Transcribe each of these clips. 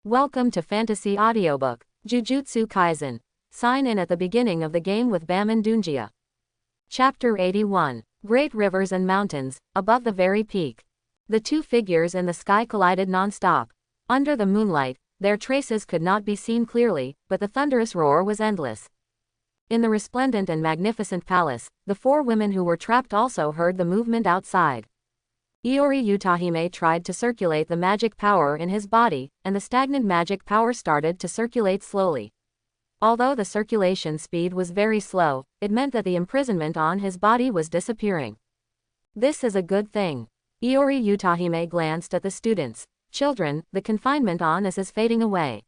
Welcome to Fantasy Audiobook, Jujutsu Kaisen. Sign in at the beginning of the game with Bamen Dunjia. Chapter 81. Great Rivers and Mountains, above the very peak. The two figures in the sky collided non-stop. Under the moonlight, their traces could not be seen clearly, but the thunderous roar was endless. In the resplendent and magnificent palace, the four women who were trapped also heard the movement outside. Iori Utahime tried to circulate the magic power in his body, and the stagnant magic power started to circulate slowly. Although the circulation speed was very slow, it meant that the imprisonment on his body was disappearing. This is a good thing. Iori Utahime glanced at the students. Children, the confinement on us is fading away.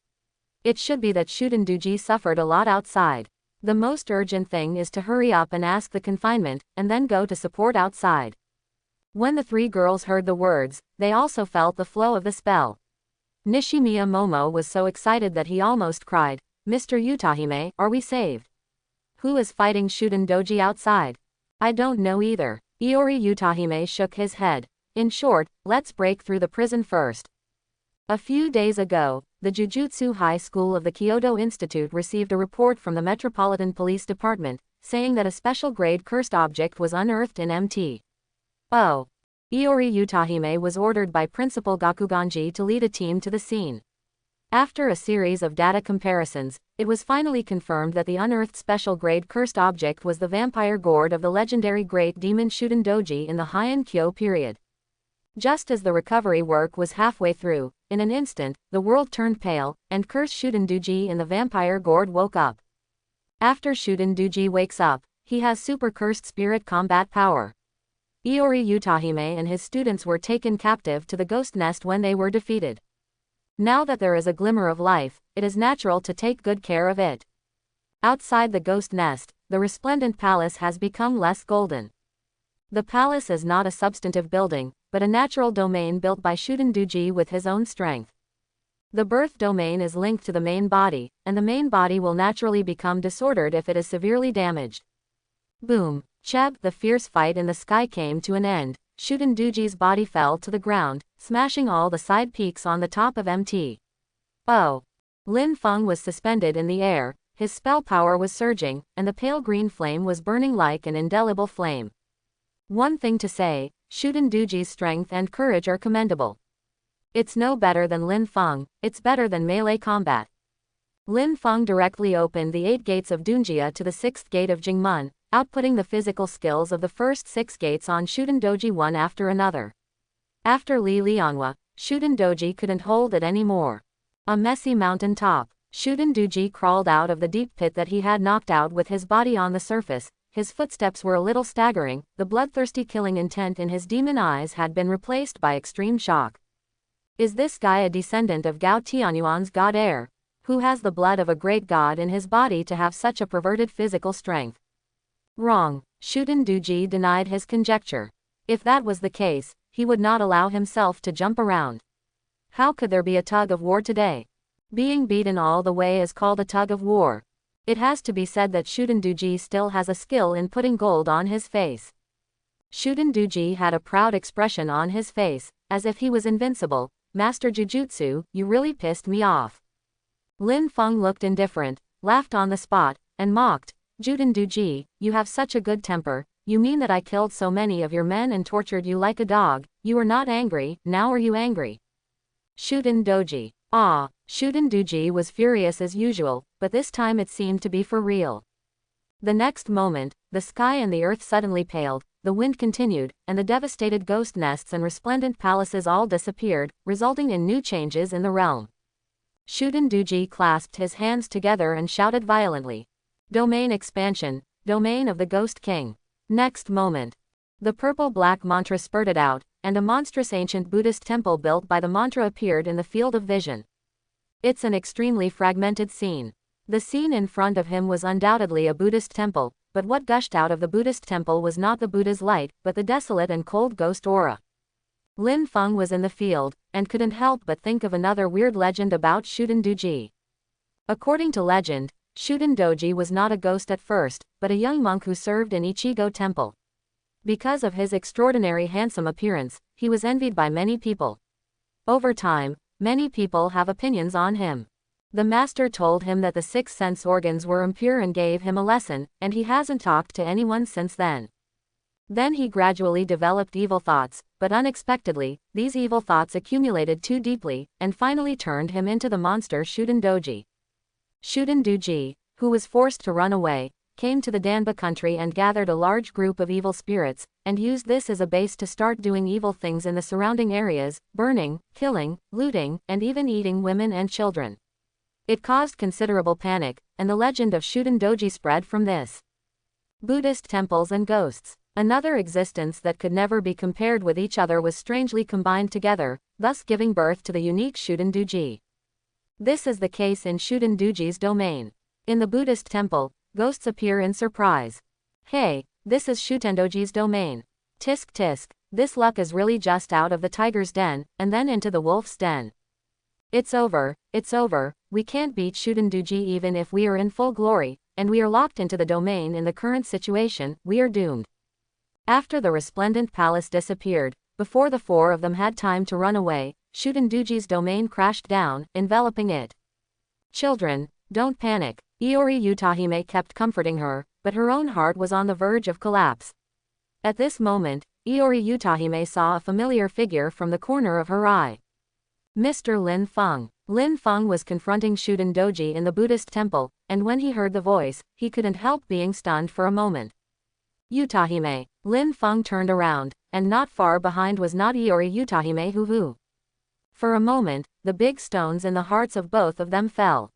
It should be that Shutenduji suffered a lot outside. The most urgent thing is to hurry up and ask the confinement, and then go to support outside. When the three girls heard the words, they also felt the flow of the spell. Nishimiya Momo was so excited that he almost cried. Mr. Utahime, are we saved? Who is fighting Shutendoji outside? I don't know either. Iori Utahime shook his head. In short, let's break through the prison first. A few days ago, the Jujutsu High School of the Kyoto Institute received a report from the Metropolitan Police Department, saying that a special grade cursed object was unearthed in MT. Oh. Iori Utahime was ordered by Principal Gakuganji to lead a team to the scene. After a series of data comparisons, it was finally confirmed that the unearthed special grade cursed object was the vampire gourd of the legendary great demon Shutendoji in the Heian Kyo period. Just as the recovery work was halfway through, in an instant, the world turned pale, and cursed Shutendoji in the vampire gourd woke up. After Shutendoji wakes up, he has super cursed spirit combat power. Iori Utahime and his students were taken captive to the ghost nest when they were defeated. Now that there is a glimmer of life, it is natural to take good care of it. Outside the ghost nest, the resplendent palace has become less golden. The palace is not a substantive building, but a natural domain built by Shutendoji with his own strength. The birth domain is linked to the main body, and the main body will naturally become disordered if it is severely damaged. Boom. Cheb, the fierce fight in the sky came to an end. Shutendoji's body fell to the ground, smashing all the side peaks on the top of MT. Oh. Lin Feng was suspended in the air, his spell power was surging, and the pale green flame was burning like an indelible flame. One thing to say, Shutendoji's strength and courage are commendable. It's no better than Lin Feng, it's better than melee combat. Lin Feng directly opened the 8 gates of Dunjia to the 6th gate of Jingmen, outputting the physical skills of the first 6 gates on Shutendoji one after another. After Li Lianhua, Shutendoji couldn't hold it anymore. A messy mountain top. Shutendoji crawled out of the deep pit that he had knocked out with his body on the surface. His footsteps were a little staggering, the bloodthirsty killing intent in his demon eyes had been replaced by extreme shock. Is this guy a descendant of Gao Tianyuan's god heir? Who has the blood of a great god in his body to have such a perverted physical strength? Wrong. Shutendoji denied his conjecture. If that was the case, he would not allow himself to jump around. How could there be a tug of war today? Being beaten all the way is called a tug of war. It has to be said that Shutendoji still has a skill in putting gold on his face. Shutendoji had a proud expression on his face, as if he was invincible. Master Jujutsu, you really pissed me off. Lin Feng looked indifferent, laughed on the spot, and mocked. Shutendoji, you have such a good temper. You mean that I killed so many of your men and tortured you like a dog? You are not angry, now are you angry? Shutendoji. Ah. Shutendoji was furious as usual, but this time it seemed to be for real. The next moment, the sky and the earth suddenly paled, the wind continued, and the devastated ghost nests and resplendent palaces all disappeared, resulting in new changes in the realm. Shutendoji clasped his hands together and shouted violently. Domain expansion, domain of the Ghost King. Next moment, the purple-black mantra spurted out, and a monstrous ancient Buddhist temple built by the mantra appeared in the field of vision. It's an extremely fragmented scene. The scene in front of him was undoubtedly a Buddhist temple, but what gushed out of the Buddhist temple was not the Buddha's light, but the desolate and cold ghost aura. Lin Feng was in the field, and couldn't help but think of another weird legend about Shutendoji. According to legend, Shutendoji was not a ghost at first, but a young monk who served in Ichigo Temple. Because of his extraordinary handsome appearance, he was envied by many people. Over time, Many people have opinions on him. The master told him that the 6 sense organs were impure and gave him a lesson, and he hasn't talked to anyone since then. Then he gradually developed evil thoughts, but unexpectedly, these evil thoughts accumulated too deeply, and finally turned him into the monster Shutendoji. Shutendoji, who was forced to run away, came to the Danba country and gathered a large group of evil spirits, and used this as a base to start doing evil things in the surrounding areas, burning, killing, looting, and even eating women and children. It caused considerable panic, and the legend of Shutendoji spread from this. Buddhist temples and ghosts. Another existence that could never be compared with each other was strangely combined together, thus giving birth to the unique Shutendoji. This is the case in Shutendoji's domain. In the Buddhist temple, ghosts appear in surprise. Hey, this is Shutendoji's domain. Tisk tisk, this luck is really just out of the tiger's den, and then into the wolf's den. It's over, we can't beat Shutendoji even if we are in full glory, and we are locked into the domain in the current situation, we are doomed. After the resplendent palace disappeared, before the 4 of them had time to run away, Shutendoji's domain crashed down, enveloping it. Children, don't panic. Iori Utahime kept comforting her, but her own heart was on the verge of collapse. At this moment, Iori Utahime saw a familiar figure from the corner of her eye. Mr. Lin Feng. Lin Feng was confronting Shutendoji in the Buddhist temple, and when he heard the voice, he couldn't help being stunned for a moment. Utahime. Lin Feng turned around, and not far behind was not Iori Utahime who. For a moment, the big stones in the hearts of both of them fell.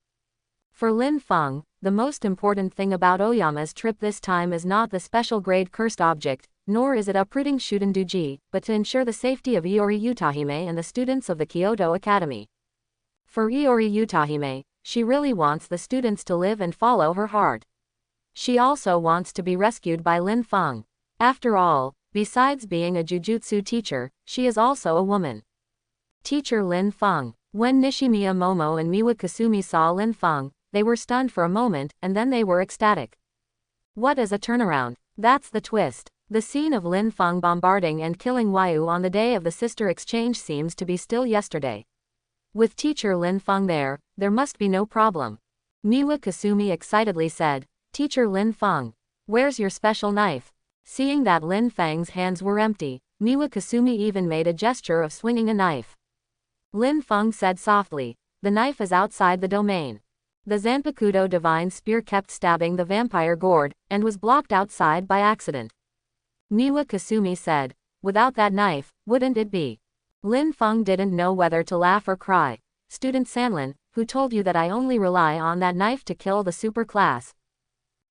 For Lin Feng, the most important thing about Oyama's trip this time is not the special grade cursed object, nor is it uprooting Shutendoji, but to ensure the safety of Iori Utahime and the students of the Kyoto Academy. For Iori Utahime, she really wants the students to live and follow her heart. She also wants to be rescued by Lin Feng. After all, besides being a jujutsu teacher, she is also a woman. Teacher Lin Feng. When Nishimiya Momo and Miwa Kasumi saw Lin Feng, they were stunned for a moment, and then they were ecstatic. What is a turnaround? That's the twist. The scene of Lin Feng bombarding and killing Waiu on the day of the sister exchange seems to be still yesterday. With teacher Lin Feng there must be no problem. Miwa Kasumi excitedly said, Teacher Lin Feng, where's your special knife? Seeing that Lin Feng's hands were empty, Miwa Kasumi even made a gesture of swinging a knife. Lin Feng said softly, the knife is outside the domain. The Zanpakuto divine spear kept stabbing the vampire gourd, and was blocked outside by accident. Miwa Kasumi said, without that knife, wouldn't it be? Lin Feng didn't know whether to laugh or cry. Student Sanlin, who told you that I only rely on that knife to kill the super class?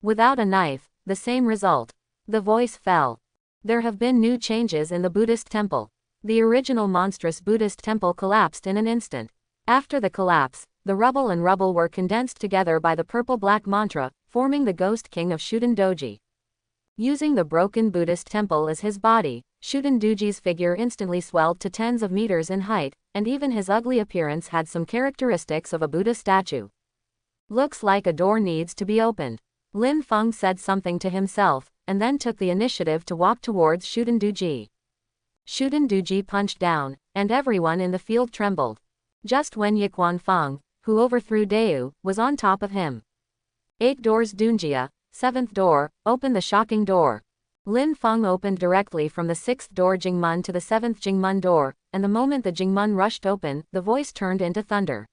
Without a knife, the same result. The voice fell. There have been new changes in the Buddhist temple. The original monstrous Buddhist temple collapsed in an instant. After the collapse, the rubble and rubble were condensed together by the purple-black mantra, forming the ghost king of Shutendoji. Using the broken Buddhist temple as his body, Shutendoji's figure instantly swelled to tens of meters in height, and even his ugly appearance had some characteristics of a Buddha statue. Looks like a door needs to be opened. Lin Feng said something to himself, and then took the initiative to walk towards Shutendoji. Shutendoji punched down, and everyone in the field trembled. Just when Yikuan Feng, who overthrew Deu, was on top of him. 8 doors Dunjia, 7th door, opened the shocking door. Lin Feng opened directly from the 6th door Jingmun to the 7th Jingmun door, and the moment the Jingmun rushed open, the voice turned into thunder.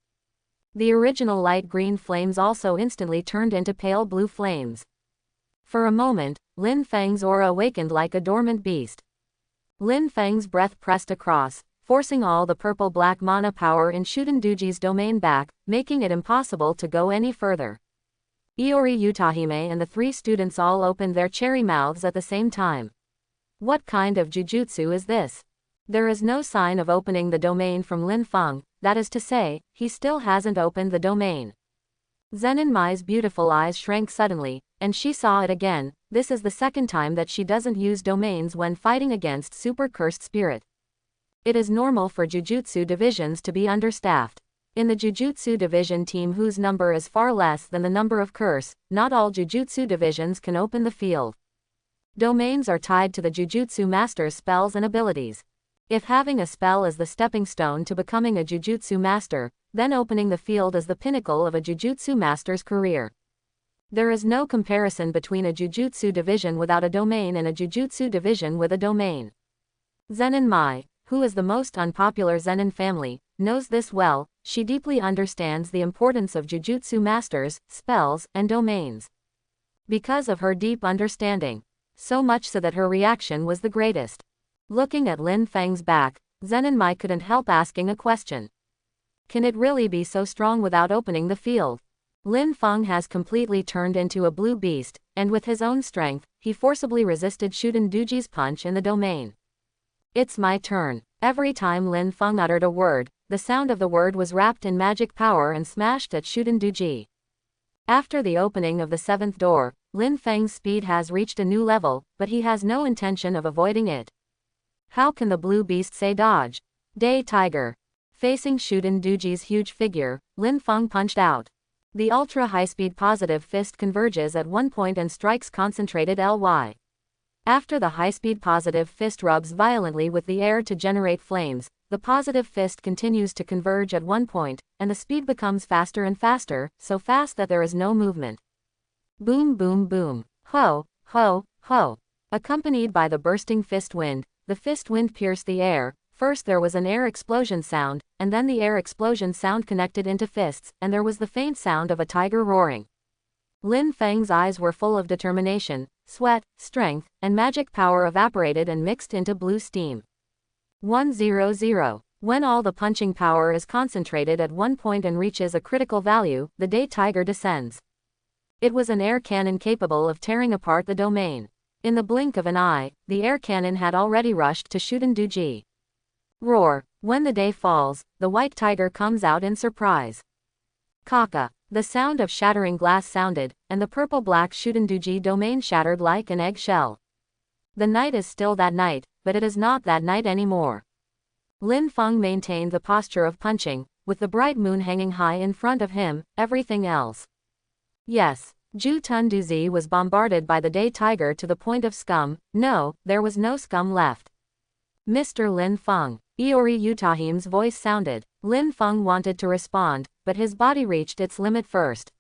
The original light green flames also instantly turned into pale blue flames. For a moment, Lin Feng's aura awakened like a dormant beast. Lin Feng's breath pressed across, forcing all the purple-black mana power in Shutendoji's domain back, making it impossible to go any further. Iori Utahime and the 3 students all opened their cherry mouths at the same time. What kind of jujutsu is this? There is no sign of opening the domain from Lin Feng, that is to say, he still hasn't opened the domain. Zenin Mai's beautiful eyes shrank suddenly, and she saw it again. This is the 2nd time that she doesn't use domains when fighting against super cursed spirit. It is normal for jujutsu divisions to be understaffed. In the jujutsu division team whose number is far less than the number of curse, not all jujutsu divisions can open the field. Domains are tied to the jujutsu master's spells and abilities. If having a spell is the stepping stone to becoming a jujutsu master, then opening the field is the pinnacle of a jujutsu master's career. There is no comparison between a jujutsu division without a domain and a jujutsu division with a domain. Zenin Mai, who is the most unpopular Zenin family, knows this well. She deeply understands the importance of jujutsu masters, spells, and domains. Because of her deep understanding, so much so that her reaction was the greatest. Looking at Lin Feng's back, Zenin Mai couldn't help asking a question. Can it really be so strong without opening the field? Lin Feng has completely turned into a blue beast, and with his own strength, he forcibly resisted Shuden Duji's punch in the domain. It's my turn. Every time Lin Feng uttered a word, the sound of the word was wrapped in magic power and smashed at Shuden Duji. After the opening of the seventh door, Lin Feng's speed has reached a new level, but he has no intention of avoiding it. How can the blue beast say dodge? Day Tiger. Facing Shuden Duji's huge figure, Lin Feng punched out. The ultra-high-speed positive fist converges at one point and strikes concentrated LY. After the high-speed positive fist rubs violently with the air to generate flames, the positive fist continues to converge at one point, and the speed becomes faster and faster, so fast that there is no movement. Boom boom boom. Ho, ho, ho. Accompanied by the bursting fist wind, the fist wind pierced the air. First there was an air explosion sound, and then the air explosion sound connected into fists, and there was the faint sound of a tiger roaring. Lin Feng's eyes were full of determination, sweat, strength, and magic power evaporated and mixed into blue steam. 100. When all the punching power is concentrated at one point and reaches a critical value, the Day Tiger descends. It was an air cannon capable of tearing apart the domain. In the blink of an eye, the air cannon had already rushed to Shuden Duji. Roar. When the day falls, the white tiger comes out in surprise. Kaka. The sound of shattering glass sounded, and the purple-black Shuden Duji domain shattered like an eggshell. The night is still that night, but it is not that night anymore. Lin Feng maintained the posture of punching, with the bright moon hanging high in front of him, everything else. Yes. Jujutsu Kaisen was bombarded by the Day Tiger to the point of scum. No, there was no scum left. Mr. Lin Feng. Iori Utahim's voice sounded. Lin Feng wanted to respond, but his body reached its limit first.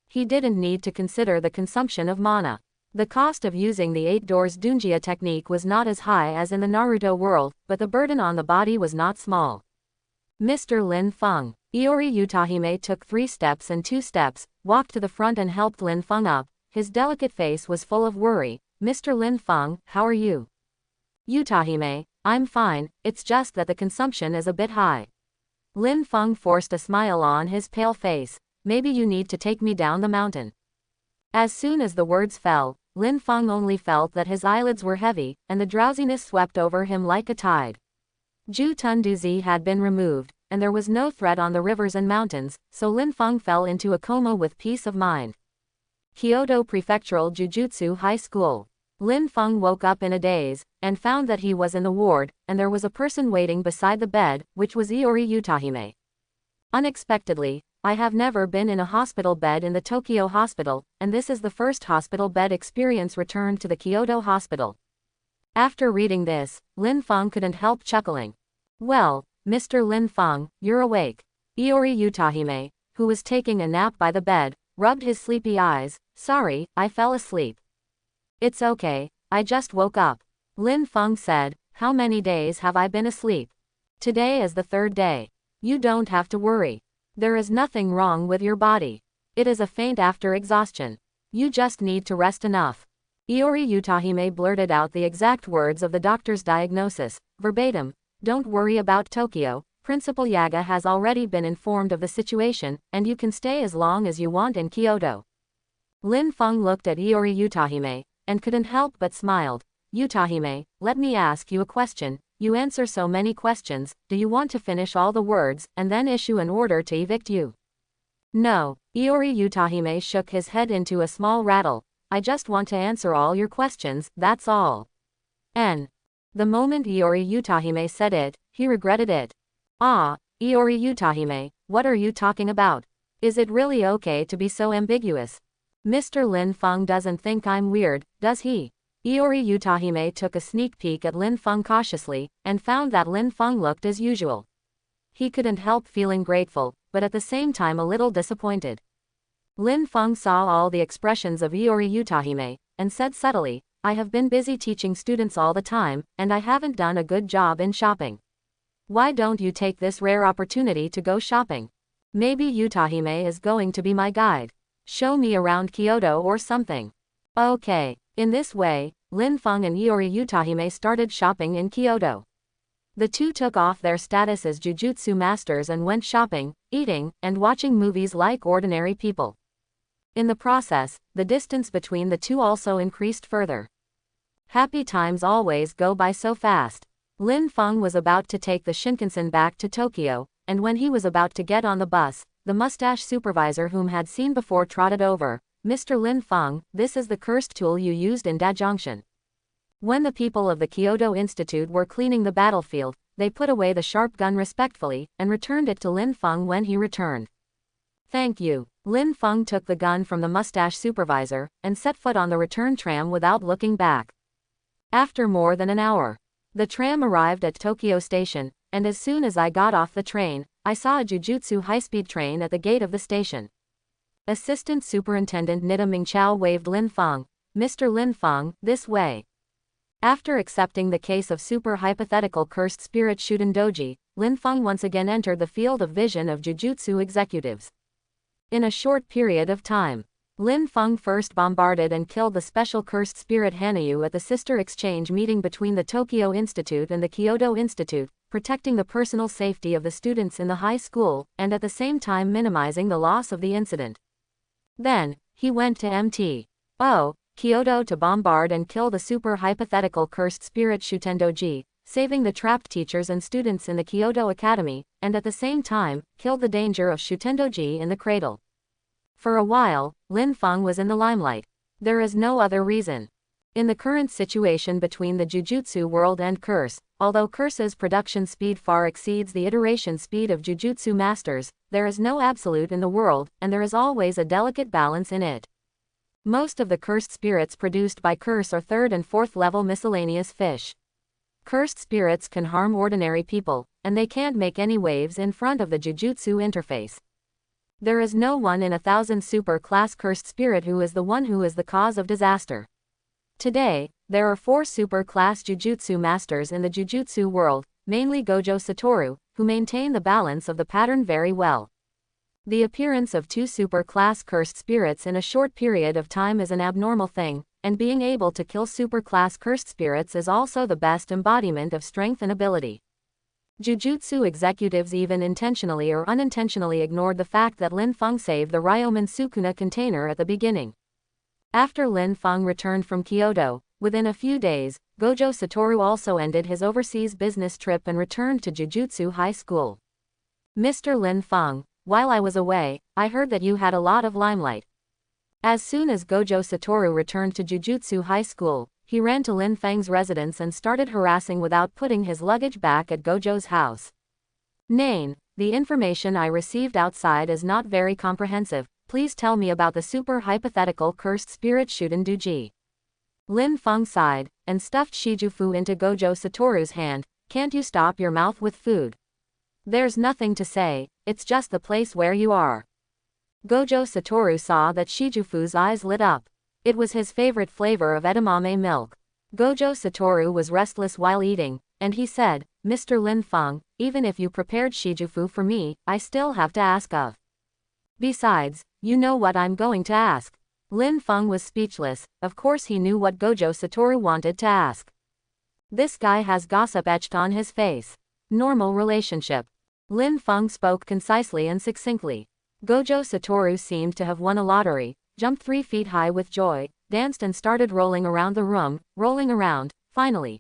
He didn't need to consider the consumption of mana. The cost of using the 8 doors Dunjia technique was not as high as in the Naruto world, but the burden on the body was not small. Mr. Lin Feng. Iori Utahime took 3 steps and 2 steps, walked to the front and helped Lin Feng up. His delicate face was full of worry. Mr. Lin Feng, how are you? Utahime, I'm fine, it's just that the consumption is a bit high. Lin Feng forced a smile on his pale face. Maybe you need to take me down the mountain. As soon as the words fell, Lin Feng only felt that his eyelids were heavy, and the drowsiness swept over him like a tide. Jujutsu Kaisen had been removed, and there was no threat on the rivers and mountains, so Lin Feng fell into a coma with peace of mind. Kyoto Prefectural Jujutsu High School. Lin Feng woke up in a daze, and found that he was in the ward, and there was a person waiting beside the bed, which was Iori Utahime. Unexpectedly, I have never been in a hospital bed in the Tokyo hospital, and this is the first hospital bed experience returned to the Kyoto hospital. After reading this, Lin Feng couldn't help chuckling. Well, Mr. Lin Feng, you're awake. Iori Utahime, who was taking a nap by the bed, rubbed his sleepy eyes. Sorry, I fell asleep. It's okay, I just woke up. Lin Feng said, how many days have I been asleep? Today is the 3rd day. You don't have to worry. There is nothing wrong with your body. It is a faint after exhaustion. You just need to rest enough. Iori Utahime blurted out the exact words of the doctor's diagnosis, verbatim. Don't worry about Tokyo, Principal Yaga has already been informed of the situation, and you can stay as long as you want in Kyoto. Lin Feng looked at Iori Utahime, and couldn't help but smiled. Utahime, let me ask you a question. You answer so many questions, do you want to finish all the words, and then issue an order to evict you? No. Iori Utahime shook his head into a small rattle. I just want to answer all your questions, that's all. The moment Iori Utahime said it, he regretted it. Ah, Iori Utahime, what are you talking about? Is it really okay to be so ambiguous? Mr. Lin Feng doesn't think I'm weird, does he? Iori Utahime took a sneak peek at Lin Feng cautiously, and found that Lin Feng looked as usual. He couldn't help feeling grateful, but at the same time a little disappointed. Lin Feng saw all the expressions of Iori Utahime, and said subtly, I have been busy teaching students all the time, and I haven't done a good job in shopping. Why don't you take this rare opportunity to go shopping? Maybe Utahime is going to be my guide. Show me around Kyoto or something. Okay. In this way, Lin Feng and Iori Utahime started shopping in Kyoto. The two took off their status as jujutsu masters and went shopping, eating, and watching movies like ordinary people. In the process, the distance between the two also increased further. Happy times always go by so fast. Lin Feng was about to take the Shinkansen back to Tokyo, and when he was about to get on the bus, the mustache supervisor whom had seen before trotted over. Mr. Lin Feng, this is the cursed tool you used in Dajongtion. When the people of the Kyoto Institute were cleaning the battlefield, they put away the sharp gun respectfully, and returned it to Lin Feng when he returned. Thank you. Lin Feng took the gun from the mustache supervisor, and set foot on the return tram without looking back. After more than an hour, the tram arrived at Tokyo Station, and as soon as I got off the train, I saw a Jujutsu high-speed train at the gate of the station. Assistant Superintendent Nita Mingchao waved Lin Feng. Mr. Lin Feng, this way. After accepting the case of super hypothetical cursed spirit Shutendoji, Lin Feng once again entered the field of vision of Jujutsu executives. In a short period of time, Lin Feng first bombarded and killed the special cursed spirit Hanayu at the sister exchange meeting between the Tokyo Institute and the Kyoto Institute, protecting the personal safety of the students in the high school, and at the same time minimizing the loss of the incident. Then, he went to Mt. Kyoto to bombard and kill the super hypothetical cursed spirit Shutendoji, saving the trapped teachers and students in the Kyoto Academy, and at the same time, killed the danger of Shutendoji in the cradle. For a while, Lin Feng was in the limelight. There is no other reason. In the current situation between the Jujutsu world and Curse, although Curse's production speed far exceeds the iteration speed of Jujutsu masters, there is no absolute in the world, and there is always a delicate balance in it. Most of the cursed spirits produced by Curse are 3rd and 4th level miscellaneous fish. Cursed spirits can harm ordinary people, and they can't make any waves in front of the Jujutsu interface. There is no one in 1,000 super class cursed spirit who is the one who is the cause of disaster. Today, there are 4 super class Jujutsu masters in the Jujutsu world, mainly Gojo Satoru, who maintain the balance of the pattern very well. The appearance of 2 super class cursed spirits in a short period of time is an abnormal thing, and being able to kill super class cursed spirits is also the best embodiment of strength and ability. Jujutsu executives even intentionally or unintentionally ignored the fact that Lin Feng saved the Ryomen Sukuna container at the beginning. After Lin Feng returned from Kyoto, within a few days, Gojo Satoru also ended his overseas business trip and returned to Jujutsu High School. Mr. Lin Feng, while I was away, I heard that you had a lot of limelight. As soon as Gojo Satoru returned to Jujutsu High School, he ran to Lin Feng's residence and started harassing without putting his luggage back at Gojo's house. Nain, the information I received outside is not very comprehensive. Please tell me about the super hypothetical cursed spirit Shutendoji. Lin Feng sighed, and stuffed Shijufu into Gojo Satoru's hand. Can't you stop your mouth with food? There's nothing to say, it's just the place where you are. Gojo Satoru saw that Shijufu's eyes lit up. It was his favorite flavor of edamame milk. Gojo Satoru was restless while eating, and he said, Mr. Lin Feng, even if you prepared Shijufu for me, I still have to ask of. Besides, you know what I'm going to ask. Lin Feng was speechless. Of course he knew what Gojo Satoru wanted to ask. This guy has gossip etched on his face. Normal relationship. Lin Feng spoke concisely and succinctly. Gojo Satoru seemed to have won a lottery, jumped 3 feet high with joy, danced and started rolling around the room, rolling around, finally.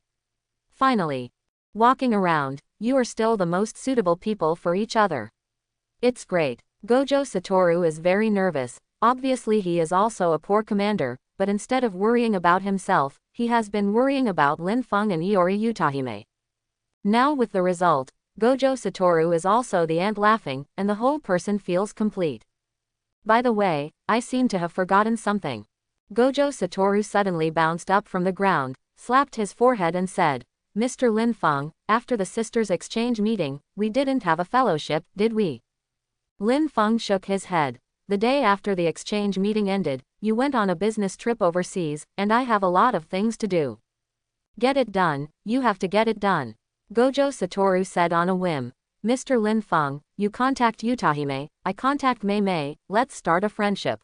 Walking around, you are still the most suitable people for each other. It's great. Gojo Satoru is very nervous. Obviously he is also a poor commander, but instead of worrying about himself, he has been worrying about Lin Feng and Iori Utahime. Now with the result, Gojo Satoru is also the ant laughing, and the whole person feels complete. By the way, I seem to have forgotten something. Gojo Satoru suddenly bounced up from the ground, slapped his forehead and said, Mr. Lin Feng, after the sisters' exchange meeting, we didn't have a fellowship, did we? Lin Feng shook his head. The day after the exchange meeting ended, you went on a business trip overseas, and I have a lot of things to do. Get it done, you have to get it done. Gojo Satoru said on a whim. Mr. Lin Feng, you contact Utahime, I contact Mei Mei, let's start a friendship.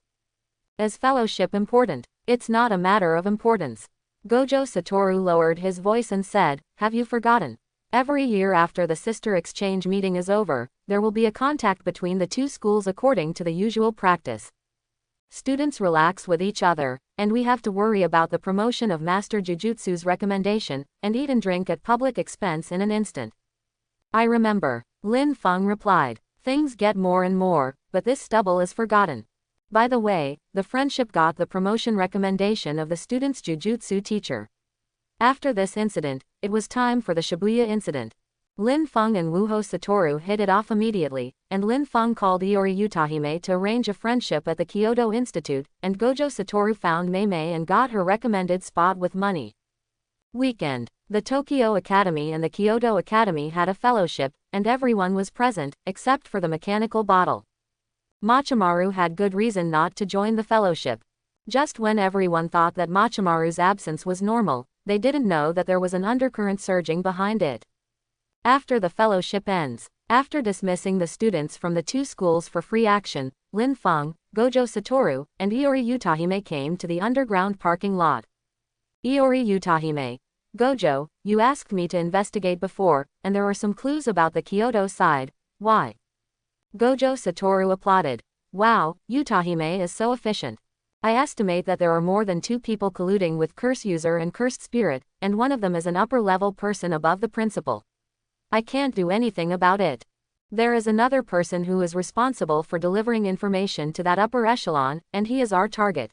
Is fellowship important? It's not a matter of importance. Gojo Satoru lowered his voice and said, have you forgotten? Every year after the sister exchange meeting is over, there will be a contact between the two schools according to the usual practice. Students relax with each other, and we have to worry about the promotion of Master Jujutsu's recommendation, and eat and drink at public expense in an instant. I remember. Lin Feng replied. Things get more and more, but this stubble is forgotten. By the way, the friendship got the promotion recommendation of the student's Jujutsu teacher. After this incident, it was time for the Shibuya incident. Lin Feng and Wuho Satoru hit it off immediately, and Lin Feng called Iori Utahime to arrange a friendship at the Kyoto Institute, and Gojo Satoru found Mei Mei and got her recommended spot with money. Weekend. The Tokyo Academy and the Kyoto Academy had a fellowship, and everyone was present, except for the mechanical bottle. Machimaru had good reason not to join the fellowship. Just when everyone thought that Machimaru's absence was normal, they didn't know that there was an undercurrent surging behind it. After the fellowship ends, after dismissing the students from the two schools for free action, Lin Feng, Gojo Satoru, and Iori Utahime came to the underground parking lot. Iori Utahime. Gojo, you asked me to investigate before, and there are some clues about the Kyoto side, why? Gojo Satoru applauded. Wow, Utahime is so efficient. I estimate that there are more than 2 people colluding with Curse User and Cursed Spirit, and one of them is an upper-level person above the principal. I can't do anything about it. There is another person who is responsible for delivering information to that upper echelon, and he is our target.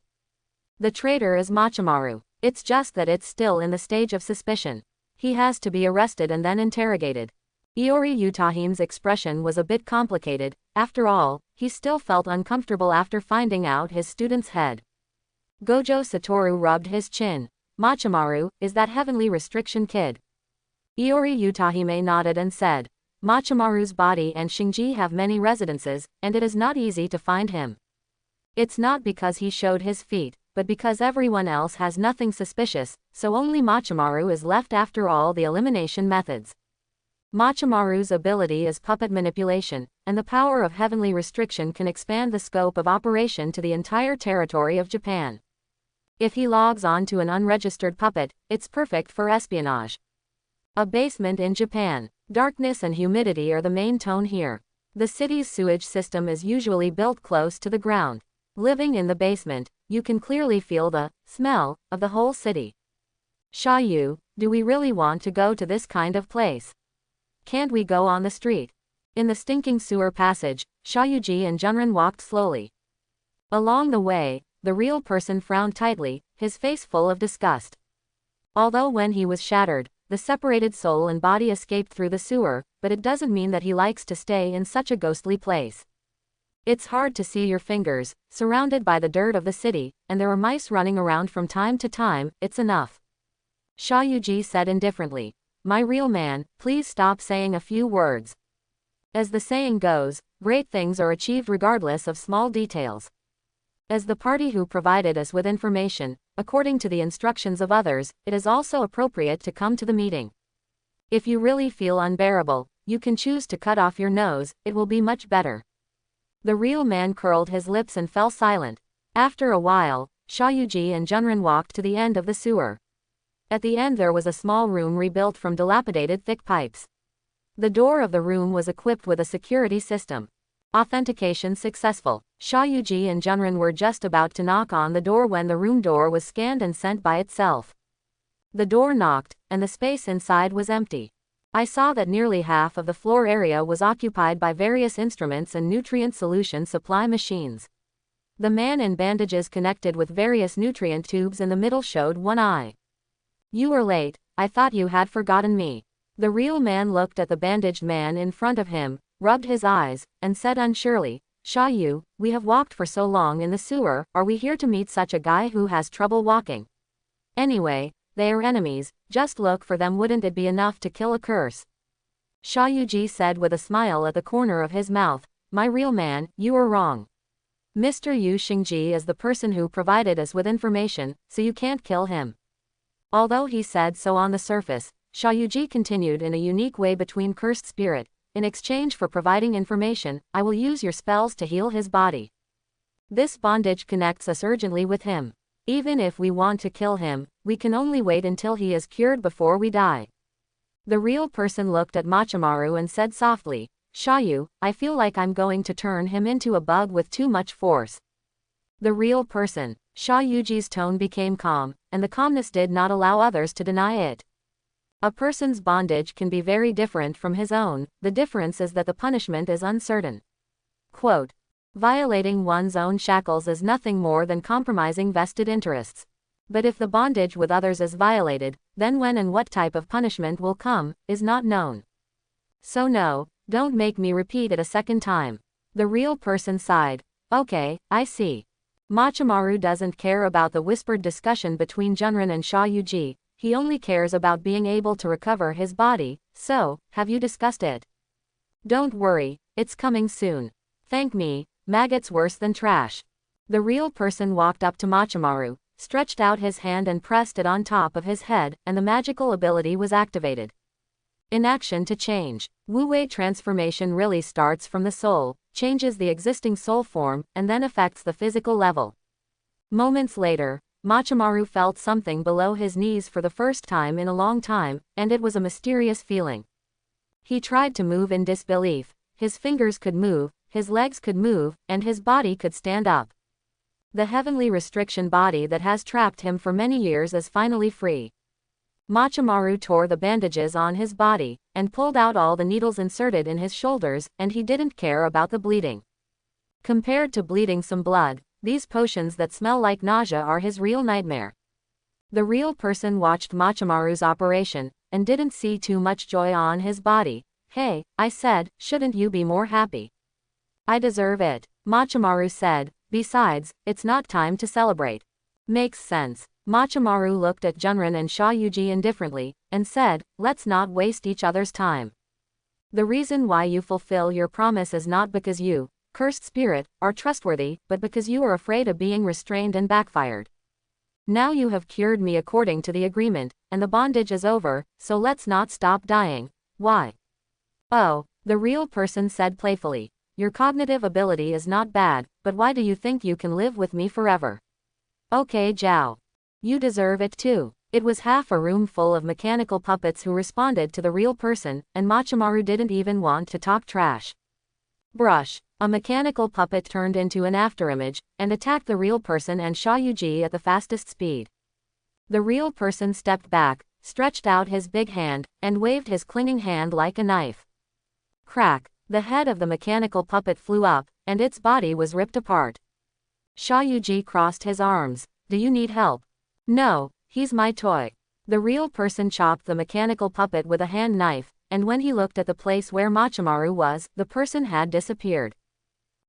The traitor is Machimaru. It's just that it's still in the stage of suspicion. He has to be arrested and then interrogated. Iori Utahime's expression was a bit complicated. After all, he still felt uncomfortable after finding out his student's head. Gojo Satoru rubbed his chin. Machimaru, is that heavenly restriction kid? Iori Utahime nodded and said, Machimaru's body and Shinji have many residences, and it is not easy to find him. It's not because he showed his feet, but because everyone else has nothing suspicious, so only Machimaru is left after all the elimination methods. Machimaru's ability is puppet manipulation, and the power of heavenly restriction can expand the scope of operation to the entire territory of Japan. If he logs on to an unregistered puppet, it's perfect for espionage. A basement in Japan. Darkness and humidity are the main tone here. The city's sewage system is usually built close to the ground. Living in the basement, you can clearly feel the smell of the whole city. Xiaoyu, do we really want to go to this kind of place? Can't we go on the street? In the stinking sewer passage, Xiaoyuji and Junren walked slowly. Along the way, the real person frowned tightly, his face full of disgust. Although when he was shattered, the separated soul and body escaped through the sewer, but it doesn't mean that he likes to stay in such a ghostly place. It's hard to see your fingers, surrounded by the dirt of the city, and there are mice running around from time to time, it's enough. Xiaoyuji said indifferently. My real man, please stop saying a few words. As the saying goes, great things are achieved regardless of small details. As the party who provided us with information, according to the instructions of others, it is also appropriate to come to the meeting. If you really feel unbearable, you can choose to cut off your nose, it will be much better. The real man curled his lips and fell silent. After a while, Xiaoyuji and Junren walked to the end of the sewer. At the end there was a small room rebuilt from dilapidated thick pipes. The door of the room was equipped with a security system. Authentication successful. Xiaoyuji and Junren were just about to knock on the door when the room door was scanned and sent by itself. The door knocked, and the space inside was empty. I saw that nearly half of the floor area was occupied by various instruments and nutrient solution supply machines. The man in bandages connected with various nutrient tubes in the middle showed one eye. You are late, I thought you had forgotten me. The real man looked at the bandaged man in front of him, rubbed his eyes, and said unsurely, Xiaoyu, we have walked for so long in the sewer, are we here to meet such a guy who has trouble walking? Anyway, they are enemies, just look for them, wouldn't it be enough to kill a curse? Xiaoyu said with a smile at the corner of his mouth, my real man, you are wrong. Mr. Yu Xingji is the person who provided us with information, so you can't kill him. Although he said so on the surface, Xiaoyu continued in a unique way between cursed spirit. In exchange for providing information, I will use your spells to heal his body. This bondage connects us urgently with him. Even if we want to kill him, we can only wait until he is cured before we die. The real person looked at Machimaru and said softly, Xiaoyu, I feel like I'm going to turn him into a bug with too much force. The real person. Xiaoyu's tone became calm, and the calmness did not allow others to deny it. A person's bondage can be very different from his own, the difference is that the punishment is uncertain. Quote, violating one's own shackles is nothing more than compromising vested interests. But if the bondage with others is violated, then when and what type of punishment will come, is not known. So no, don't make me repeat it a second time. The real person sighed. Okay, I see. Machimaru doesn't care about the whispered discussion between Junran and Xiaoyu. He only cares about being able to recover his body, so, have you discussed it? Don't worry, it's coming soon. Thank me, maggots worse than trash. The real person walked up to Machimaru, stretched out his hand and pressed it on top of his head, and the magical ability was activated. Inaction to change. Wu-Wei transformation really starts from the soul, changes the existing soul form, and then affects the physical level. Moments later, Machimaru felt something below his knees for the first time in a long time, and it was a mysterious feeling. He tried to move in disbelief. His fingers could move, his legs could move, and his body could stand up. The heavenly restriction body that has trapped him for many years is finally free. Machimaru tore the bandages on his body, and pulled out all the needles inserted in his shoulders, and he didn't care about the bleeding. Compared to bleeding some blood, these potions that smell like nausea are his real nightmare. The real person watched Machimaru's operation, and didn't see too much joy on his body. Hey, I said, shouldn't you be more happy? I deserve it, Machimaru said, besides, it's not time to celebrate. Makes sense. Machimaru looked at Junran and Xiaoyu indifferently, and said, let's not waste each other's time. The reason why you fulfill your promise is not because you, cursed spirit, are trustworthy, but because you are afraid of being restrained and backfired. Now you have cured me according to the agreement, and the bondage is over, so let's not stop dying. Why? Oh, the real person said playfully. Your cognitive ability is not bad, but why do you think you can live with me forever? Okay, Zhao. You deserve it too. It was half a room full of mechanical puppets who responded to the real person, and Machimaru didn't even want to talk trash. Brush. A mechanical puppet turned into an afterimage, and attacked the real person and Xiaoyu at the fastest speed. The real person stepped back, stretched out his big hand, and waved his clinging hand like a knife. Crack. The head of the mechanical puppet flew up, and its body was ripped apart. Xiaoyu crossed his arms. Do you need help? No, he's my toy. The real person chopped the mechanical puppet with a hand knife, and when he looked at the place where Machimaru was, the person had disappeared.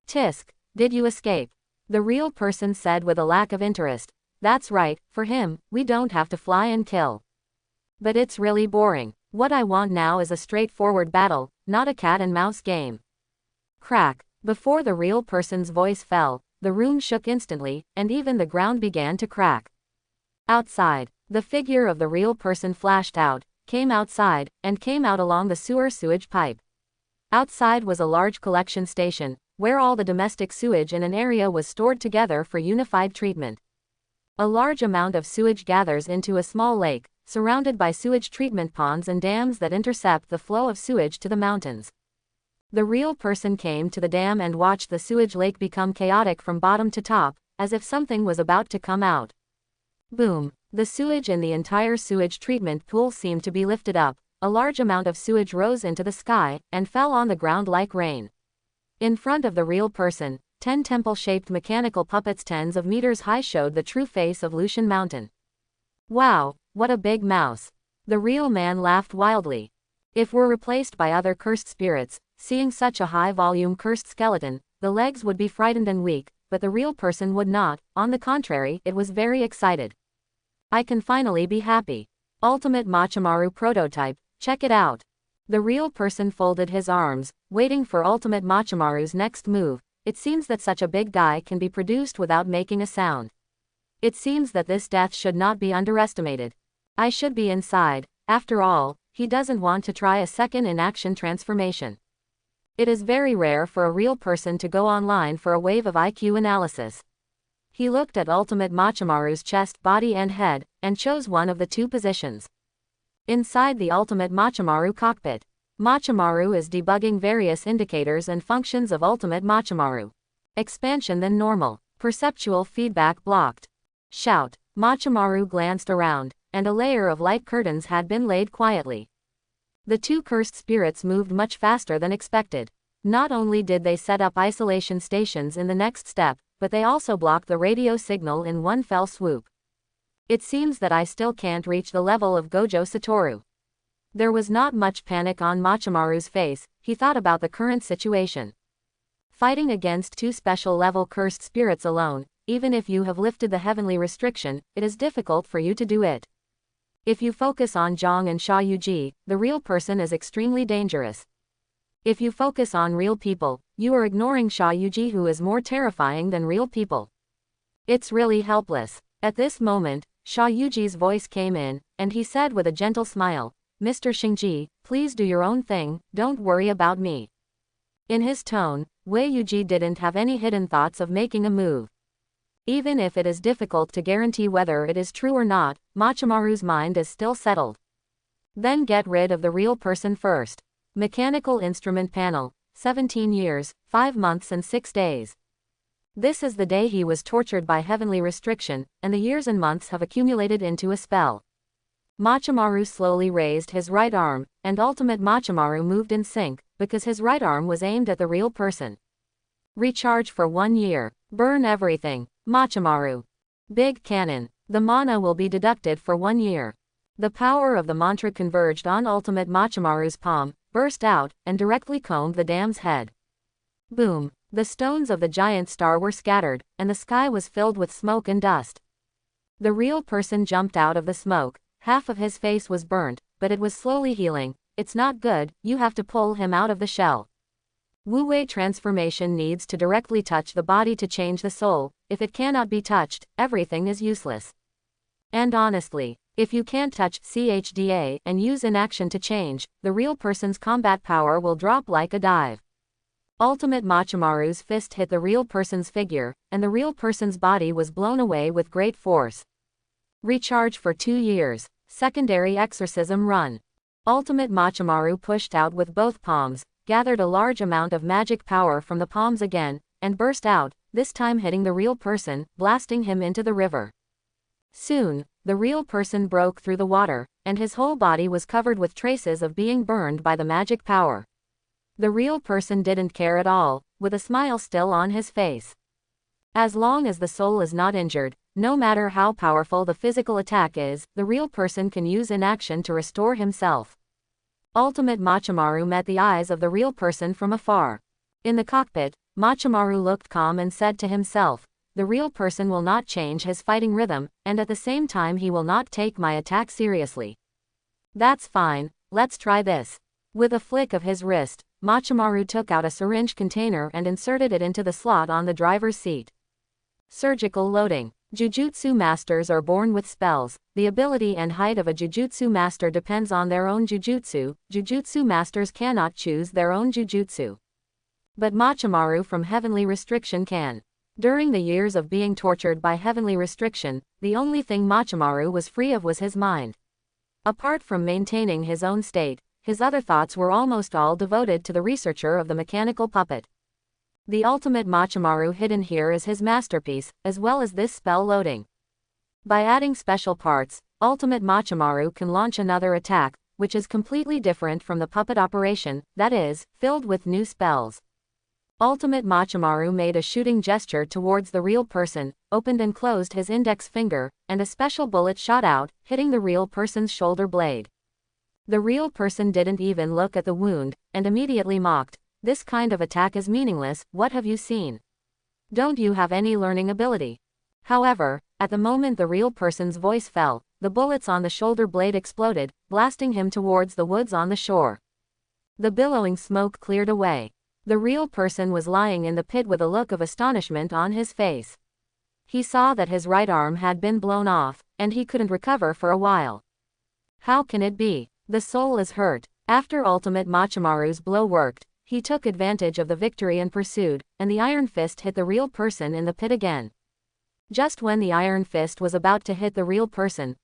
Tisk, did you escape? The real person said with a lack of interest. That's right, for him, we don't have to fly and kill. But it's really boring. What I want now is a straightforward battle, not a cat and mouse game. Crack. Before the real person's voice fell, the room shook instantly, and even the ground began to crack. Outside, the figure of the real person flashed out, came outside, and came out along the sewage pipe. Outside was a large collection station, where all the domestic sewage in an area was stored together for unified treatment. A large amount of sewage gathers into a small lake, surrounded by sewage treatment ponds and dams that intercept the flow of sewage to the mountains. The real person came to the dam and watched the sewage lake become chaotic from bottom to top, as if something was about to come out. Boom! The sewage in the entire sewage treatment pool seemed to be lifted up. A large amount of sewage rose into the sky, and fell on the ground like rain. In front of the real person, 10 temple-shaped mechanical puppets tens of meters high showed the true face of Lucian Mountain. Wow, what a big mouse! The real man laughed wildly. If we're replaced by other cursed spirits, seeing such a high-volume cursed skeleton, the legs would be frightened and weak, but the real person would not. On the contrary, it was very excited. I can finally be happy. Ultimate Machimaru prototype, check it out. The real person folded his arms, waiting for Ultimate Machimaru's next move. It seems that such a big guy can be produced without making a sound. It seems that this death should not be underestimated. I should be inside. After all, he doesn't want to try a second in-action transformation. It is very rare for a real person to go online for a wave of IQ analysis. He looked at Ultimate Machimaru's chest, body and head, and chose one of the two positions. Inside the Ultimate Machimaru cockpit, Machimaru is debugging various indicators and functions of Ultimate Machimaru. Expansion than normal. Perceptual feedback blocked. Shout. Machimaru glanced around, and a layer of light curtains had been laid quietly. The two cursed spirits moved much faster than expected. Not only did they set up isolation stations in the next step, but they also blocked the radio signal in one fell swoop. It seems that I still can't reach the level of Gojo Satoru. There was not much panic on Machimaru's face. He thought about the current situation. Fighting against two special level cursed spirits alone, even if you have lifted the heavenly restriction, it is difficult for you to do it. If you focus on Zhang and Sha Yuji, the real person is extremely dangerous. If you focus on real people, you are ignoring Sha Yuji, who is more terrifying than real people. It's really helpless. At this moment, Sha Yuji's voice came in, and he said with a gentle smile, "Mr. Shinji, please do your own thing, don't worry about me." In his tone, Wei Yuji didn't have any hidden thoughts of making a move. Even if it is difficult to guarantee whether it is true or not, Machimaru's mind is still settled. Then get rid of the real person first. Mechanical instrument panel, 17 years, 5 months and 6 days. This is the day he was tortured by heavenly restriction, and the years and months have accumulated into a spell. Machimaru slowly raised his right arm, and Ultimate Machimaru moved in sync, because his right arm was aimed at the real person. Recharge for 1 year. Burn everything. Machimaru. Big Cannon. The mana will be deducted for 1 year. The power of the mantra converged on Ultimate Machimaru's palm, burst out, and directly combed the dam's head. Boom. The stones of the giant star were scattered, and the sky was filled with smoke and dust. The real person jumped out of the smoke. Half of his face was burnt, but it was slowly healing. It's not good, you have to pull him out of the shell. Wu Wei transformation needs to directly touch the body to change the soul. If it cannot be touched, everything is useless. And honestly, if you can't touch CHDA and use inaction to change, the real person's combat power will drop like a dive. Ultimate Machimaru's fist hit the real person's figure, and the real person's body was blown away with great force. Recharge for 2 years. Secondary exorcism run. Ultimate Machimaru pushed out with both palms, gathered a large amount of magic power from the palms again, and burst out, this time hitting the real person, blasting him into the river. Soon, the real person broke through the water, and his whole body was covered with traces of being burned by the magic power. The real person didn't care at all, with a smile still on his face. As long as the soul is not injured, no matter how powerful the physical attack is, the real person can use inaction to restore himself. Ultimate Machimaru met the eyes of the real person from afar. In the cockpit, Machimaru looked calm and said to himself, the real person will not change his fighting rhythm, and at the same time he will not take my attack seriously. That's fine, let's try this. With a flick of his wrist, Machimaru took out a syringe container and inserted it into the slot on the driver's seat. Surgical loading. Jujutsu masters are born with spells. The ability and height of a jujutsu master depends on their own jujutsu. Jujutsu masters cannot choose their own jujutsu. But Machimaru from heavenly restriction can. During the years of being tortured by heavenly restriction, the only thing Machimaru was free of was his mind. Apart from maintaining his own state, his other thoughts were almost all devoted to the researcher of the mechanical puppet. The ultimate Machimaru hidden here is his masterpiece, as well as this spell loading. By adding special parts, ultimate Machimaru can launch another attack, which is completely different from the puppet operation, that is, filled with new spells. Ultimate Machimaru made a shooting gesture towards the real person, opened and closed his index finger, and a special bullet shot out, hitting the real person's shoulder blade. The real person didn't even look at the wound, and immediately mocked, This kind of attack is meaningless, what have you seen? Don't you have any learning ability? However, at the moment the real person's voice fell, the bullets on the shoulder blade exploded, blasting him towards the woods on the shore. The billowing smoke cleared away. The real person was lying in the pit with a look of astonishment on his face. He saw that his right arm had been blown off, and he couldn't recover for a while. How can it be? The soul is hurt. After Ultimate Machimaru's blow worked, he took advantage of the victory and pursued, and the Iron Fist hit the real person in the pit again. Just when the Iron Fist was about to hit the real person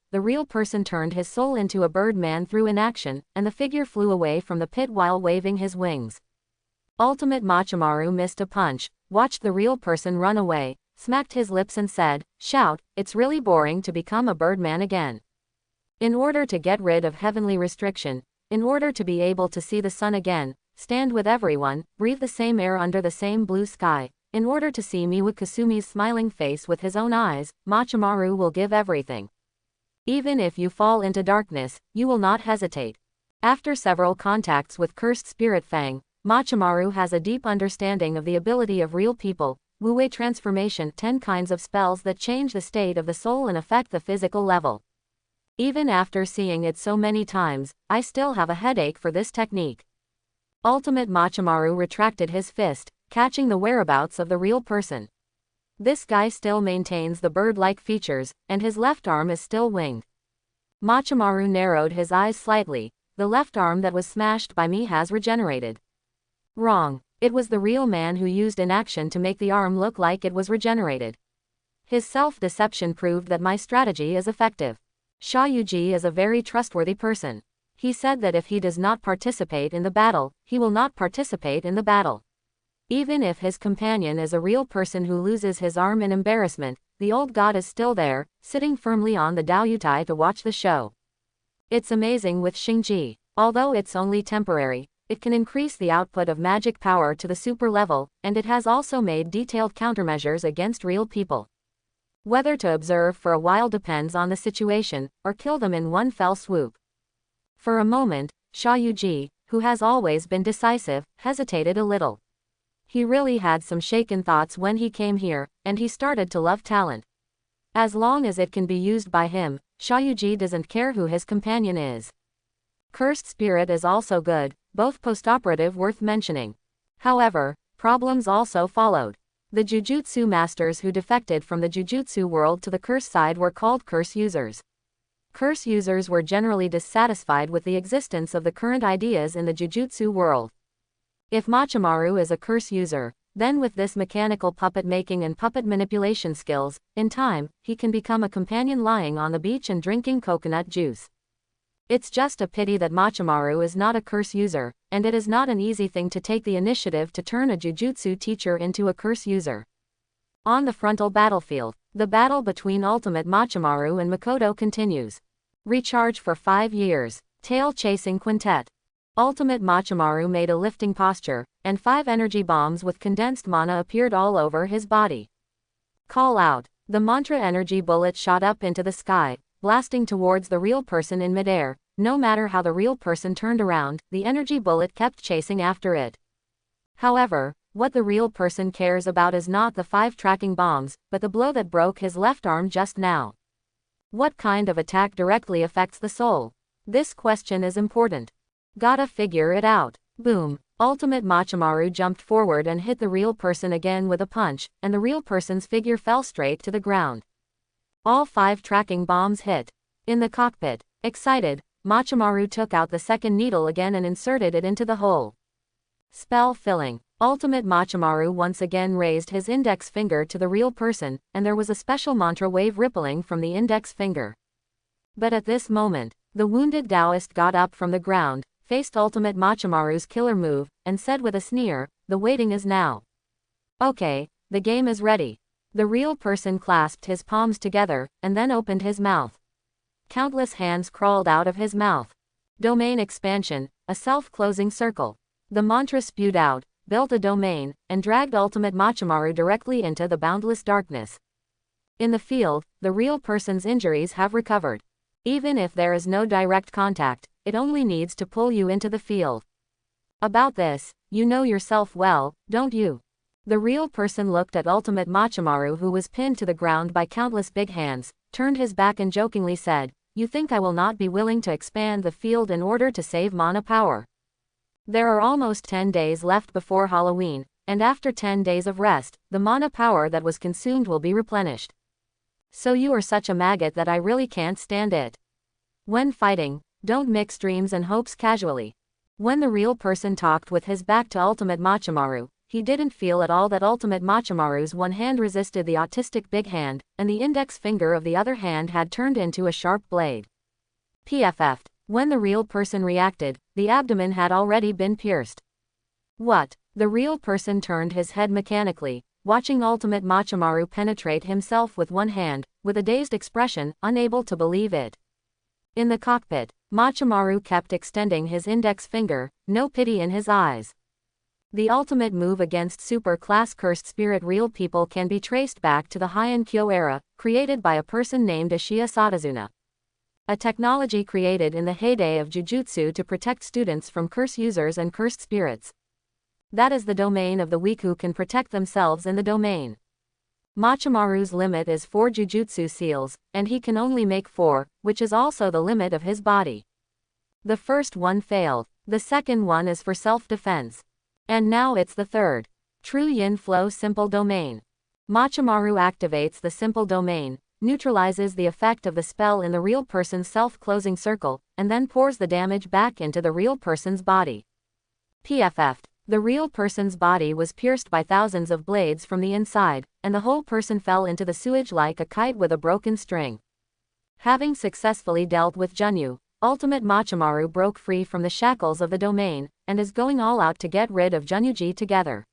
turned his soul into a bird man through inaction, and the figure flew away from the pit while waving his wings. Ultimate Machimaru missed a punch, watched the real person run away, smacked his lips and said, "Shout, it's really boring to become a birdman again." In order to get rid of heavenly restriction, in order to be able to see the sun again, stand with everyone, breathe the same air under the same blue sky, in order to see Miwa Kasumi's smiling face with his own eyes, Machimaru will give everything. Even if you fall into darkness, you will not hesitate. After several contacts with Cursed Spirit Fang, Machimaru has a deep understanding of the ability of real people, Wu-Wei transformation, 10 kinds of spells that change the state of the soul and affect the physical level. Even after seeing it so many times, I still have a headache for this technique. Ultimate Machimaru retracted his fist, catching the whereabouts of the real person. This guy still maintains the bird-like features, and his left arm is still winged. Machimaru narrowed his eyes slightly. The left arm that was smashed by me has regenerated. Wrong. It was the real man who used inaction to make the arm look like it was regenerated. His self-deception proved that my strategy is effective. Xiaoyuji is a very trustworthy person. He said that if he does not participate in the battle, he will not participate in the battle. Even if his companion is a real person who loses his arm in embarrassment, the old god is still there, sitting firmly on the Daoyutai to watch the show. It's amazing with Xingji. Although it's only temporary, it can increase the output of magic power to the super level, and it has also made detailed countermeasures against real people. Whether to observe for a while depends on the situation, or kill them in one fell swoop. For a moment, Xiaoyuji, who has always been decisive, hesitated a little. He really had some shaken thoughts when he came here, and he started to love talent. As long as it can be used by him, Xiaoyuji doesn't care who his companion is. Cursed Spirit is also good, both post-operative worth mentioning. However, problems also followed. The Jujutsu masters who defected from the Jujutsu world to the curse side were called curse users. Curse users were generally dissatisfied with the existence of the current ideas in the Jujutsu world. If Machimaru is a curse user, then with this mechanical puppet making and puppet manipulation skills, in time, he can become a companion lying on the beach and drinking coconut juice. It's just a pity that Machimaru is not a curse user, and it is not an easy thing to take the initiative to turn a Jujutsu teacher into a curse user. On the frontal battlefield, the battle between Ultimate Machimaru and Makoto continues. Recharge for 5 years. Tail Chasing Quintet. Ultimate Machimaru made a lifting posture, and 5 energy bombs with condensed mana appeared all over his body. Call out. The mantra energy bullet shot up into the sky, blasting towards the real person in midair. No matter how the real person turned around, the energy bullet kept chasing after it. However, what the real person cares about is not the 5 tracking bombs, but the blow that broke his left arm just now. What kind of attack directly affects the soul? This question is important. Gotta figure it out. Boom. Ultimate Machimaru jumped forward and hit the real person again with a punch, and the real person's figure fell straight to the ground. All 5 tracking bombs hit. In the cockpit, excited, Machimaru took out the second needle again and inserted it into the hole. Spell filling. Ultimate Machimaru once again raised his index finger to the real person, and there was a special mantra wave rippling from the index finger. But at this moment, the wounded Taoist got up from the ground, faced Ultimate Machimaru's killer move, and said with a sneer, "The waiting is now." Okay, the game is ready. The real person clasped his palms together, and then opened his mouth. Countless hands crawled out of his mouth. Domain expansion, a self-closing circle. The mantra spewed out, built a domain, and dragged Ultimate Machimaru directly into the boundless darkness. In the field, the real person's injuries have recovered. Even if there is no direct contact, it only needs to pull you into the field. About this, you know yourself well, don't you? The real person looked at Ultimate Machimaru, who was pinned to the ground by countless big hands, turned his back and jokingly said, "You think I will not be willing to expand the field in order to save mana power? There are almost 10 days left before Halloween, and after 10 days of rest, the mana power that was consumed will be replenished. So you are such a maggot that I really can't stand it. When fighting, don't mix dreams and hopes casually." When the real person talked with his back to Ultimate Machimaru, he didn't feel at all that Ultimate Machimaru's one hand resisted the autistic big hand, and the index finger of the other hand had turned into a sharp blade. PFF. When the real person reacted, the abdomen had already been pierced. What? The real person turned his head mechanically, watching Ultimate Machimaru penetrate himself with one hand, with a dazed expression, unable to believe it. In the cockpit, Machimaru kept extending his index finger, no pity in his eyes. The ultimate move against super-class cursed spirit real people can be traced back to the Heian Kyo era, created by a person named Ashiya Satazuna. A technology created in the heyday of Jujutsu to protect students from curse users and cursed spirits. That is the domain of the weak who can protect themselves in the domain. Machimaru's limit is 4 Jujutsu seals, and he can only make 4, which is also the limit of his body. The first one failed, the second one is for self-defense. And now it's the third. True Yin Flow Simple Domain. Machimaru activates the simple domain, neutralizes the effect of the spell in the real person's self-closing circle, and then pours the damage back into the real person's body. PFF. The real person's body was pierced by thousands of blades from the inside, and the whole person fell into the sewage like a kite with a broken string. Having successfully dealt with Junyu, Ultimate Machimaru broke free from the shackles of the domain, and is going all out to get rid of Junyuji together.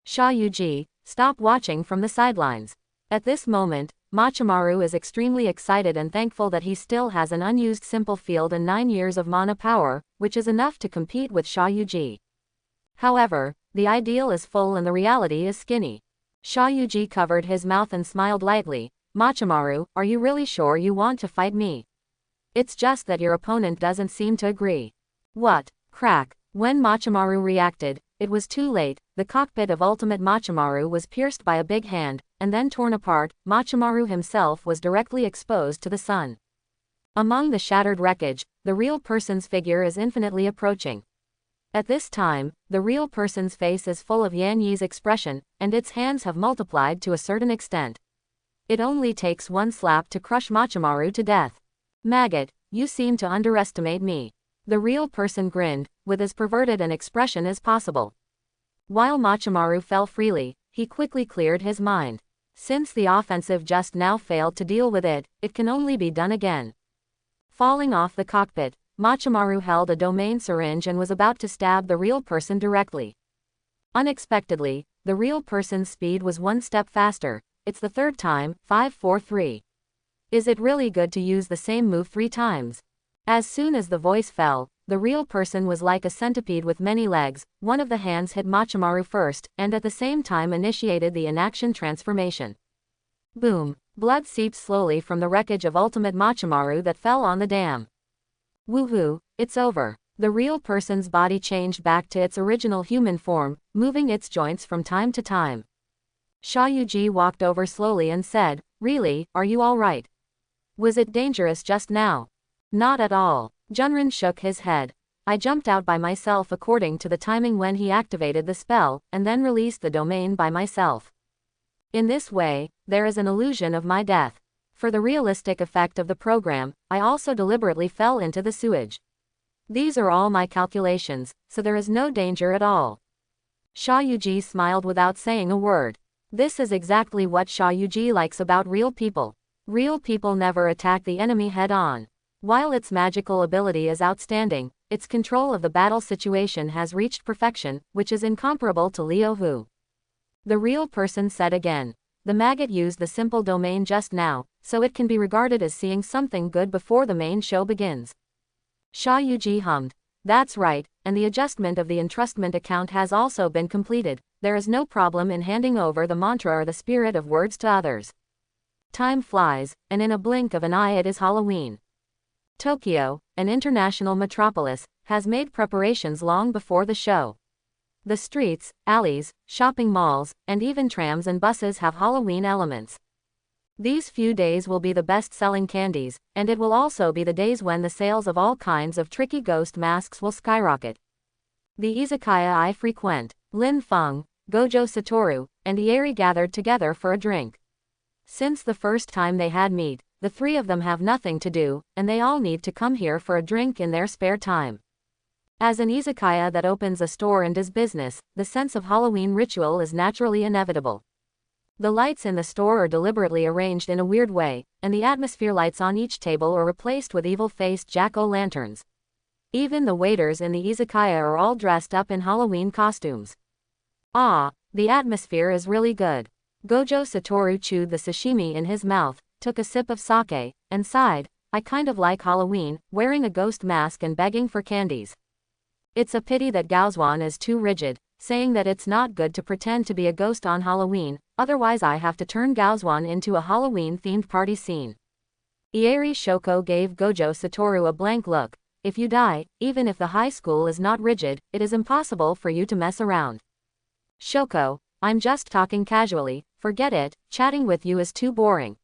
Shayuji, stop watching from the sidelines. At this moment, Machimaru is extremely excited and thankful that he still has an unused simple field and 9 years of mana power, which is enough to compete with Shayuji. However, the ideal is full and the reality is skinny. Shayuji covered his mouth and smiled lightly. Machimaru, are you really sure you want to fight me? It's just that your opponent doesn't seem to agree. What? Crack. When Machimaru reacted, it was too late. The cockpit of Ultimate Machimaru was pierced by a big hand, and then torn apart. Machimaru himself was directly exposed to the sun. Among the shattered wreckage, the real person's figure is infinitely approaching. At this time, the real person's face is full of Yan Yi's expression, and its hands have multiplied to a certain extent. It only takes one slap to crush Machimaru to death. Maggot, you seem to underestimate me. The real person grinned, with as perverted an expression as possible. While Machimaru fell freely, he quickly cleared his mind. Since the offensive just now failed to deal with it, it can only be done again. Falling off the cockpit, Machimaru held a domain syringe and was about to stab the real person directly. Unexpectedly, the real person's speed was one step faster. It's the third time, 5-4-3. Is it really good to use the same move 3 times? As soon as the voice fell, the real person was like a centipede with many legs. One of the hands hit Machimaru first, and at the same time initiated the inaction transformation. Boom! Blood seeped slowly from the wreckage of Ultimate Machimaru that fell on the dam. Woohoo! It's over. The real person's body changed back to its original human form, moving its joints from time to time. Shayuji walked over slowly and said, "Really, are you all right? Was it dangerous just now?" "Not at all." Junrin shook his head. "I jumped out by myself according to the timing when he activated the spell, and then released the domain by myself. In this way, there is an illusion of my death. For the realistic effect of the program, I also deliberately fell into the sewage. These are all my calculations, so there is no danger at all." Shayuji smiled without saying a word. This is exactly what Shayuji likes about real people. Real people never attack the enemy head-on. While its magical ability is outstanding, its control of the battle situation has reached perfection, which is incomparable to Liu Hu. The real person said again. The maggot used the simple domain just now, so it can be regarded as seeing something good before the main show begins. Shayuji hummed. That's right, and the adjustment of the entrustment account has also been completed. There is no problem in handing over the mantra or the spirit of words to others. Time flies, and in a blink of an eye it is Halloween. Tokyo, an international metropolis, has made preparations long before the show. The streets, alleys, shopping malls, and even trams and buses have Halloween elements. These few days will be the best-selling candies, and it will also be the days when the sales of all kinds of tricky ghost masks will skyrocket. The izakaya I frequent, Lin Feng, Gojo Satoru, and Ieri gathered together for a drink. Since the first time they had meet, the three of them have nothing to do, and they all need to come here for a drink in their spare time. As an izakaya that opens a store and does business, the sense of Halloween ritual is naturally inevitable. The lights in the store are deliberately arranged in a weird way, and the atmosphere lights on each table are replaced with evil-faced jack-o'-lanterns. Even the waiters in the izakaya are all dressed up in Halloween costumes. Ah, the atmosphere is really good. Gojo Satoru chewed the sashimi in his mouth, took a sip of sake, and sighed. I kind of like Halloween, wearing a ghost mask and begging for candies. It's a pity that Gaozuan is too rigid, saying that it's not good to pretend to be a ghost on Halloween, otherwise I have to turn Gaozuan into a Halloween-themed party scene. Ieri Shoko gave Gojo Satoru a blank look. If you die, even if the high school is not rigid, it is impossible for you to mess around. Shoko, I'm just talking casually, forget it, chatting with you is too boring.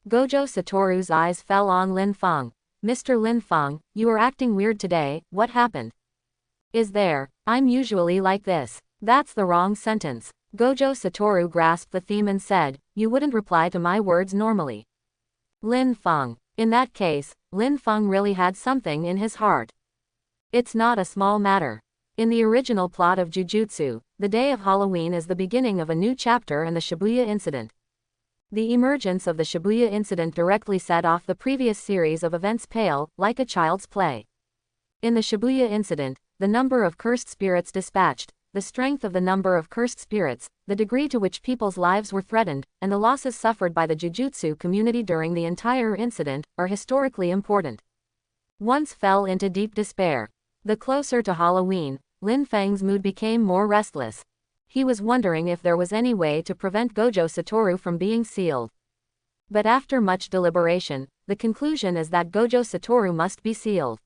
Gojo Satoru's eyes fell on Lin Feng. Mr. Lin Feng, you are acting weird today, what happened? I'm usually like this. That's the wrong sentence. Gojo Satoru grasped the theme and said, you wouldn't reply to my words normally. Lin Feng. In that case, Lin Feng really had something in his heart. It's not a small matter. In the original plot of Jujutsu, the day of Halloween is the beginning of a new chapter and the Shibuya incident. The emergence of the Shibuya incident directly set off the previous series of events pale, like a child's play. In the Shibuya incident, the number of cursed spirits dispatched, the strength of the number of cursed spirits, the degree to which people's lives were threatened, and the losses suffered by the Jujutsu community during the entire incident, are historically important. Once fell into deep despair. The closer to Halloween, Lin Feng's mood became more restless. He was wondering if there was any way to prevent Gojo Satoru from being sealed. But after much deliberation, the conclusion is that Gojo Satoru must be sealed.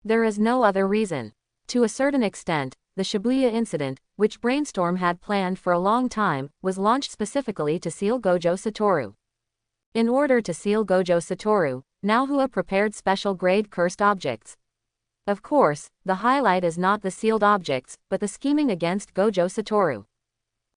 There is no other reason. To a certain extent, the Shibuya incident, which Brainstorm had planned for a long time, was launched specifically to seal Gojo Satoru. In order to seal Gojo Satoru, Naohua prepared special grade cursed objects. Of course, the highlight is not the sealed objects, but the scheming against Gojo Satoru.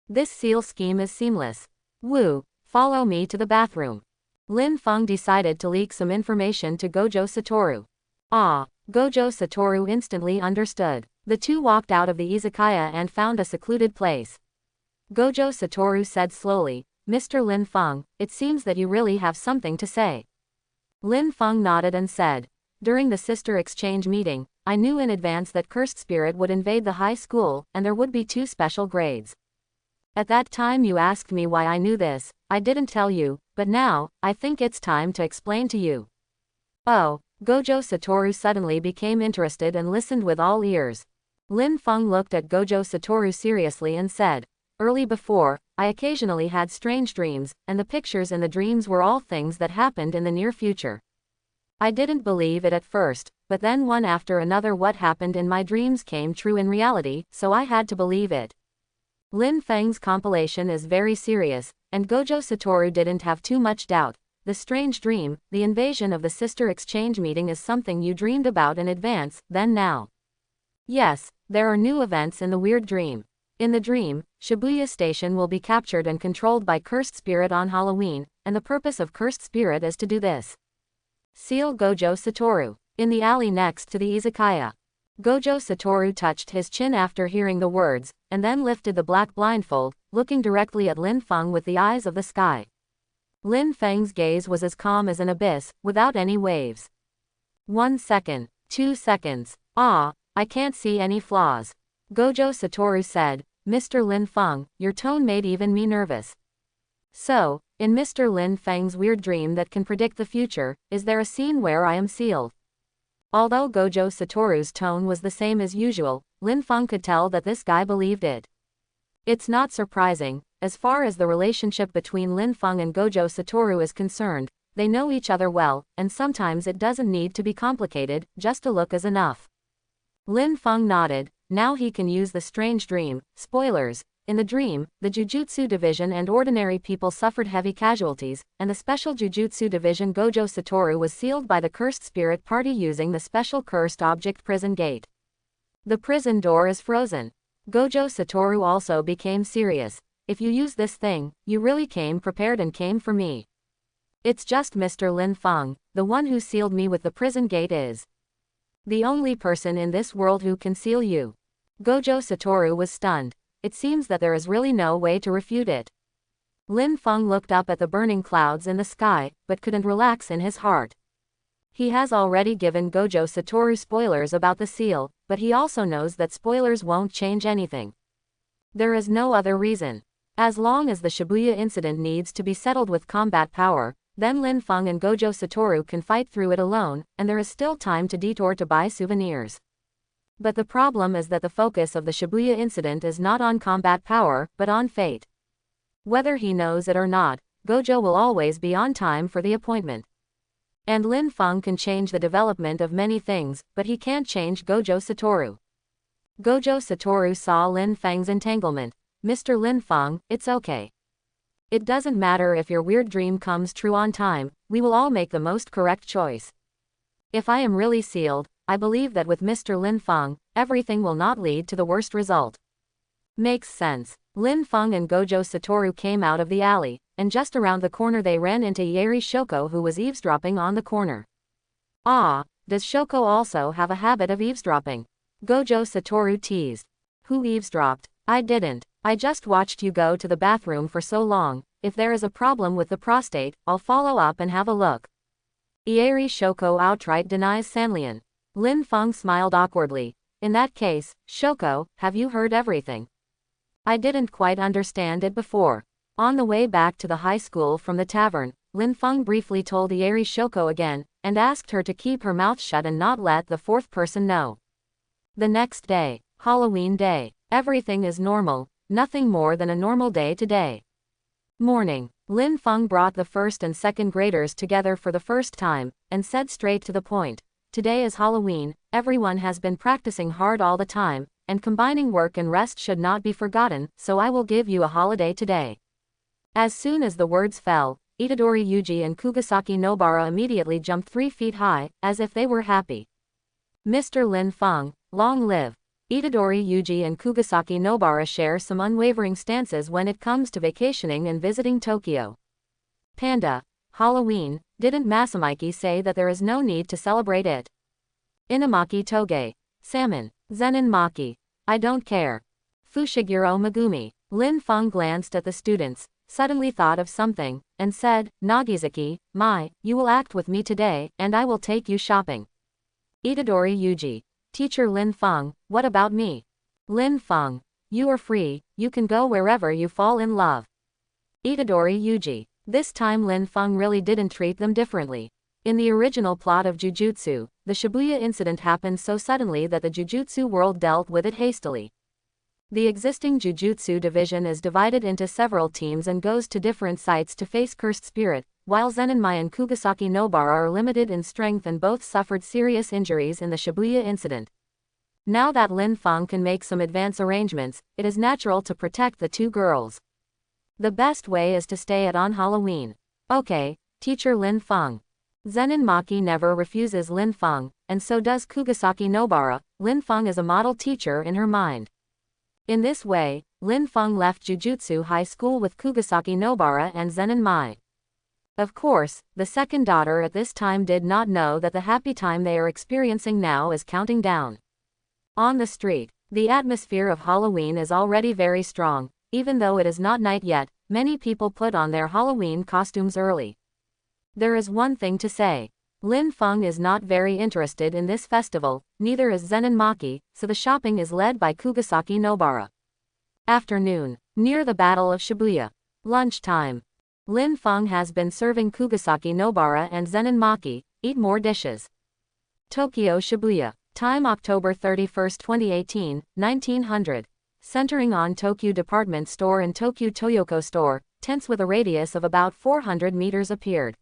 This seal scheme is seamless. Woo, follow me to the bathroom. Lin Feng decided to leak some information to Gojo Satoru. Ah, Gojo Satoru instantly understood. The two walked out of the izakaya and found a secluded place. Gojo Satoru said slowly, Mr. Lin Feng, it seems that you really have something to say. Lin Feng nodded and said, during the sister exchange meeting, I knew in advance that cursed spirit would invade the high school, and there would be 2 special grades. At that time you asked me why I knew this, I didn't tell you, but now, I think it's time to explain to you. Oh, Gojo Satoru suddenly became interested and listened with all ears. Lin Feng looked at Gojo Satoru seriously and said, early before, I occasionally had strange dreams, and the pictures in the dreams were all things that happened in the near future. I didn't believe it at first, but then one after another what happened in my dreams came true in reality, so I had to believe it. Lin Feng's compilation is very serious, and Gojo Satoru didn't have too much doubt. The strange dream, the invasion of the sister exchange meeting is something you dreamed about in advance, then now. Yes, there are new events in the weird dream. In the dream, Shibuya Station will be captured and controlled by Cursed Spirit on Halloween, and the purpose of Cursed Spirit is to do this. Seal Gojo Satoru. In the alley next to the izakaya. Gojo Satoru touched his chin after hearing the words, and then lifted the black blindfold, looking directly at Lin Feng with the eyes of the sky. Lin Feng's gaze was as calm as an abyss, without any waves. 1 second, 2 seconds. Ah, I can't see any flaws. Gojo Satoru said, Mr. Lin Feng, your tone made even me nervous. So, in Mr. Lin Feng's weird dream that can predict the future, is there a scene where I am sealed? Although Gojo Satoru's tone was the same as usual, Lin Feng could tell that this guy believed it. It's not surprising, as far as the relationship between Lin Feng and Gojo Satoru is concerned, they know each other well, and sometimes it doesn't need to be complicated, just a look is enough. Lin Feng nodded, now he can use the strange dream. Spoilers. In the dream, the Jujutsu Division and ordinary people suffered heavy casualties, and the Special Jujutsu Division Gojo Satoru was sealed by the Cursed Spirit Party using the special Cursed Object Prison Gate. The prison door is frozen. Gojo Satoru also became serious. If you use this thing, you really came prepared and came for me. It's just Mr. Lin Feng, the one who sealed me with the prison gate is the only person in this world who can seal you. Gojo Satoru was stunned. It seems that there is really no way to refute it. Lin Feng looked up at the burning clouds in the sky, but couldn't relax in his heart. He has already given Gojo Satoru spoilers about the seal, but he also knows that spoilers won't change anything. There is no other reason. As long as the Shibuya incident needs to be settled with combat power, then Lin Feng and Gojo Satoru can fight through it alone, and there is still time to detour to buy souvenirs. But the problem is that the focus of the Shibuya incident is not on combat power, but on fate. Whether he knows it or not, Gojo will always be on time for the appointment. And Lin Feng can change the development of many things, but he can't change Gojo Satoru. Gojo Satoru saw Lin Feng's entanglement. Mr. Lin Feng, it's okay. It doesn't matter if your weird dream comes true on time, we will all make the most correct choice. If I am really sealed, I believe that with Mr. Lin Feng, everything will not lead to the worst result. Makes sense. Lin Feng and Gojo Satoru came out of the alley, and just around the corner they ran into Ieri Shoko, who was eavesdropping on the corner. Ah, does Shoko also have a habit of eavesdropping? Gojo Satoru teased. Who eavesdropped? I didn't. I just watched you go to the bathroom for so long. If there is a problem with the prostate, I'll follow up and have a look. Ieri Shoko outright denies Sanlian. Lin Feng smiled awkwardly. In that case, Shoko, have you heard everything? I didn't quite understand it before. On the way back to the high school from the tavern, Lin Feng briefly told Ieri Shoko again, and asked her to keep her mouth shut and not let the fourth person know. The next day, Halloween day. Everything is normal, nothing more than a normal day today. Morning. Lin Feng brought the first and second graders together for the first time, and said straight to the point. Today is Halloween, everyone has been practicing hard all the time, and combining work and rest should not be forgotten, so I will give you a holiday today. As soon as the words fell, Itadori Yuji and Kugasaki Nobara immediately jumped 3 feet high, as if they were happy. Mr. Lin Feng, long live. Itadori Yuji and Kugasaki Nobara share some unwavering stances when it comes to vacationing and visiting Tokyo. Panda. Halloween, didn't Masamiki say that there is no need to celebrate it? Inamaki Toge. Salmon. Zenin Maki. I don't care. Fushiguro Megumi. Lin Feng glanced at the students, suddenly thought of something, and said, Nagizaki, you will act with me today, and I will take you shopping. Itadori Yuji. Teacher Lin Feng, what about me? Lin Feng. You are free, you can go wherever you fall in love. Itadori Yuji. This time Lin Feng really didn't treat them differently. In the original plot of Jujutsu, the Shibuya incident happened so suddenly that the Jujutsu world dealt with it hastily. The existing Jujutsu division is divided into several teams and goes to different sites to face Cursed Spirit, while Zeninmai and Kugasaki Nobara are limited in strength and both suffered serious injuries in the Shibuya incident. Now that Lin Feng can make some advance arrangements, it is natural to protect the two girls. The best way is to stay on Halloween. Okay, Teacher Lin Feng. Zenin Maki never refuses Lin Feng, and so does Kugasaki Nobara. Lin Feng is a model teacher in her mind. In this way, Lin Feng left Jujutsu High School with Kugasaki Nobara and Zenin Mai. Of course, the second daughter at this time did not know that the happy time they are experiencing now is counting down. On the street, the atmosphere of Halloween is already very strong. Even though it is not night yet, many people put on their Halloween costumes early. There is one thing to say. Lin Feng is not very interested in this festival, neither is Zenin Maki, so the shopping is led by Kugasaki Nobara. Afternoon. Near the Battle of Shibuya. Lunchtime. Lin Feng has been serving Kugasaki Nobara and Zenin Maki, eat more dishes. Tokyo Shibuya. Time October 31, 2018, 1900. Centering on Tokyo Department Store and Tokyo Toyoko Store, tents with a radius of about 400 meters appeared.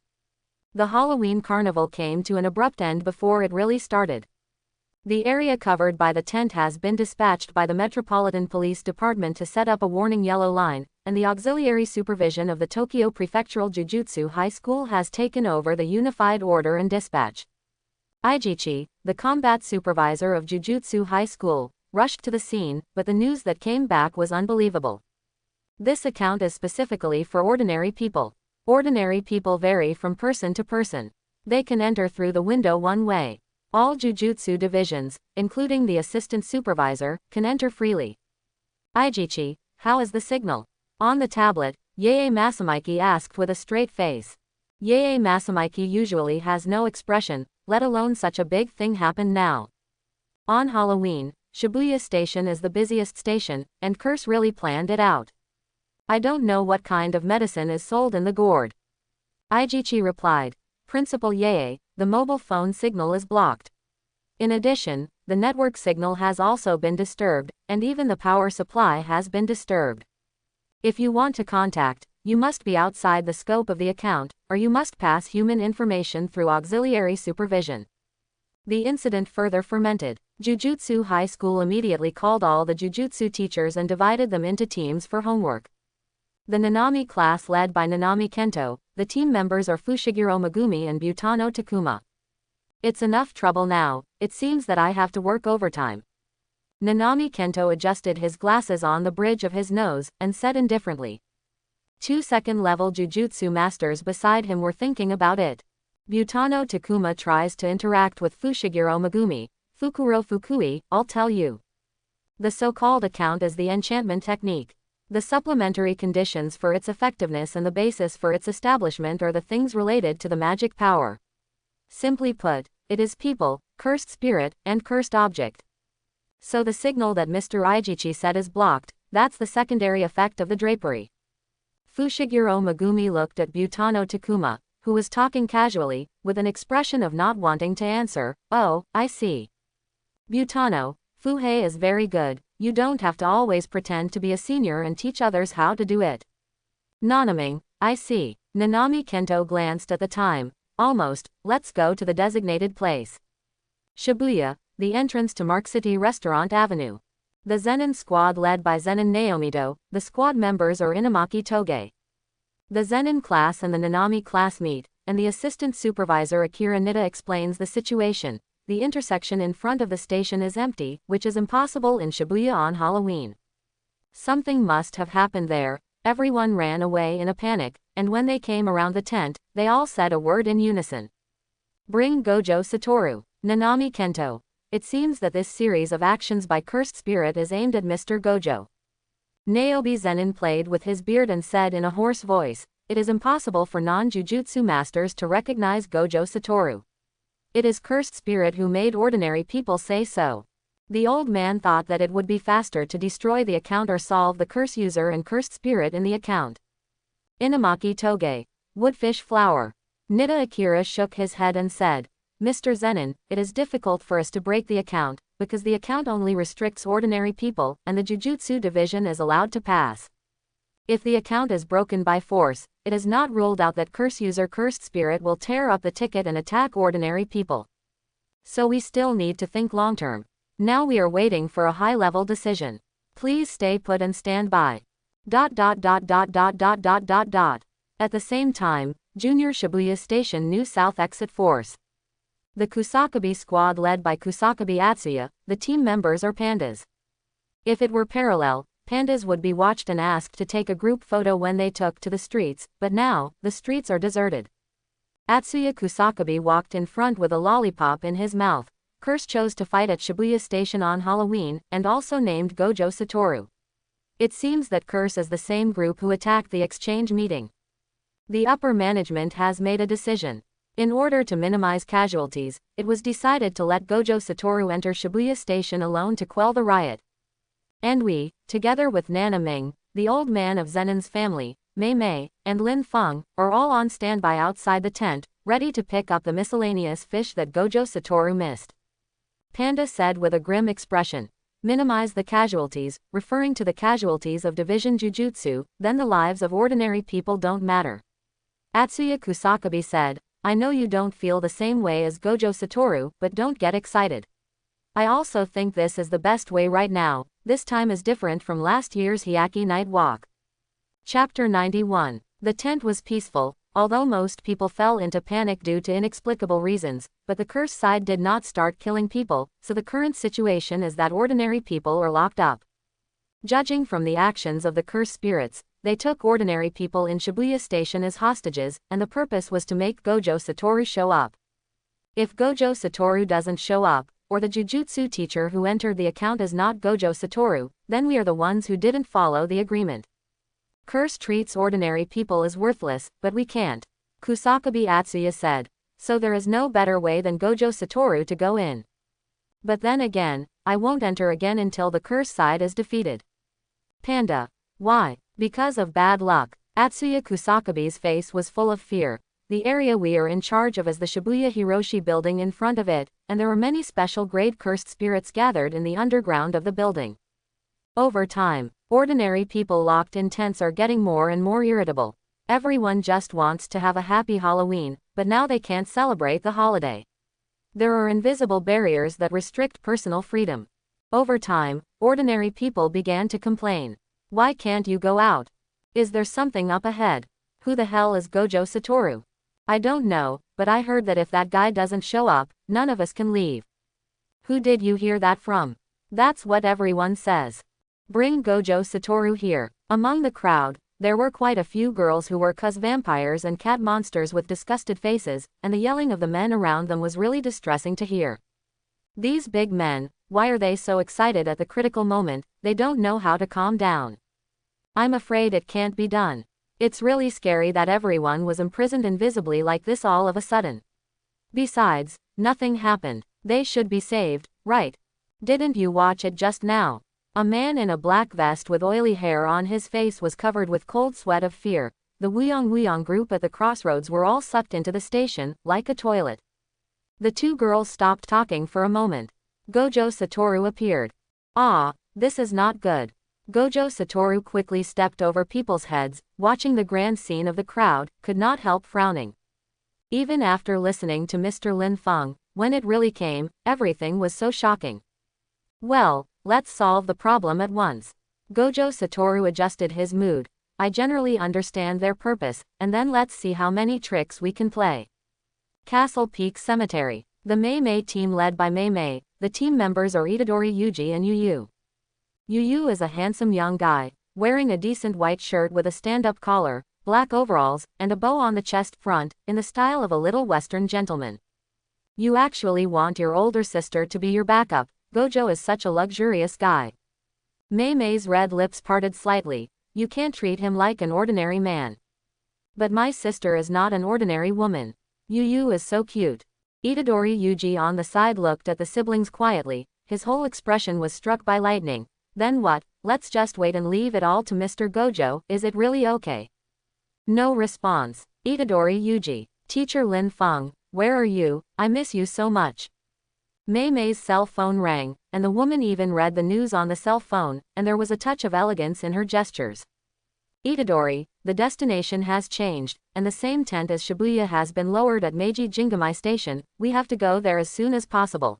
The Halloween carnival came to an abrupt end before it really started. The area covered by the tent has been dispatched by the Metropolitan Police Department to set up a warning yellow line, and the auxiliary supervision of the Tokyo Prefectural Jujutsu High School has taken over the unified order and dispatch. Eijichi, the combat supervisor of Jujutsu High School, rushed to the scene, but the news that came back was unbelievable. This account is specifically for ordinary people. Ordinary people vary from person to person. They can enter through the window one way. All Jujutsu divisions, including the assistant supervisor, can enter freely. Eijichi, how is the signal? On the tablet, Yae Masamiki asked with a straight face. Yae Masamiki usually has no expression, let alone such a big thing happen now. On Halloween, Shibuya Station is the busiest station, and Curse really planned it out. I don't know what kind of medicine is sold in the gourd. Eijichi replied. Principal Yae, the mobile phone signal is blocked. In addition, the network signal has also been disturbed, and even the power supply has been disturbed. If you want to contact, you must be outside the scope of the account, or you must pass human information through auxiliary supervision. The incident further fermented. Jujutsu High School immediately called all the Jujutsu teachers and divided them into teams for homework. The Nanami class led by Nanami Kento, the team members are Fushiguro Megumi and Butano Takuma. It's enough trouble now, it seems that I have to work overtime. Nanami Kento adjusted his glasses on the bridge of his nose, and said indifferently. 2 second-level Jujutsu masters beside him were thinking about it. Butano Takuma tries to interact with Fushiguro Megumi. Fukuro Fukui, I'll tell you. The so-called account is the enchantment technique. The supplementary conditions for its effectiveness and the basis for its establishment are the things related to the magic power. Simply put, it is people, cursed spirit, and cursed object. So the signal that Mr. Eijichi said is blocked, that's the secondary effect of the drapery. Fushiguro Megumi looked at Butano Takuma, who was talking casually, with an expression of not wanting to answer. Oh, I see. Butano, Fuhei is very good, you don't have to always pretend to be a senior and teach others how to do it. Nanaming, I see. Nanami Kento glanced at the time. Almost, let's go to the designated place. Shibuya, the entrance to Mark City Restaurant Avenue. The Zenin squad led by Zenin Naomido, the squad members are Inamaki Toge. The Zenin class and the Nanami class meet, and the assistant supervisor Akira Nida explains the situation. The intersection in front of the station is empty, which is impossible in Shibuya on Halloween. Something must have happened there. Everyone ran away in a panic, and when they came around the tent, they all said a word in unison. Bring Gojo Satoru. Nanami Kento. It seems that this series of actions by Cursed Spirit is aimed at Mr. Gojo. Naobi Zenin played with his beard and said in a hoarse voice, it is impossible for non-jujutsu masters to recognize Gojo Satoru. It is Cursed Spirit who made ordinary people say so. The old man thought that it would be faster to destroy the account or solve the curse user and Cursed Spirit in the account. Inamaki Toge. Woodfish flower. Nida Akira shook his head and said, Mr. Zenin, it is difficult for us to break the account, because the account only restricts ordinary people, and the Jujutsu division is allowed to pass. If the account is broken by force, it is not ruled out that curse user Cursed Spirit will tear up the ticket and attack ordinary people. So we still need to think long-term. Now we are waiting for a high-level decision. Please stay put and stand by. At the same time, Junior Shibuya Station New South Exit Force. The Kusakabe squad led by Kusakabe Atsuya, the team members are pandas. If it were parallel, pandas would be watched and asked to take a group photo when they took to the streets, but now, the streets are deserted. Atsuya Kusakabe walked in front with a lollipop in his mouth. Curse chose to fight at Shibuya Station on Halloween, and also named Gojo Satoru. It seems that Curse is the same group who attacked the exchange meeting. The upper management has made a decision. In order to minimize casualties, it was decided to let Gojo Satoru enter Shibuya Station alone to quell the riot. And we, together with Nana Ming, the old man of Zenin's family, Mei Mei, and Lin Feng, are all on standby outside the tent, ready to pick up the miscellaneous fish that Gojo Satoru missed. Panda said with a grim expression. Minimize the casualties, referring to the casualties of Division Jujutsu, then the lives of ordinary people don't matter. Atsuya Kusakabe said, I know you don't feel the same way as Gojo Satoru, but don't get excited. I also think this is the best way right now. This time is different from last year's Hyaki night walk. Chapter 91. The tent was peaceful, although most people fell into panic due to inexplicable reasons, but the cursed side did not start killing people, so the current situation is that ordinary people are locked up. Judging from the actions of the cursed spirits, they took ordinary people in Shibuya Station as hostages, and the purpose was to make Gojo Satoru show up. If Gojo Satoru doesn't show up, or the Jujutsu teacher who entered the account is not Gojo Satoru, then we are the ones who didn't follow the agreement. Curse treats ordinary people as worthless, but we can't. Kusakabe Atsuya said. So there is no better way than Gojo Satoru to go in. But then again, I won't enter again until the curse side is defeated. Panda. Why? Because of bad luck. Atsuya Kusakabe's face was full of fear. The area we are in charge of is the Shibuya Hiroshi building in front of it, and there are many special grade cursed spirits gathered in the underground of the building. Over time, ordinary people locked in tents are getting more and more irritable. Everyone just wants to have a happy Halloween, but now they can't celebrate the holiday. There are invisible barriers that restrict personal freedom. Over time, ordinary people began to complain. Why can't you go out? Is there something up ahead? Who the hell is Gojo Satoru? I don't know, but I heard that if that guy doesn't show up, none of us can leave. Who did you hear that from? That's what everyone says. Bring Gojo Satoru here. Among the crowd, there were quite a few girls who were vampires and cat monsters with disgusted faces, and the yelling of the men around them was really distressing to hear. These big men, why are they so excited at the critical moment? They don't know how to calm down. I'm afraid it can't be done. It's really scary that everyone was imprisoned invisibly like this all of a sudden. Besides, nothing happened. They should be saved, right? Didn't you watch it just now? A man in a black vest with oily hair on his face was covered with cold sweat of fear. The Wuyong group at the crossroads were all sucked into the station, like a toilet. The two girls stopped talking for a moment. Gojo Satoru appeared. Ah, this is not good. Gojo Satoru quickly stepped over people's heads, watching the grand scene of the crowd, could not help frowning. Even after listening to Mr. Lin Feng, when it really came, everything was so shocking. Well, let's solve the problem at once. Gojo Satoru adjusted his mood. I generally understand their purpose, and then let's see how many tricks we can play. Castle Peak Cemetery. The Mei team led by Mei. The team members are Itadori Yuji and Yu. Yu is a handsome young guy, wearing a decent white shirt with a stand-up collar, black overalls, and a bow on the chest front, in the style of a little Western gentleman. You actually want your older sister to be your backup. Gojo is such a luxurious guy. Mei's red lips parted slightly. You can't treat him like an ordinary man. But my sister is not an ordinary woman. Yu is so cute. Itadori Yuji on the side looked at the siblings quietly. His whole expression was struck by lightning. Then what? Let's just wait and leave it all to Mr. Gojo. Is it really okay? No response. Itadori Yuji. Teacher Lin Feng, where are you? I miss you so much. Mei's cell phone rang, and the woman even read the news on the cell phone, and there was a touch of elegance in her gestures. Itadori, the destination has changed, and the same tent as Shibuya has been lowered at Meiji Jingamai Station. We have to go there as soon as possible.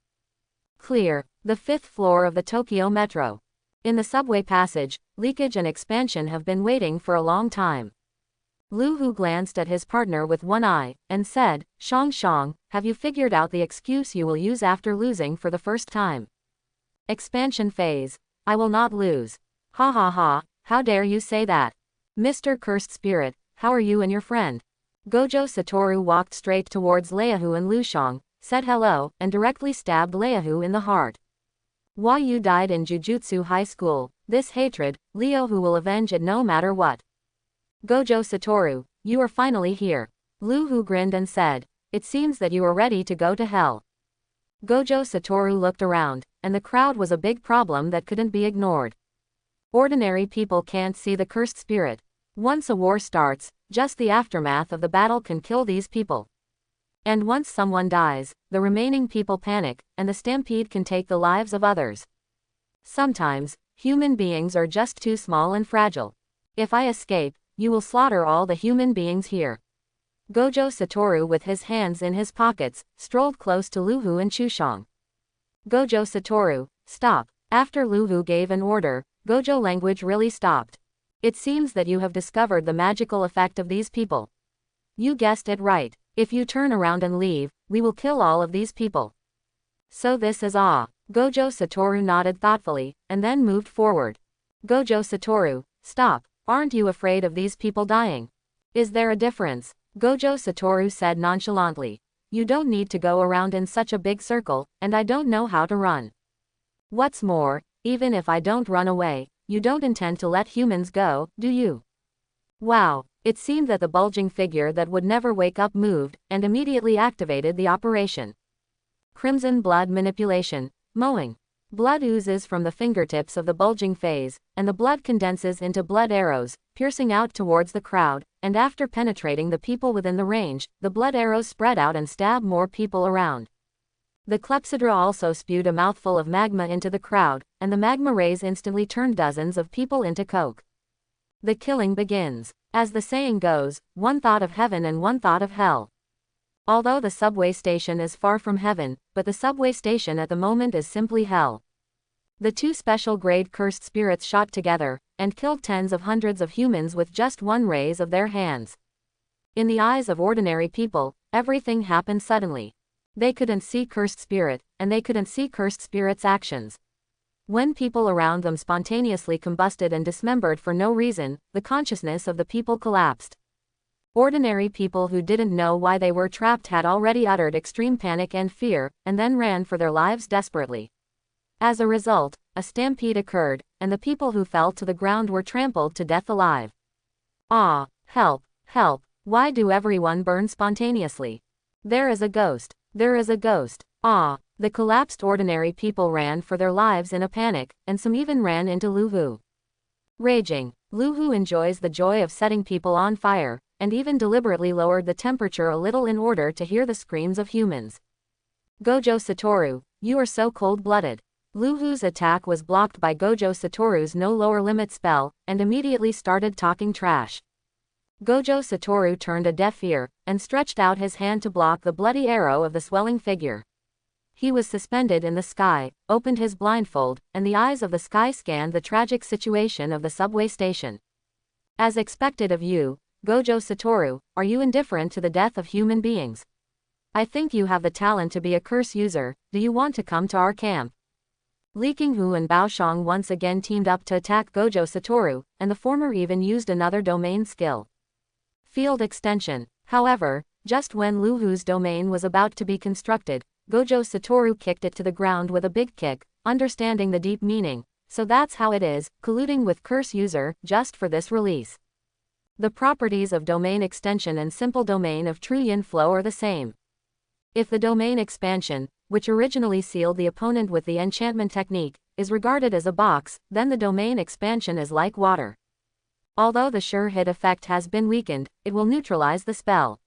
Clear. The 5th floor of the Tokyo Metro. In the subway passage, leakage and expansion have been waiting for a long time. Lu Hu glanced at his partner with one eye, and said, Shang, have you figured out the excuse you will use after losing for the first time? Expansion phase. I will not lose. Ha ha ha, how dare you say that? Mr. Cursed Spirit, how are you and your friend? Gojo Satoru walked straight towards Leahu and Lu Shang, said hello, and directly stabbed Leahu in the heart. Why you died in Jujutsu High School, this hatred, Leahu will avenge it no matter what. Gojo Satoru, you are finally here. Lu Hu grinned and said, it seems that you are ready to go to hell. Gojo Satoru looked around, and the crowd was a big problem that couldn't be ignored. Ordinary people can't see the cursed spirit. Once a war starts, just the aftermath of the battle can kill these people. And once someone dies, the remaining people panic, and the stampede can take the lives of others. Sometimes, human beings are just too small and fragile. If I escape, you will slaughter all the human beings here. Gojo Satoru with his hands in his pockets, strolled close to Lu Hu and Chushang. Gojo Satoru, stop. After Luhu gave an order, Gojo language really stopped. It seems that you have discovered the magical effect of these people. You guessed it right. If you turn around and leave, we will kill all of these people. So this is all. Gojo Satoru nodded thoughtfully, and then moved forward. Gojo Satoru, stop. Aren't you afraid of these people dying? Is there a difference? Gojo Satoru said nonchalantly. You don't need to go around in such a big circle, and I don't know how to run. What's more, even if I don't run away, you don't intend to let humans go, do you? Wow, it seemed that the bulging figure that would never wake up moved, and immediately activated the operation. Crimson blood manipulation, mowing. Blood oozes from the fingertips of the bulging phase, and the blood condenses into blood arrows, piercing out towards the crowd, and after penetrating the people within the range, the blood arrows spread out and stab more people around. The clepsydra also spewed a mouthful of magma into the crowd, and the magma rays instantly turned dozens of people into coke. The killing begins. As the saying goes, one thought of heaven and one thought of hell. Although the subway station is far from heaven, but the subway station at the moment is simply hell. The two special grade cursed spirits shot together, and killed tens of hundreds of humans with just one raise of their hands. In the eyes of ordinary people, everything happened suddenly. They couldn't see cursed spirit, and they couldn't see cursed spirit's actions. When people around them spontaneously combusted and dismembered for no reason, the consciousness of the people collapsed. Ordinary people who didn't know why they were trapped had already uttered extreme panic and fear, and then ran for their lives desperately. As a result, a stampede occurred, and the people who fell to the ground were trampled to death alive. Ah, help, help, why do everyone burn spontaneously? There is a ghost, there is a ghost, ah. The collapsed ordinary people ran for their lives in a panic, and some even ran into Luhu. Raging, Luhu enjoys the joy of setting people on fire, and even deliberately lowered the temperature a little in order to hear the screams of humans. Gojo Satoru, you are so cold-blooded. Luhu's attack was blocked by Gojo Satoru's no lower limit spell, and immediately started talking trash. Gojo Satoru turned a deaf ear, and stretched out his hand to block the bloody arrow of the swelling figure. He was suspended in the sky, opened his blindfold, and the eyes of the sky scanned the tragic situation of the subway station. As expected of you, Gojo Satoru, are you indifferent to the death of human beings? I think you have the talent to be a curse user. Do you want to come to our camp? Li Qinghu and Bao Shang once again teamed up to attack Gojo Satoru, and the former even used another domain skill. Field extension. However, just when Luhu's domain was about to be constructed, Gojo Satoru kicked it to the ground with a big kick, understanding the deep meaning. So that's how it is, colluding with curse user, just for this release. The properties of domain extension and simple domain of true yin flow are the same. If the domain expansion, which originally sealed the opponent with the enchantment technique, is regarded as a box, then the domain expansion is like water. Although the sure hit effect has been weakened, it will neutralize the spell.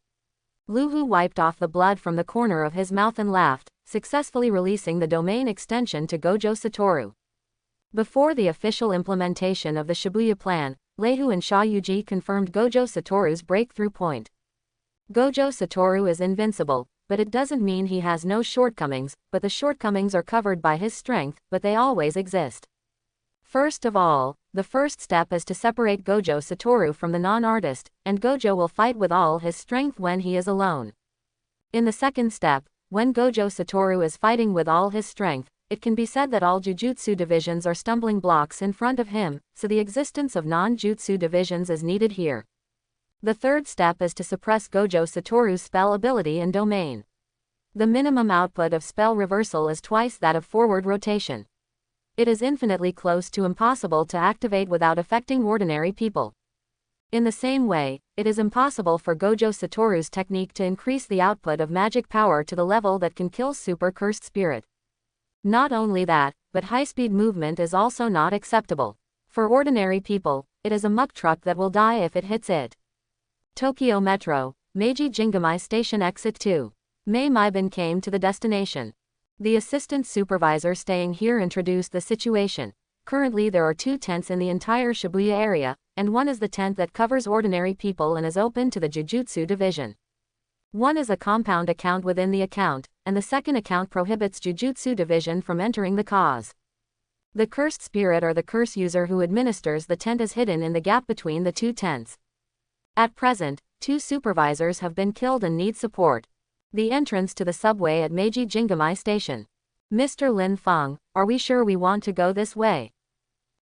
Luhu wiped off the blood from the corner of his mouth and laughed, successfully releasing the domain extension to Gojo Satoru. Before the official implementation of the Shibuya plan, Leihu and Sha Yuji confirmed Gojo Satoru's breakthrough point. Gojo Satoru is invincible, but it doesn't mean he has no shortcomings, but the shortcomings are covered by his strength, but they always exist. First of all, the first step is to separate Gojo Satoru from the non-artist, and Gojo will fight with all his strength when he is alone. In the second step, when Gojo Satoru is fighting with all his strength, it can be said that all Jujutsu divisions are stumbling blocks in front of him, so the existence of non-jutsu divisions is needed here. The third step is to suppress Gojo Satoru's spell ability and domain. The minimum output of spell reversal is twice that of forward rotation. It is infinitely close to impossible to activate without affecting ordinary people. In the same way, it is impossible for Gojo Satoru's technique to increase the output of magic power to the level that can kill super cursed spirit. Not only that, but high-speed movement is also not acceptable. For ordinary people, it is a muck truck that will die if it hits it. Tokyo Metro, Meiji Jingamai Station Exit 2. Mei Maibin came to the destination. The assistant supervisor staying here introduced the situation. Currently there are 2 tents in the entire Shibuya area, and one is the tent that covers ordinary people and is open to the Jujutsu division. One is a compound account within the account, and the second account prohibits Jujutsu division from entering the cause. The cursed spirit or the curse user who administers the tent is hidden in the gap between the two tents. At present, 2 supervisors have been killed and need support. The entrance to the subway at Meiji Jingamai Station. Mr. Lin Feng, are we sure we want to go this way?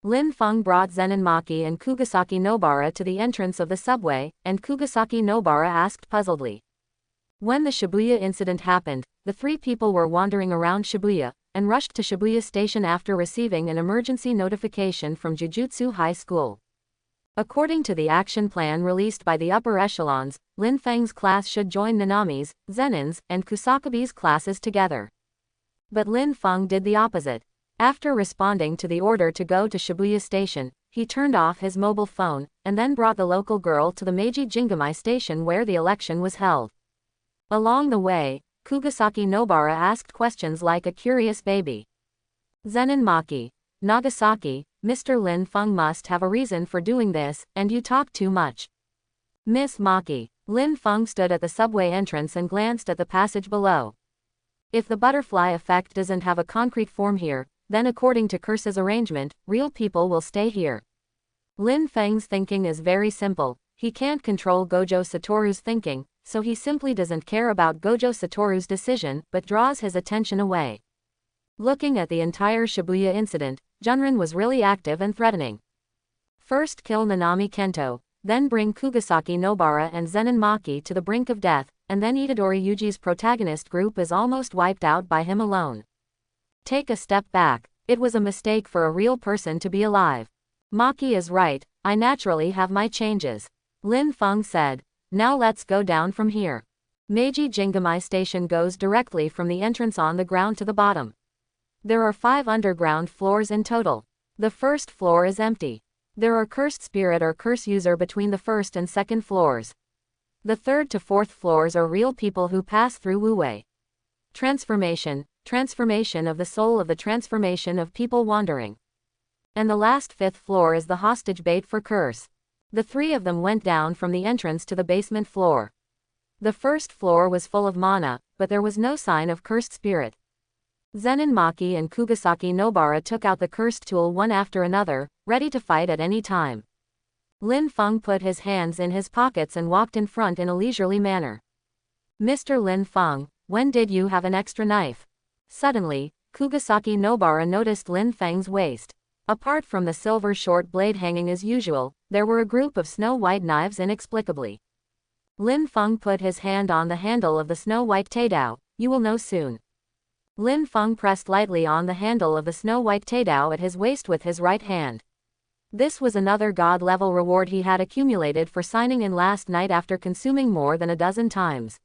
Lin Feng brought Zenin Maki and Kugasaki Nobara to the entrance of the subway, and Kugasaki Nobara asked puzzledly. When the Shibuya incident happened, the 3 people were wandering around Shibuya, and rushed to Shibuya Station after receiving an emergency notification from Jujutsu High School. According to the action plan released by the upper echelons, Lin Feng's class should join Nanami's, Zenin's, and Kusakabe's classes together. But Lin Feng did the opposite. After responding to the order to go to Shibuya Station, he turned off his mobile phone, and then brought the local girl to the Meiji Jingamai Station where the election was held. Along the way, Kugasaki Nobara asked questions like a curious baby. Zenin Maki, Nagasaki, Mr. Lin Feng must have a reason for doing this, and you talk too much. Miss Maki, Lin Feng stood at the subway entrance and glanced at the passage below. If the butterfly effect doesn't have a concrete form here, then according to Curse's arrangement, real people will stay here. Lin Feng's thinking is very simple. He can't control Gojo Satoru's thinking, so he simply doesn't care about Gojo Satoru's decision, but draws his attention away. Looking at the entire Shibuya incident, Junrin was really active and threatening. First kill Nanami Kento, then bring Kugasaki Nobara and Zenin Maki to the brink of death, and then Itadori Yuji's protagonist group is almost wiped out by him alone. Take a step back. It was a mistake for a real person to be alive. Maki is right, I naturally have my changes. Lin Feng said. Now let's go down from here. Meiji Jingamai Station goes directly from the entrance on the ground to the bottom. There are 5 underground floors in total. The first floor is empty. There are cursed spirit or curse user between the first and second floors. The 3rd to 4th floors are real people who pass through Wu-Wei. Transformation of the soul of the transformation of people wandering. And the last 5th floor is the hostage bait for curse. The 3 of them went down from the entrance to the basement floor. The first floor was full of mana, but there was no sign of cursed spirit. Zenin Maki and Kugasaki Nobara took out the cursed tool one after another, ready to fight at any time. Lin Feng put his hands in his pockets and walked in front in a leisurely manner. Mr. Lin Feng, when did you have an extra knife? Suddenly, Kugasaki Nobara noticed Lin Feng's waist. Apart from the silver short blade hanging as usual, there were a group of snow-white knives inexplicably. Lin Feng put his hand on the handle of the snow-white Teidao. You will know soon. Lin Feng pressed lightly on the handle of the snow-white Teidao at his waist with his right hand. This was another god-level reward he had accumulated for signing in last night after consuming more than a dozen times.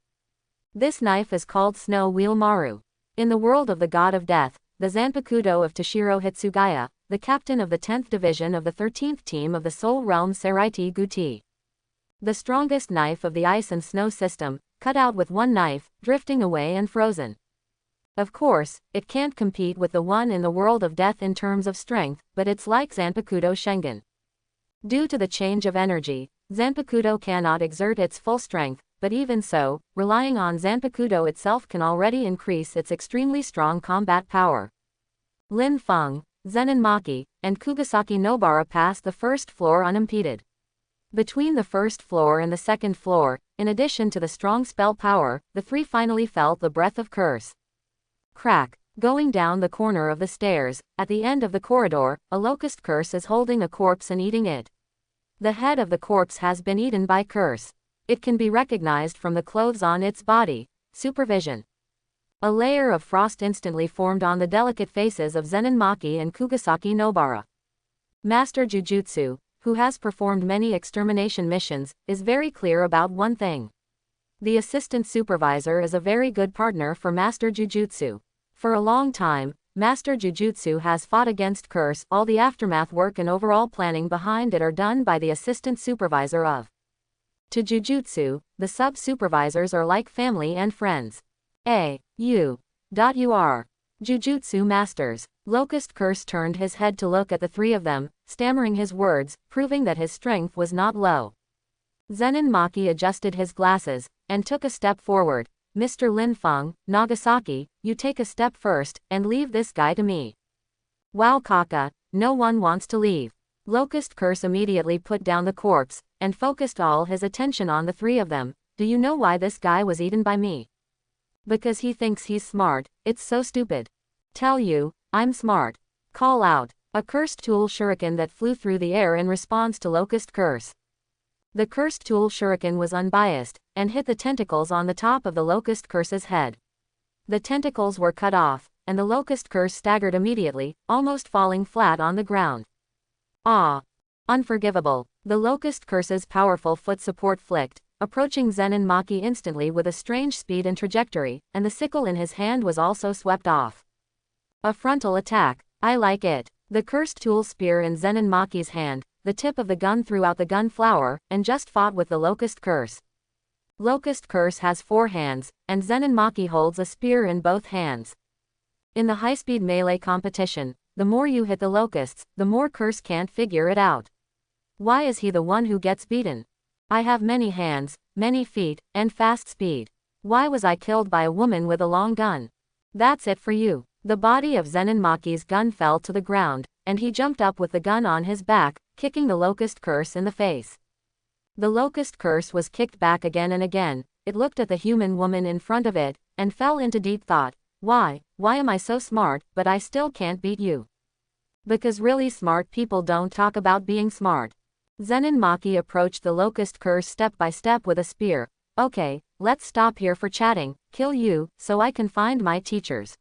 This knife is called Snow Wheel Maru. In the world of the god of death, the Zanpakuto of Toshiro Hitsugaya, the captain of the 10th division of the 13th team of the Soul Realm Seraiti Guti. The strongest knife of the ice and snow system, cut out with one knife, drifting away and frozen. Of course, it can't compete with the one in the world of death in terms of strength, but it's like Zanpakuto Shengen. Due to the change of energy, Zanpakuto cannot exert its full strength, but even so, relying on Zanpakuto itself can already increase its extremely strong combat power. Lin Feng, Zenin Maki, and Kugasaki Nobara passed the first floor unimpeded. Between the first floor and the second floor, in addition to the strong spell power, the 3 finally felt the breath of curse. Crack. Going down the corner of the stairs, at the end of the corridor, a locust curse is holding a corpse and eating it. The head of the corpse has been eaten by curse. It can be recognized from the clothes on its body. Supervision. A layer of frost instantly formed on the delicate faces of Zenin Maki and Kugasaki Nobara. Master Jujutsu, who has performed many extermination missions, is very clear about one thing. The assistant supervisor is a very good partner for Master Jujutsu. For a long time, Master Jujutsu has fought against curse. All the aftermath work and overall planning behind it are done by the assistant supervisor of. To Jujutsu, the sub-supervisors are like family and friends. U.R. Jujutsu Masters. Locust Curse turned his head to look at the 3 of them, stammering his words, proving that his strength was not low. Zenin Maki adjusted his glasses, and took a step forward. Mr. Lin Feng, Nagasaki, you take a step first, and leave this guy to me. Wow Kaka, no one wants to leave. Locust Curse immediately put down the corpse, and focused all his attention on the three of them. Do you know why this guy was eaten by me? Because he thinks he's smart, it's so stupid. Tell you, I'm smart. Call out. A cursed tool shuriken that flew through the air in response to Locust Curse. The cursed tool shuriken was unbiased, and hit the tentacles on the top of the Locust Curse's head. The tentacles were cut off, and the Locust Curse staggered immediately, almost falling flat on the ground. Ah! Unforgivable. The Locust Curse's powerful foot support flicked, approaching Zenin Maki instantly with a strange speed and trajectory, and the sickle in his hand was also swept off. A frontal attack. I like it. The cursed tool spear in Zenin Maki's hand, the tip of the gun threw out the gun flower, and just fought with the Locust Curse. Locust Curse has 4 hands, and Zenin Maki holds a spear in both hands. In the high-speed melee competition, the more you hit the locusts, the more Curse can't figure it out. Why is he the one who gets beaten? I have many hands, many feet, and fast speed. Why was I killed by a woman with a long gun? That's it for you. The body of Zenin Maki's gun fell to the ground, and he jumped up with the gun on his back, kicking the Locust Curse in the face. The Locust Curse was kicked back again and again. It looked at the human woman in front of it, and fell into deep thought. Why am I so smart, but I still can't beat you? Because really smart people don't talk about being smart. Zenin Maki approached the Locust Curse step by step with a spear. Okay, let's stop here for chatting, kill you, so I can find my teachers.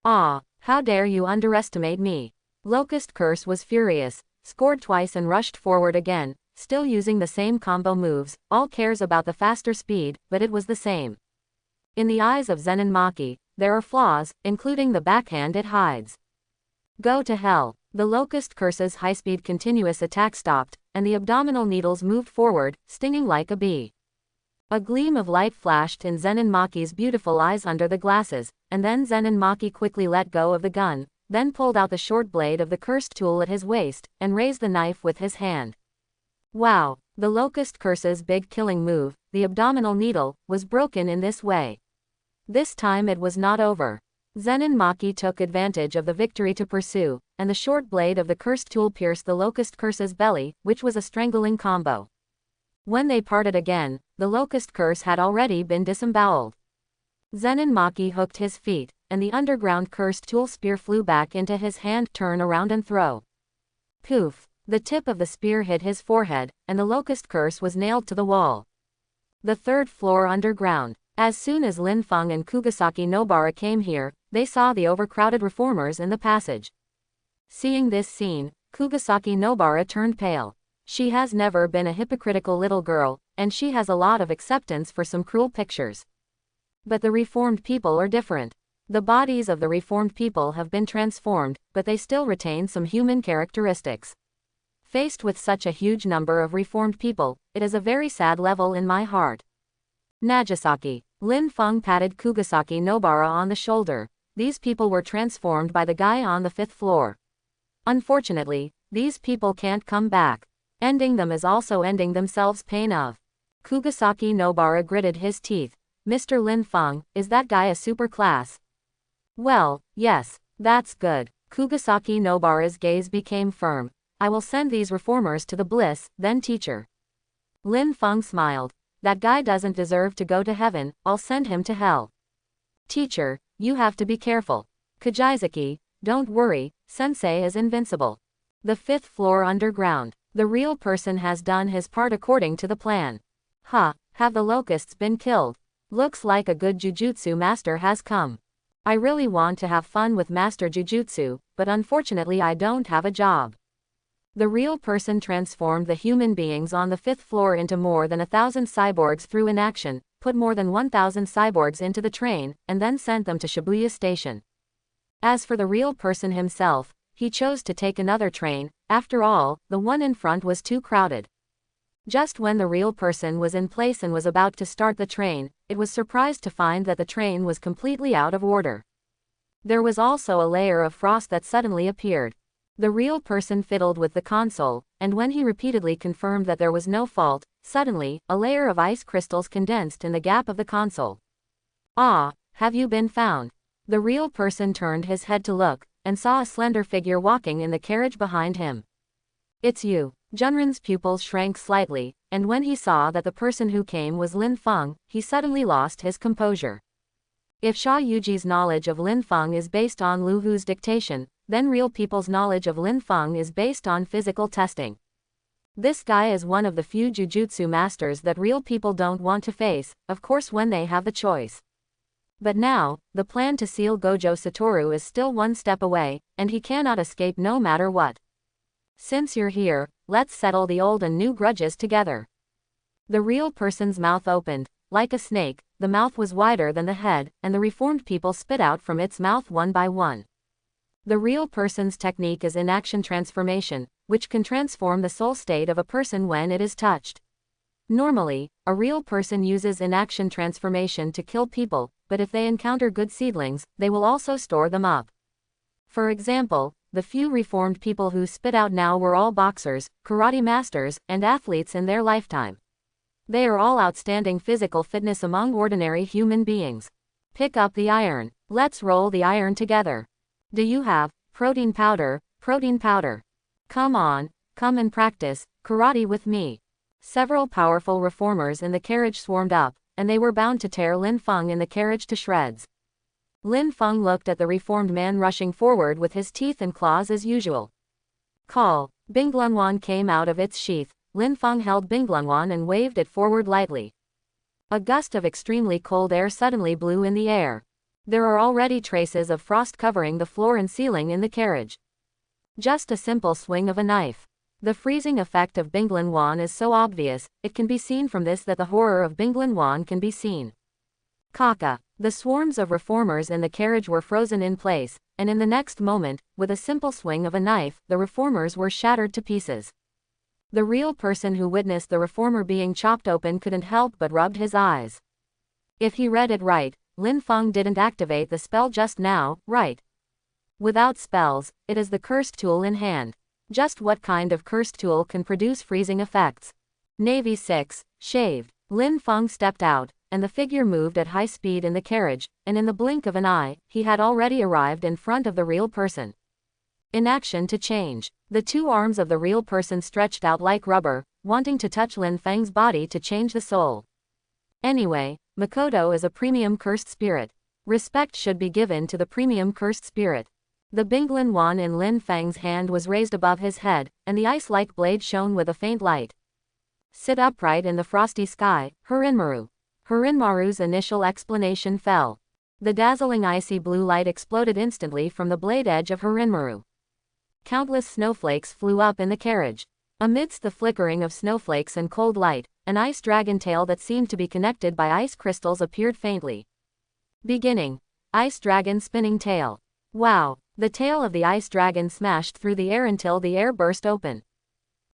Ah, how dare you underestimate me? Locust Curse was furious, scored twice and rushed forward again, still using the same combo moves, all cares about the faster speed, but it was the same. In the eyes of Zenin Maki, there are flaws, including the backhand it hides. Go to hell. The Locust Curse's high-speed continuous attack stopped, and the abdominal needles moved forward, stinging like a bee. A gleam of light flashed in Zenin Maki's beautiful eyes under the glasses, and then Zenin Maki quickly let go of the gun, then pulled out the short blade of the cursed tool at his waist, and raised the knife with his hand. Wow! The Locust Curse's big killing move, the abdominal needle, was broken in this way. This time it was not over. Zenin Maki took advantage of the victory to pursue, and the short blade of the cursed tool pierced the Locust Curse's belly, which was a strangling combo. When they parted again, the Locust Curse had already been disemboweled. Zenin Maki hooked his feet, and the underground cursed tool spear flew back into his hand. Turn around and throw. Poof! The tip of the spear hit his forehead, and the Locust Curse was nailed to the wall. The 3rd floor underground. As soon as Lin Feng and Kugasaki Nobara came here, they saw the overcrowded reformers in the passage. Seeing this scene, Kugasaki Nobara turned pale. She has never been a hypocritical little girl, and she has a lot of acceptance for some cruel pictures. But the reformed people are different. The bodies of the reformed people have been transformed, but they still retain some human characteristics. Faced with such a huge number of reformed people, it is a very sad level in my heart. Nagasaki. Lin Feng patted Kugasaki Nobara on the shoulder. These people were transformed by the guy on the 5th floor. Unfortunately, these people can't come back. Ending them is also ending themselves pain of. Kugasaki Nobara gritted his teeth. Mr. Lin Feng, is that guy a super class? Well, yes, that's good. Kugasaki Nobara's gaze became firm. I will send these reformers to the bliss, then teacher. Lin Feng smiled. That guy doesn't deserve to go to heaven, I'll send him to hell. Teacher, you have to be careful. Kijizaki, don't worry, sensei is invincible. The 5th floor underground. The real person has done his part according to the plan. Have the locusts been killed? Looks like a good jujutsu master has come. I really want to have fun with Master Jujutsu, but unfortunately I don't have a job. The real person transformed the human beings on the 5th floor into more than 1,000 cyborgs through inaction, put more than 1,000 cyborgs into the train, and then sent them to Shibuya Station. As for the real person himself, he chose to take another train. After all, the one in front was too crowded. Just when the real person was in place and was about to start the train, it was surprised to find that the train was completely out of order. There was also a layer of frost that suddenly appeared. The real person fiddled with the console, and when he repeatedly confirmed that there was no fault, suddenly, a layer of ice crystals condensed in the gap of the console. "Ah, have you been found?" The real person turned his head to look, and saw a slender figure walking in the carriage behind him. "It's you." Junren's pupils shrank slightly, and when he saw that the person who came was Lin Feng, he suddenly lost his composure. If Xia Yuji's knowledge of Lin Feng is based on Lu Hu's dictation, then real people's knowledge of Lin Feng is based on physical testing. This guy is one of the few jujutsu masters that real people don't want to face, of course when they have the choice. But now, the plan to seal Gojo Satoru is still one step away, and he cannot escape no matter what. Since you're here, let's settle the old and new grudges together. The real person's mouth opened. Like a snake, the mouth was wider than the head, and the reformed people spit out from its mouth one by one. The real person's technique is inaction transformation, which can transform the soul state of a person when it is touched. Normally, a real person uses inaction transformation to kill people, but if they encounter good seedlings, they will also store them up. For example, the few reformed people who spit out now were all boxers, karate masters, and athletes in their lifetime. They are all outstanding physical fitness among ordinary human beings. Pick up the iron. Let's roll the iron together. Do you have protein powder? Protein powder. Come on, come and practice karate with me. Several powerful reformers in the carriage swarmed up, and they were bound to tear Lin Feng in the carriage to shreds. Lin Feng looked at the reformed man rushing forward with his teeth and claws as usual. Call. Binglunwan came out of its sheath. Lin Feng held Binglunwan and waved it forward lightly. A gust of extremely cold air suddenly blew in the air. There are already traces of frost covering the floor and ceiling in the carriage. Just a simple swing of a knife. The freezing effect of Binglunwan is so obvious, it can be seen from this that the horror of Binglunwan can be seen. Kaka. The swarms of reformers in the carriage were frozen in place, and in the next moment, with a simple swing of a knife, the reformers were shattered to pieces. The real person who witnessed the reformer being chopped open couldn't help but rubbed his eyes. If he read it right, Lin Feng didn't activate the spell just now, right? Without spells, it is the cursed tool in hand. Just what kind of cursed tool can produce freezing effects? Navy 6, shaved. Lin Feng stepped out, and the figure moved at high speed in the carriage, and in the blink of an eye, he had already arrived in front of the real person. Inaction to change. The two arms of the real person stretched out like rubber, wanting to touch Lin Feng's body to change the soul. Anyway, Makoto is a premium cursed spirit. Respect should be given to the premium cursed spirit. The Binglunwan in Lin Feng's hand was raised above his head, and the ice-like blade shone with a faint light. Sit upright in the frosty sky, Harinmaru. Harinmaru's initial explanation fell. The dazzling icy blue light exploded instantly from the blade edge of Harinmaru. Countless snowflakes flew up in the carriage. Amidst the flickering of snowflakes and cold light, an ice dragon tail that seemed to be connected by ice crystals appeared faintly. Beginning. Ice dragon spinning tail. Wow! The tail of the ice dragon smashed through the air until the air burst open.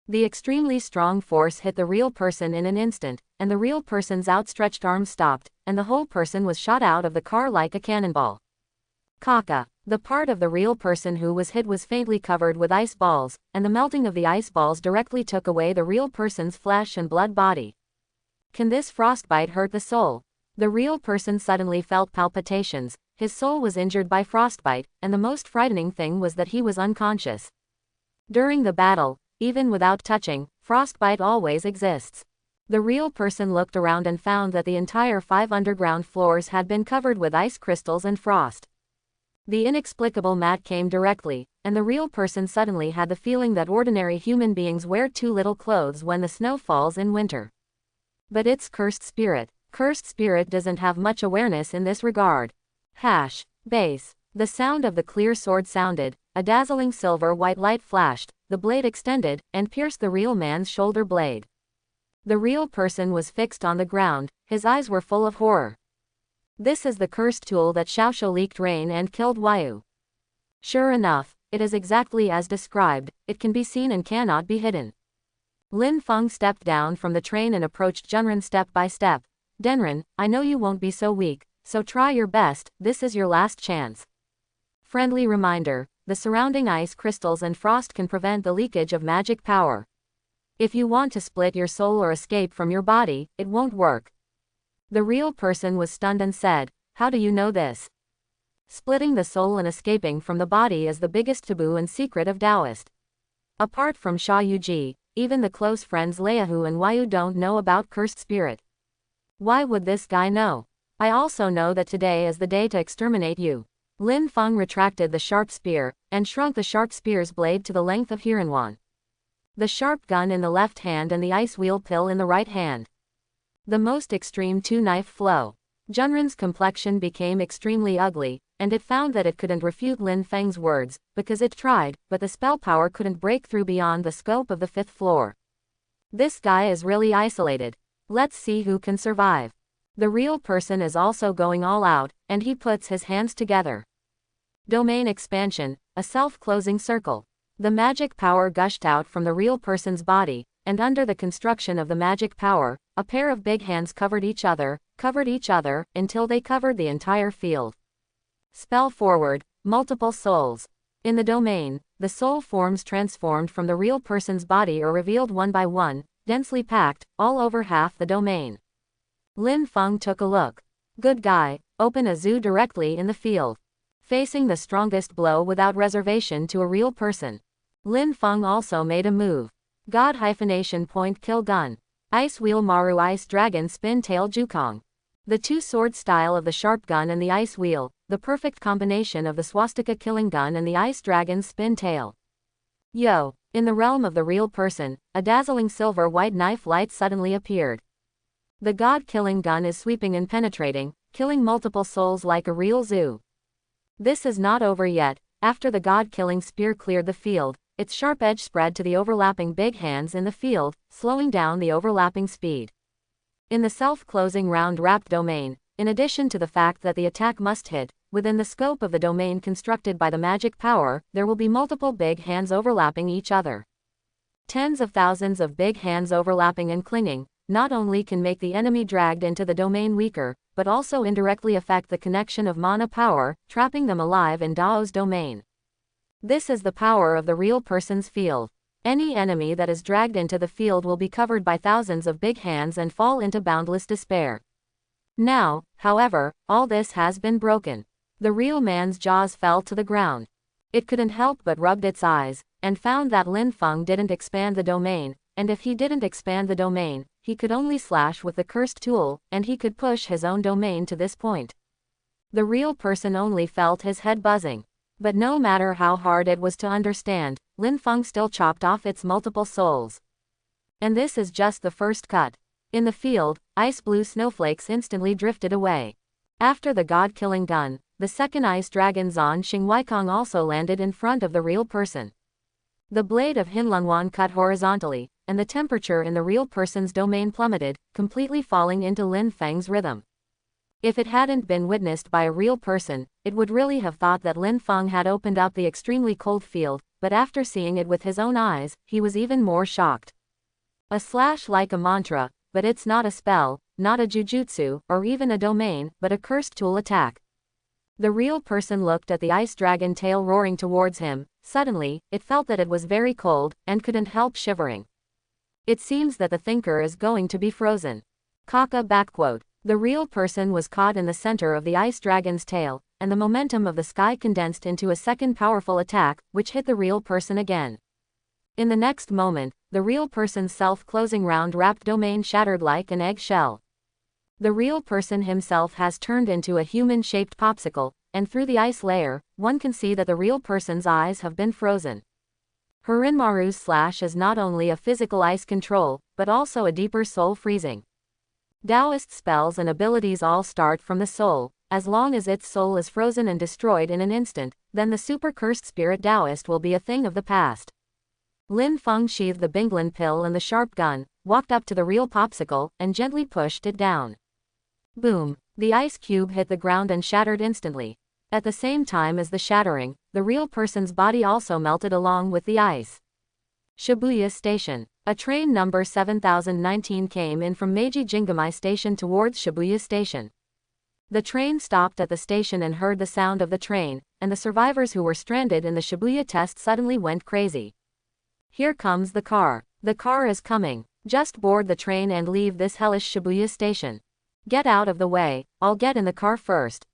The extremely strong force hit the real person in an instant, and the real person's outstretched arms stopped, and the whole person was shot out of the car like a cannonball. Kaka. The part of the real person who was hit was faintly covered with ice balls, and the melting of the ice balls directly took away the real person's flesh and blood body. Can this frostbite hurt the soul? The real person suddenly felt palpitations. His soul was injured by frostbite, and the most frightening thing was that he was unconscious. During the battle, even without touching, frostbite always exists. The real person looked around and found that the entire 5 underground floors had been covered with ice crystals and frost. The inexplicable mat came directly, and the real person suddenly had the feeling that ordinary human beings wear too little clothes when the snow falls in winter. But it's cursed spirit. Cursed spirit doesn't have much awareness in this regard. Base. The sound of the clear sword sounded, a dazzling silver-white light flashed, the blade extended, and pierced the real man's shoulder blade. The real person was fixed on the ground, his eyes were full of horror. This is the cursed tool that Xiaoshu leaked rain and killed Wyu. Sure enough, it is exactly as described, it can be seen and cannot be hidden. Lin Feng stepped down from the train and approached Junren step by step. Denren, I know you won't be so weak, so try your best, this is your last chance. Friendly reminder, the surrounding ice crystals and frost can prevent the leakage of magic power. If you want to split your soul or escape from your body, it won't work. The real person was stunned and said, "How do you know this?" Splitting the soul and escaping from the body is the biggest taboo and secret of Taoist. Apart from Sha Yuji, even the close friends Leahu and Waiyu don't know about cursed spirit. Why would this guy know? I also know that today is the day to exterminate you. Lin Feng retracted the sharp spear, and shrunk the sharp spear's blade to the length of Hiranwan. The sharp gun in the left hand and the ice wheel pill in the right hand. The most extreme two-knife flow. Junren's complexion became extremely ugly, and it found that it couldn't refute Lin Feng's words, because it tried, but the spell power couldn't break through beyond the scope of the 5th floor. This guy is really isolated. Let's see who can survive. The real person is also going all out, and he puts his hands together. Domain expansion, a self-closing circle. The magic power gushed out from the real person's body, and under the construction of the magic power, a pair of big hands covered each other, until they covered the entire field. Spell forward, multiple souls. In the domain, the soul forms transformed from the real person's body are revealed one by one, densely packed, all over half the domain. Lin Feng took a look. Good guy, open a zoo directly in the field. Facing the strongest blow without reservation to a real person. Lin Feng also made a move. God point kill gun. Ice wheel Maru ice dragon spin tail Jukong. The two-sword style of the sharp gun and the ice wheel, the perfect combination of the swastika killing gun and the ice dragon's spin tail. Yo! In the realm of the real person, a dazzling silver-white knife light suddenly appeared. The god-killing gun is sweeping and penetrating, killing multiple souls like a real zoo. This is not over yet. After the god-killing spear cleared the field, its sharp edge spread to the overlapping big hands in the field, slowing down the overlapping speed. In the self-closing round-wrapped domain, in addition to the fact that the attack must hit, within the scope of the domain constructed by the magic power, there will be multiple big hands overlapping each other. Tens of thousands of big hands overlapping and clinging, not only can make the enemy dragged into the domain weaker, but also indirectly affect the connection of mana power, trapping them alive in Dao's domain. This is the power of the real person's field. Any enemy that is dragged into the field will be covered by thousands of big hands and fall into boundless despair. Now, however, all this has been broken. The real man's jaws fell to the ground. It couldn't help but rubbed its eyes, and found that Lin Feng didn't expand the domain, and if he didn't expand the domain, he could only slash with the cursed tool, and he could push his own domain to this point. The real person only felt his head buzzing. But no matter how hard it was to understand, Lin Feng still chopped off its multiple souls. And this is just the first cut. In the field, ice blue snowflakes instantly drifted away. After the god-killing gun, the second ice dragon Zan Xingweikong also landed in front of the real person. The blade of Hinlunwan cut horizontally, and the temperature in the real person's domain plummeted, completely falling into Lin Feng's rhythm. If it hadn't been witnessed by a real person, it would really have thought that Lin Feng had opened up the extremely cold field, but after seeing it with his own eyes, he was even more shocked. A slash like a mantra, but it's not a spell, not a jujutsu, or even a domain, but a cursed tool attack. The real person looked at the ice dragon tail roaring towards him. Suddenly, it felt that it was very cold, and couldn't help shivering. It seems that the thinker is going to be frozen. Kaka backquote. The real person was caught in the center of the ice dragon's tail, and the momentum of the sky condensed into a second powerful attack, which hit the real person again. In the next moment, the real person's self-closing round-wrapped domain shattered like an egg-shell. The real person himself has turned into a human-shaped popsicle, and through the ice layer, one can see that the real person's eyes have been frozen. Harinmaru's slash is not only a physical ice control, but also a deeper soul freezing. Taoist spells and abilities all start from the soul. As long as its soul is frozen and destroyed in an instant, then the super cursed spirit Taoist will be a thing of the past. Lin Feng sheathed the Binglin pill and the sharp gun, walked up to the real popsicle, and gently pushed it down. Boom! The ice cube hit the ground and shattered instantly. At the same time as the shattering, the real person's body also melted along with the ice. Shibuya Station. A train number 7019 came in from Meiji Jingamai Station towards Shibuya Station. The train stopped at the station and heard the sound of the train, and the survivors who were stranded in the Shibuya test suddenly went crazy. Here comes the car. The car is coming. Just board the train and leave this hellish Shibuya station. Get out of the way, I'll get in the car first.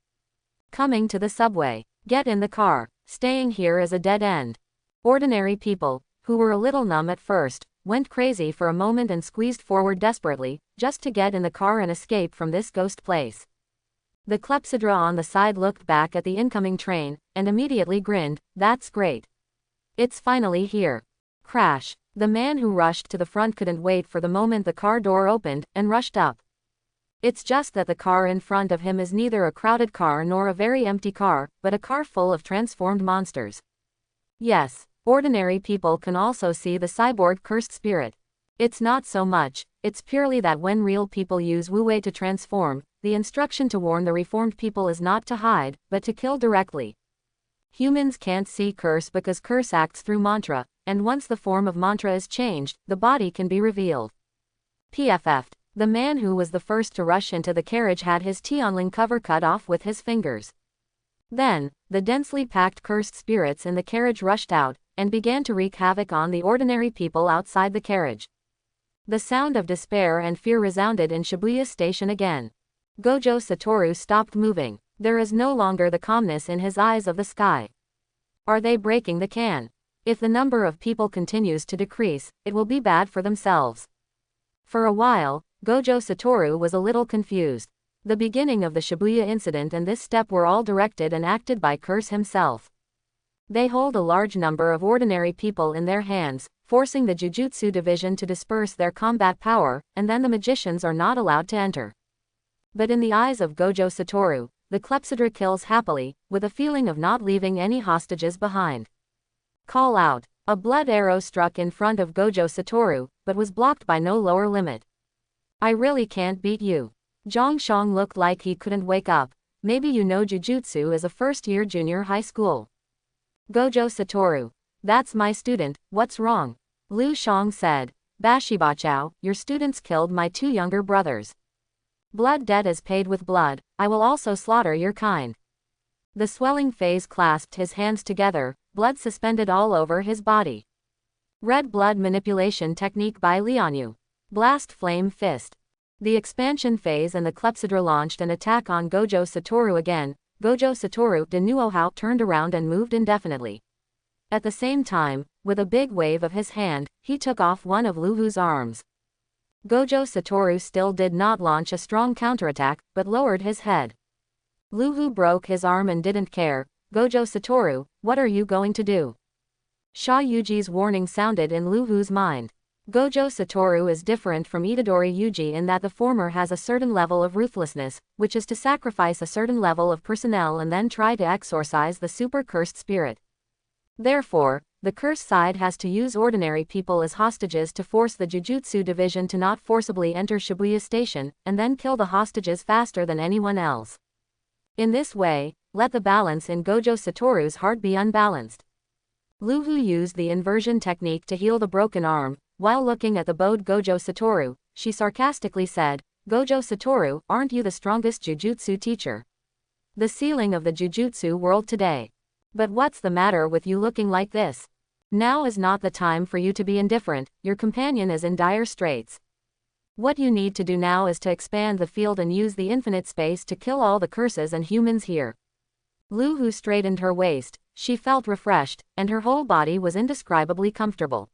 Coming to the subway. Get in the car. Staying here is a dead end. Ordinary people, who were a little numb at first, went crazy for a moment and squeezed forward desperately, just to get in the car and escape from this ghost place. The clepsydra on the side looked back at the incoming train, and immediately grinned, "That's great. It's finally here." Crash. The man who rushed to the front couldn't wait for the moment the car door opened, and rushed up. It's just that the car in front of him is neither a crowded car nor a very empty car, but a car full of transformed monsters. Yes, ordinary people can also see the cyborg cursed spirit. It's not so much, it's purely that when real people use wu-wei to transform, the instruction to warn the reformed people is not to hide, but to kill directly. Humans can't see curse because curse acts through mantra, and once the form of mantra is changed, the body can be revealed. PFF'd. The man who was the first to rush into the carriage had his Tianling cover cut off with his fingers. Then, the densely packed cursed spirits in the carriage rushed out, and began to wreak havoc on the ordinary people outside the carriage. The sound of despair and fear resounded in Shibuya Station again. Gojo Satoru stopped moving. There is no longer the calmness in his eyes of the sky. Are they breaking the can? If the number of people continues to decrease, it will be bad for themselves. For a while, Gojo Satoru was a little confused. The beginning of the Shibuya incident and this step were all directed and acted by Curse himself. They hold a large number of ordinary people in their hands, forcing the Jujutsu division to disperse their combat power, and then the magicians are not allowed to enter. But in the eyes of Gojo Satoru, the clepsydra kills happily, with a feeling of not leaving any hostages behind. Call out. A blood arrow struck in front of Gojo Satoru, but was blocked by no lower limit. I really can't beat you. Zhongshang looked like he couldn't wake up. Maybe you know Jujutsu as a first-year junior high school. Gojo Satoru. That's my student, what's wrong? Liu Shang said. Bashibachao, your students killed my two younger brothers. Blood debt is paid with blood, I will also slaughter your kind. The swelling phase clasped his hands together, blood suspended all over his body. Red blood manipulation technique by Lianyu. Blast flame fist. The expansion phase and the clepsydra launched an attack on Gojo Satoru again. Gojo Satoru de Nuohao turned around and moved indefinitely. At the same time, with a big wave of his hand, he took off one of Luhu's arms. Gojo Satoru still did not launch a strong counterattack, but lowered his head. Luhu broke his arm and didn't care. Gojo Satoru, what are you going to do? Sha Yuji's warning sounded in Luhu's mind. Gojo Satoru is different from Itadori Yuji in that the former has a certain level of ruthlessness, which is to sacrifice a certain level of personnel and then try to exorcise the super cursed spirit. Therefore, the cursed side has to use ordinary people as hostages to force the Jujutsu division to not forcibly enter Shibuya Station, and then kill the hostages faster than anyone else. In this way, let the balance in Gojo Satoru's heart be unbalanced. Luhu used the inversion technique to heal the broken arm. While looking at the bowed Gojo Satoru, she sarcastically said, Gojo Satoru, aren't you the strongest Jujutsu teacher? The ceiling of the Jujutsu world today. But what's the matter with you looking like this? Now is not the time for you to be indifferent, your companion is in dire straits. What you need to do now is to expand the field and use the infinite space to kill all the curses and humans here. Luhu straightened her waist, she felt refreshed, and her whole body was indescribably comfortable.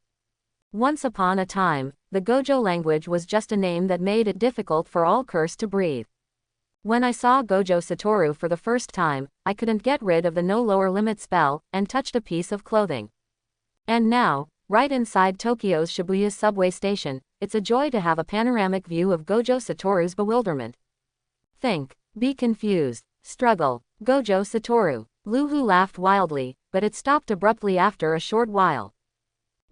Once upon a time, the Gojo language was just a name that made it difficult for all curse to breathe. When I saw Gojo Satoru for the first time, I couldn't get rid of the no lower limit spell, and touched a piece of clothing. And now, right inside Tokyo's Shibuya subway station, it's a joy to have a panoramic view of Gojo Satoru's bewilderment. Think, be confused, struggle, Gojo Satoru. Luhu laughed wildly, but it stopped abruptly after a short while.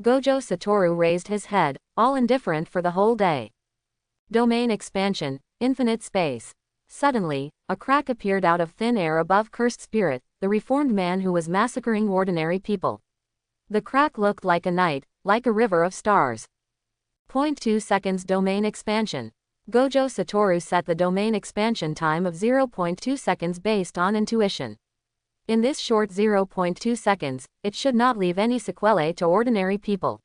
Gojo Satoru raised his head, all indifferent for the whole day. Domain expansion, infinite space. Suddenly, a crack appeared out of thin air above Cursed Spirit, the reformed man who was massacring ordinary people. The crack looked like a night, like a river of stars. 0.2 seconds domain expansion. Gojo Satoru set the domain expansion time of 0.2 seconds based on intuition. In this short 0.2 seconds, it should not leave any sequelae to ordinary people.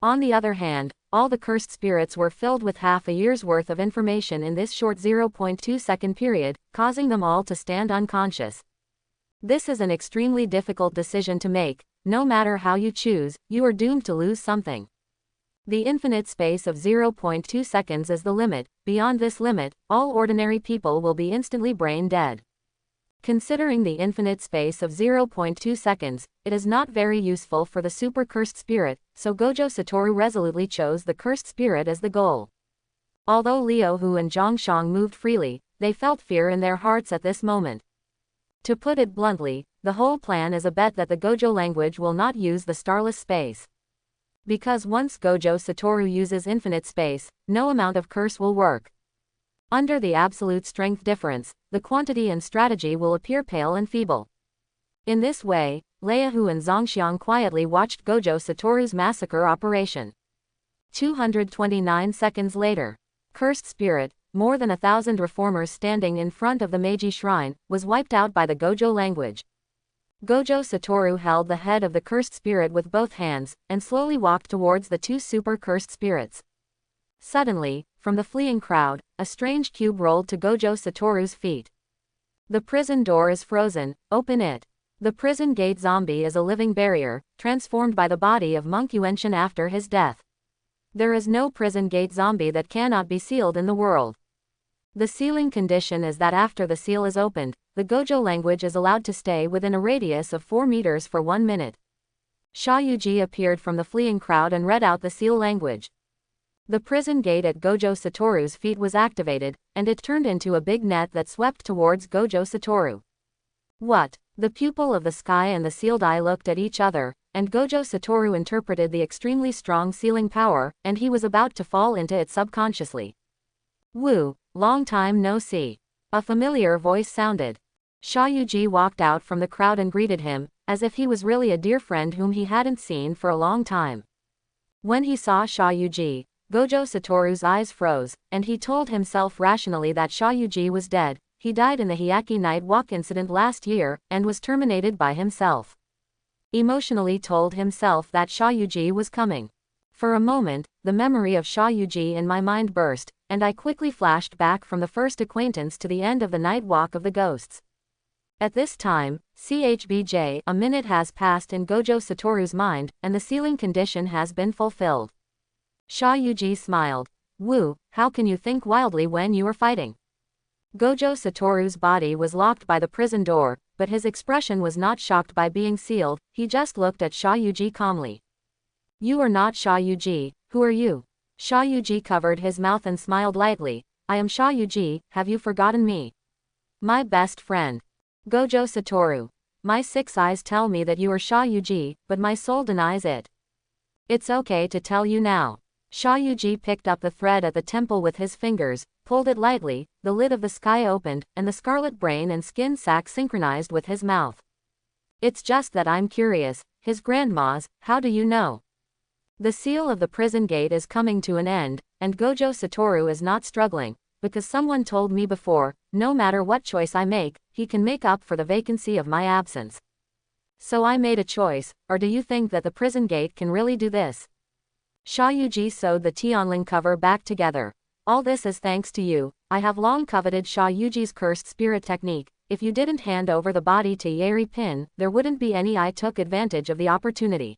On the other hand, all the cursed spirits were filled with half a year's worth of information in this short 0.2 second period, causing them all to stand unconscious. This is an extremely difficult decision to make. No matter how you choose, you are doomed to lose something. The infinite space of 0.2 seconds is the limit. Beyond this limit, all ordinary people will be instantly brain dead. Considering the infinite space of 0.2 seconds, it is not very useful for the super cursed spirit, so Gojo Satoru resolutely chose the cursed spirit as the goal. Although Liu Hu and Zhongxiang moved freely, they felt fear in their hearts at this moment. To put it bluntly, the whole plan is a bet that the Gojo language will not use the starless space. Because once Gojo Satoru uses infinite space, no amount of curse will work. Under the absolute strength difference, the quantity and strategy will appear pale and feeble. In this way, Liu Hu and Zhongxiang quietly watched Gojo Satoru's massacre operation. 229 seconds later. Cursed spirit, more than 1,000 reformers standing in front of the Meiji Shrine, was wiped out by the Gojo language. Gojo Satoru held the head of the cursed spirit with both hands, and slowly walked towards the two super cursed spirits. Suddenly, from the fleeing crowd, a strange cube rolled to Gojo Satoru's feet. The prison door is frozen, open it. The prison gate zombie is a living barrier, transformed by the body of Monk Yuenshin after his death. There is no prison gate zombie that cannot be sealed in the world. The sealing condition is that after the seal is opened, the Gojo language is allowed to stay within a radius of 4 meters for 1 minute. Sha Yuji appeared from the fleeing crowd and read out the seal language. The prison gate at Gojo Satoru's feet was activated, and it turned into a big net that swept towards Gojo Satoru. What? The pupil of the sky and the sealed eye looked at each other, and Gojo Satoru interpreted the extremely strong sealing power, and he was about to fall into it subconsciously. Woo, long time no see. A familiar voice sounded. Sha Yuji walked out from the crowd and greeted him, as if he was really a dear friend whom he hadn't seen for a long time. When he saw Sha Yuji, Gojo Satoru's eyes froze, and he told himself rationally that Sha Yuji was dead. He died in the Hyaki Night Walk incident last year, and was terminated by himself. Emotionally told himself that Sha Yuji was coming. For a moment, the memory of Sha Yuji in my mind burst, and I quickly flashed back from the first acquaintance to the end of the Night Walk of the Ghosts. At this time, CHBJ, a minute has passed in Gojo Satoru's mind, and the sealing condition has been fulfilled. Sha Yuji smiled. Woo, how can you think wildly when you are fighting? Gojo Satoru's body was locked by the prison door, but his expression was not shocked by being sealed. He just looked at Sha Yuji calmly. You are not Sha Yuji, who are you? Sha Yuji covered his mouth and smiled lightly. I am Sha Yuji, have you forgotten me? My best friend. Gojo Satoru. My 6 eyes tell me that you are Sha Yuji, but my soul denies it. It's okay to tell you now. Sha Yuji picked up the thread at the temple with his fingers, pulled it lightly, the lid of the sky opened, and the scarlet brain and skin sac synchronized with his mouth. It's just that I'm curious, his grandma's, how do you know? The seal of the prison gate is coming to an end, and Gojo Satoru is not struggling, because someone told me before, no matter what choice I make, he can make up for the vacancy of my absence. So I made a choice, or do you think that the prison gate can really do this? Sha Yuji sewed the Tianling cover back together. All this is thanks to you. I have long coveted Sha Yuji's cursed spirit technique. If you didn't hand over the body to Yeri Pin, there wouldn't be any. I took advantage of the opportunity.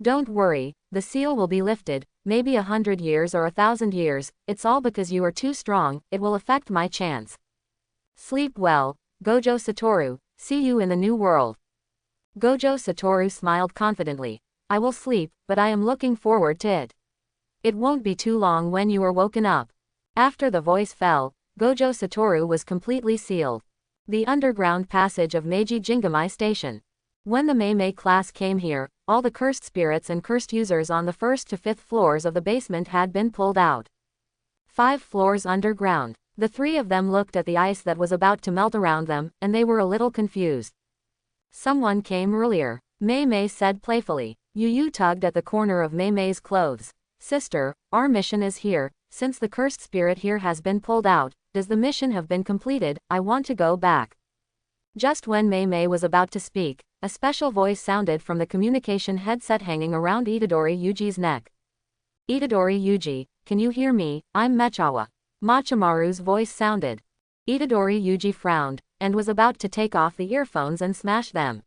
Don't worry, the seal will be lifted, maybe 100 years or 1,000 years, it's all because you are too strong, it will affect my chance. Sleep well, Gojo Satoru, see you in the new world. Gojo Satoru smiled confidently. I will sleep, but I am looking forward to it. It won't be too long when you are woken up. After the voice fell, Gojo Satoru was completely sealed. The underground passage of Meiji Jingamai Station. When the Meimei class came here, all the cursed spirits and cursed users on the 1st to 5th floors of the basement had been pulled out. 5 floors underground. The 3 of them looked at the ice that was about to melt around them, and they were a little confused. Someone came earlier, Meimei said playfully. Yu tugged at the corner of Meimei's clothes. Sister, our mission is here, since the cursed spirit here has been pulled out, does the mission have been completed? I want to go back. Just when Mei Mei was about to speak, a special voice sounded from the communication headset hanging around Itadori Yuji's neck. Itadori Yuji, can you hear me? I'm Mechawa. Machimaru's voice sounded. Itadori Yuji frowned, and was about to take off the earphones and smash them.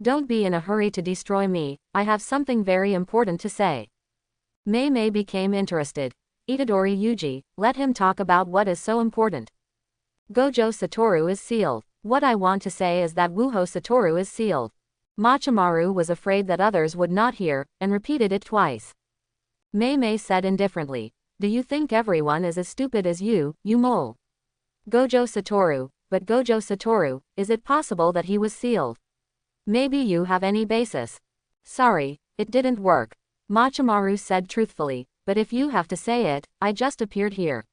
Don't be in a hurry to destroy me, I have something very important to say. Mei Mei became interested. Itadori Yuji, let him talk about what is so important. Gojo Satoru is sealed. What I want to say is that Wuho Satoru is sealed. Machimaru was afraid that others would not hear, and repeated it twice. Mei Mei said indifferently, do you think everyone is as stupid as you mole? Gojo Satoru, but Gojo Satoru, is it possible that he was sealed? Maybe you have any basis. Sorry, it didn't work. Machimaru said truthfully, but if you have to say it, I just appeared here.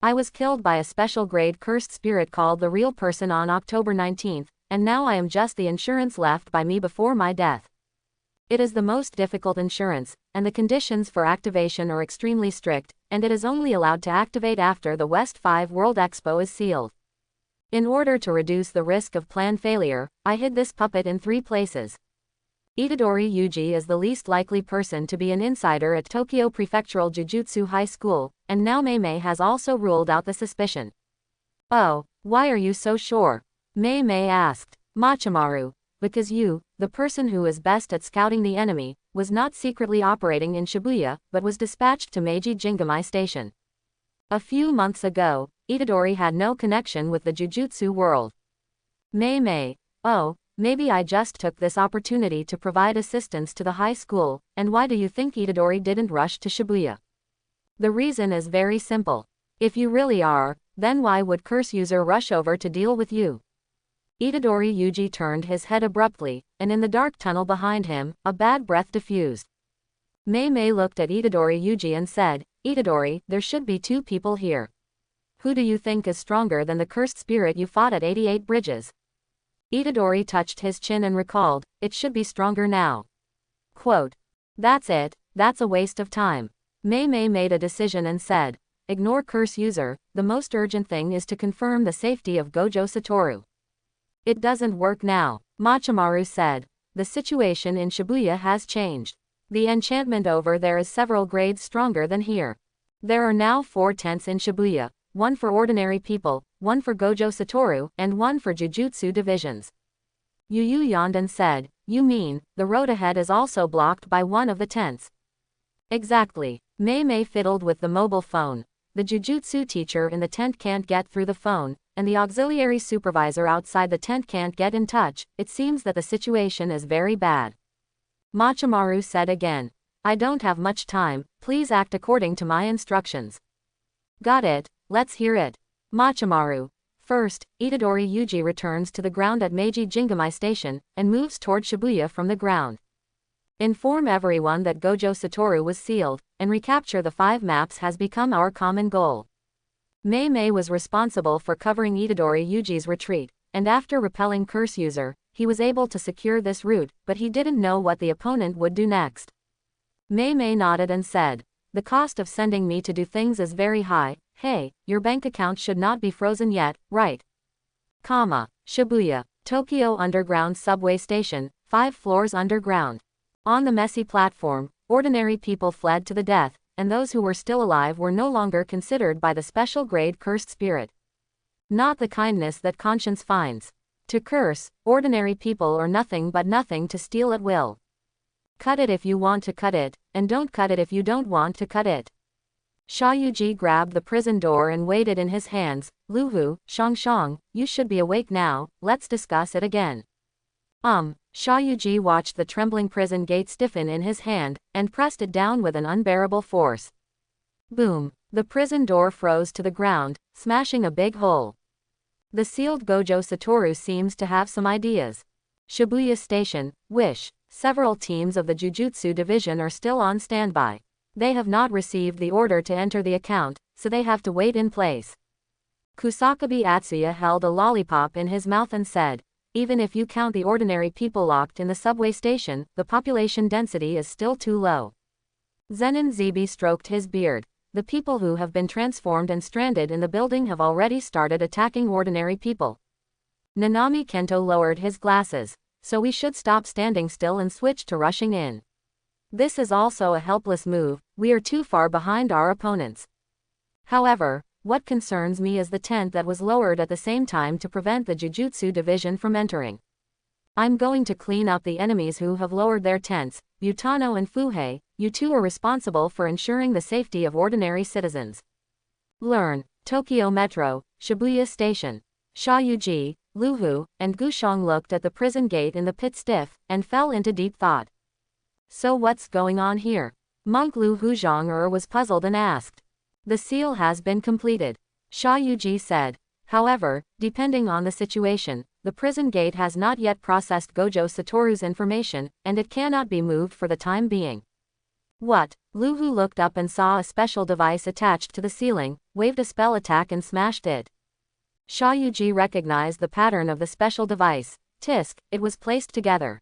I was killed by a special grade cursed spirit called the Real Person on October 19th, and now I am just the insurance left by me before my death. It is the most difficult insurance, and the conditions for activation are extremely strict, and it is only allowed to activate after the West 5 World Expo is sealed. In order to reduce the risk of plan failure, I hid this puppet in 3 places. Itadori Yuji is the least likely person to be an insider at Tokyo Prefectural Jujutsu High School, and now Mei Mei has also ruled out the suspicion. Oh, why are you so sure? Mei Mei asked. Machimaru, because you, the person who is best at scouting the enemy, was not secretly operating in Shibuya, but was dispatched to Meiji Jingamai Station. A few months ago, Itadori had no connection with the Jujutsu world. Mei Mei, oh, maybe I just took this opportunity to provide assistance to the high school, and why do you think Itadori didn't rush to Shibuya? The reason is very simple. If you really are, then why would Curse User rush over to deal with you? Itadori Yuji turned his head abruptly, and in the dark tunnel behind him, a bad breath diffused. Mei Mei looked at Itadori Yuji and said, Itadori, there should be 2 people here. Who do you think is stronger than the cursed spirit you fought at 88 Bridges? Itadori touched his chin and recalled, it should be stronger now. Quote. That's it, that's a waste of time. Mei Mei made a decision and said, ignore Curse User, the most urgent thing is to confirm the safety of Gojo Satoru. It doesn't work now, Machimaru said. The situation in Shibuya has changed. The enchantment over there is several grades stronger than here. There are now 4 tents in Shibuya, 1 for ordinary people, 1 for Gojo Satoru, and 1 for Jujutsu divisions. Yu yawned and said, you mean, the road ahead is also blocked by one of the tents? Exactly. Mei Mei fiddled with the mobile phone. The Jujutsu teacher in the tent can't get through the phone, and the auxiliary supervisor outside the tent can't get in touch. It seems that the situation is very bad. Machimaru said again, I don't have much time, please act according to my instructions. Got it, let's hear it. Machimaru. First, Itadori Yuji returns to the ground at Meiji Jingamai Station, and moves toward Shibuya from the ground. Inform everyone that Gojo Satoru was sealed, and recapture the 5 maps has become our common goal. Mei Mei was responsible for covering Itadori Yuji's retreat, and after repelling Curse User, he was able to secure this route, but he didn't know what the opponent would do next. Mei Mei nodded and said, the cost of sending me to do things is very high. Hey, your bank account should not be frozen yet, right? Shibuya, Tokyo Underground Subway Station, 5 floors underground. On the messy platform, ordinary people fled to the death, and those who were still alive were no longer considered by the special grade cursed spirit. Not the kindness that conscience finds. To curse, ordinary people are nothing but nothing to steal at will. Cut it if you want to cut it, and don't cut it if you don't want to cut it. Shayuji grabbed the prison door and weighed it in his hands. Luhu, Shang, you should be awake now, let's discuss it again. Shayuji watched the trembling prison gate stiffen in his hand, and pressed it down with an unbearable force. Boom! The prison door froze to the ground, smashing a big hole. The sealed Gojo Satoru seems to have some ideas. Shibuya Station, Wish. Several teams of the Jujutsu division are still on standby. They have not received the order to enter the account, so they have to wait in place. Kusakabe Atsuya held a lollipop in his mouth and said, even if you count the ordinary people locked in the subway station, the population density is still too low. Zenin Zibi stroked his beard. the people who have been transformed and stranded in the building have already started attacking ordinary people. Nanami Kento lowered his glasses. So we should stop standing still and switch to rushing in. This is also a helpless move, we are too far behind our opponents. However, what concerns me is the tent that was lowered at the same time to prevent the Jujutsu division from entering. I'm going to clean up the enemies who have lowered their tents. Butano and Fuhei, you two are responsible for ensuring the safety of ordinary citizens. Learn, Tokyo Metro, Shibuya Station. Sha Yuji, Luhu, and Gushong looked at the prison gate in the pit stiff, and fell into deep thought. So what's going on here? Monk Lu Huzhong was puzzled and asked. The seal has been completed. Sha Yuji said. However, depending on the situation, the prison gate has not yet processed Gojo Satoru's information, and it cannot be moved for the time being. What? Luhu looked up and saw a special device attached to the ceiling, waved a spell attack and smashed it. Sha Yuji recognized the pattern of the special device. Tisk, it was placed together.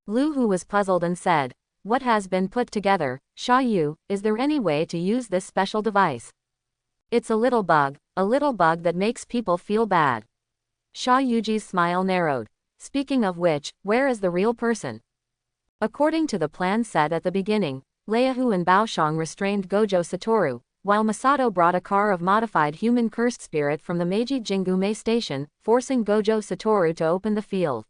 Luhu was puzzled and said, what has been put together, Sha Yu, is there any way to use this special device? It's a little bug that makes people feel bad. Sha Yuji's smile narrowed. Speaking of which, where is the real person? According to the plan set at the beginning, Leahu and Baoshong restrained Gojo Satoru, while Masato brought a car of modified human cursed spirit from the Meiji Jingume station, forcing Gojo Satoru to open the field.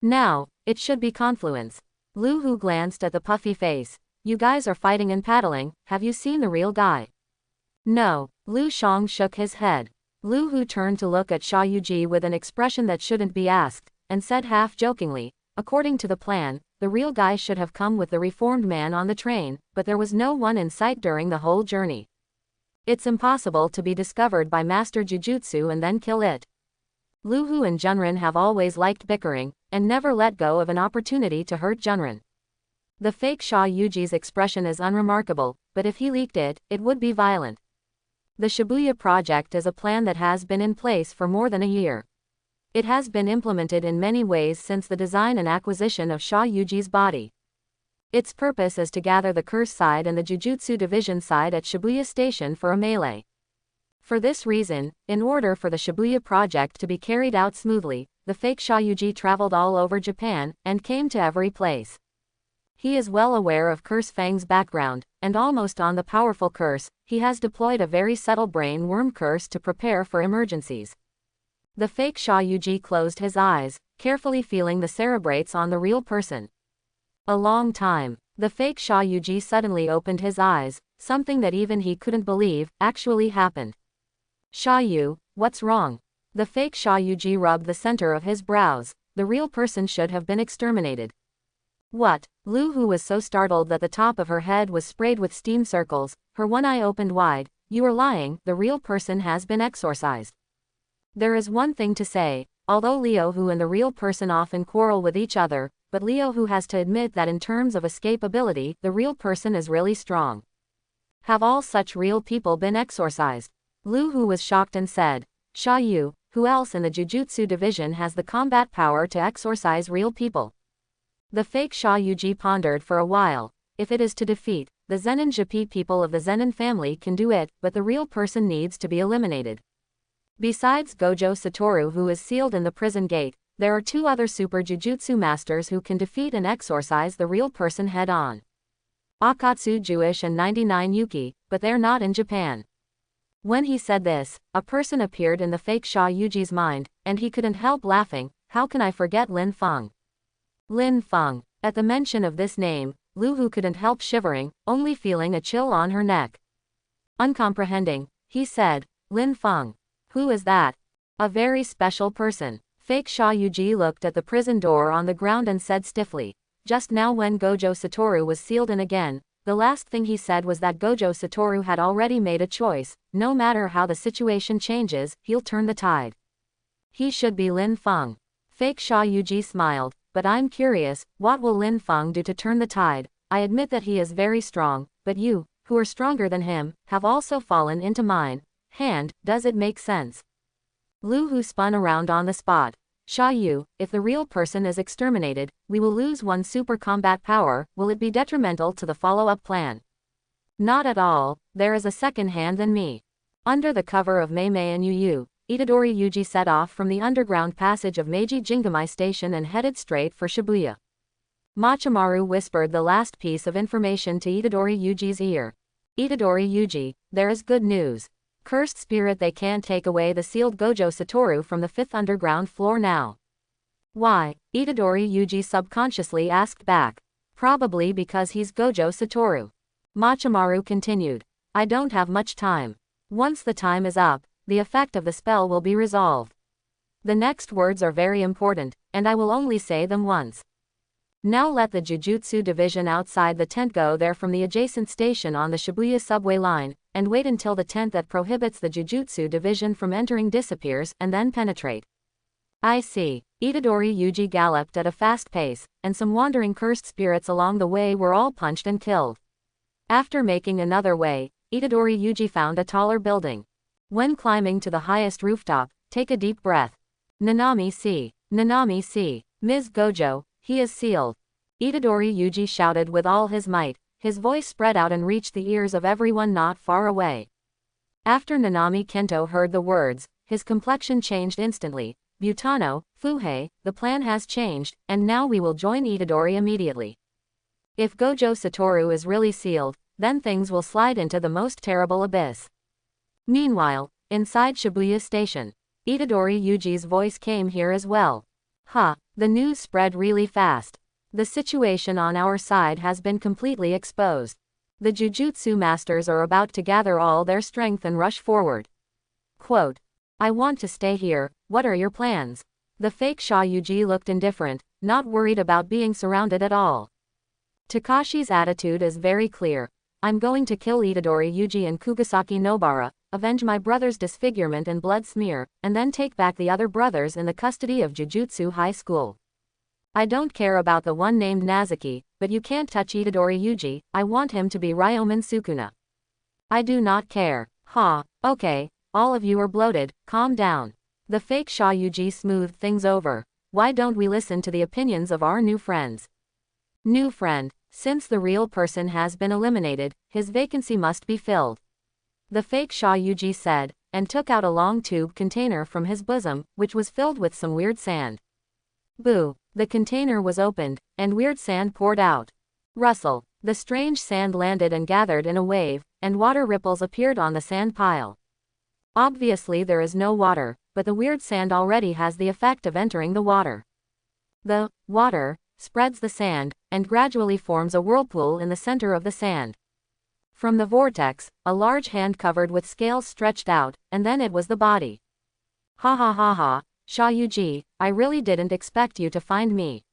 Now, it should be confluence. Luhu glanced at the puffy face. You guys are fighting and paddling, have you seen the real guy? No, Lu Shang shook his head. Luhu turned to look at Sha Yuji with an expression that shouldn't be asked, and said half-jokingly, according to the plan, the real guy should have come with the reformed man on the train, but there was no one in sight during the whole journey. It's impossible to be discovered by Master Jujutsu and then kill it. Luhu and Junrin have always liked bickering, and never let go of an opportunity to hurt Junrin. The fake Sha Yuji's expression is unremarkable, but if he leaked it, it would be violent. The Shibuya project is a plan that has been in place for more than a year. It has been implemented in many ways since the design and acquisition of Sha Yuji's body. Its purpose is to gather the curse side and the Jujutsu division side at Shibuya Station for a melee. For this reason, in order for the Shibuya project to be carried out smoothly, the fake Sha Yuji traveled all over Japan, and came to every place. He is well aware of Curse Fang's background, and almost on the powerful curse, he has deployed a very subtle brain worm curse to prepare for emergencies. The fake Sha Yuji closed his eyes, carefully feeling the cerebrates on the real person. A long time. The fake Sha Yuji suddenly opened his eyes, something that even he couldn't believe, actually happened. Sha Yu, what's wrong? The fake Sha Yuji rubbed the center of his brows, the real person should have been exterminated. What? Luhu was so startled that the top of her head was sprayed with steam circles, her one eye opened wide. You are lying, the real person has been exorcised. There is one thing to say, although Leohu and the real person often quarrel with each other, but Leohu has to admit that in terms of escape ability, the real person is really strong. Have all such real people been exorcised? Luhu was shocked and said, Sha Yu, who else in the Jujutsu division has the combat power to exorcise real people? The fake Sha Yuji pondered for a while. If it is to defeat, the Zenin Jipi people of the Zenin family can do it, but the real person needs to be eliminated. Besides Gojo Satoru, who is sealed in the prison gate, there are two other super Jujutsu masters who can defeat and exorcise the real person head-on. Akatsu Jewish and 99 Yuki, but they're not in Japan. When he said this, a person appeared in the fake Sha Yuji's mind, and he couldn't help laughing. How can I forget Lin Feng? Lin Feng. At the mention of this name, Luhu couldn't help shivering, only feeling a chill on her neck. Uncomprehending, he said, Lin Feng. Who is that? A very special person. Fake Sha Yuji looked at the prison door on the ground and said stiffly. Just now when Gojo Satoru was sealed in again, the last thing he said was that Gojo Satoru had already made a choice. No matter how the situation changes, he'll turn the tide. He should be Lin Feng. Fake Sha Yuji smiled, but I'm curious, what will Lin Feng do to turn the tide? I admit that he is very strong, but you, who are stronger than him, have also fallen into mine hand. Does it make sense? Luhu spun around on the spot. Sha Yu, if the real person is exterminated, we will lose one super combat power. Will it be detrimental to the follow-up plan? Not at all. there is a second hand than me. Under the cover of Meimei and Yu, Itadori Yuji set off from the underground passage of Meiji Jingamai Station and headed straight for Shibuya. Machimaru whispered the last piece of information to Itadori Yuji's ear. Itadori Yuji, there is good news. Cursed spirit, they can't take away the sealed Gojo Satoru from the 5th underground floor now. Why? Itadori Yuji subconsciously asked back. Probably because he's Gojo Satoru. Machimaru continued. I don't have much time. Once the time is up, the effect of the spell will be resolved. The next words are very important, and I will only say them once. Now let the Jujutsu division outside the tent go there from the adjacent station on the Shibuya subway line, and wait until the tent that prohibits the Jujutsu division from entering disappears, and then penetrate. I see. Itadori Yuji galloped at a fast pace, and some wandering cursed spirits along the way were all punched and killed. After making another way, Itadori Yuji found a taller building. When climbing to the highest rooftop, take a deep breath. Nanami-see. Nanami-see. Ms. Gojo, he is sealed. Itadori Yuji shouted with all his might, his voice spread out and reached the ears of everyone not far away. After Nanami Kento heard the words, his complexion changed instantly. Butano, Fuhei, the plan has changed, and now we will join Itadori immediately. If Gojo Satoru is really sealed, then things will slide into the most terrible abyss. Meanwhile, inside Shibuya Station, Itadori Yuji's voice came here as well. The news spread really fast. The situation on our side has been completely exposed. The Jujutsu masters are about to gather all their strength and rush forward. Quote, I want to stay here, what are your plans? The fake Sha Yuji looked indifferent, not worried about being surrounded at all. Takashi's attitude is very clear. I'm going to kill Itadori Yuji and Kugasaki Nobara, avenge my brother's disfigurement and blood smear, and then take back the other brothers in the custody of Jujutsu High School. I don't care about the one named Nazuki, but you can't touch Itadori Yuji, I want him to be Ryomen Sukuna. I do not care. Okay, all of you are bloated, calm down. The fake Sha Yuji smoothed things over. Why don't we listen to the opinions of our new friends? New friend, since the real person has been eliminated, his vacancy must be filled. The fake Sha Yuji said, and took out a long tube container from his bosom, which was filled with some weird sand. Boo! The container was opened, and weird sand poured out. Rustle! The strange sand landed and gathered in a wave, and water ripples appeared on the sand pile. Obviously there is no water, but the weird sand already has the effect of entering the water. The water spreads the sand, and gradually forms a whirlpool in the center of the sand. From the vortex, a large hand covered with scales stretched out, and then it was the body. Ha, Sha Yuji, I really didn't expect you to find me.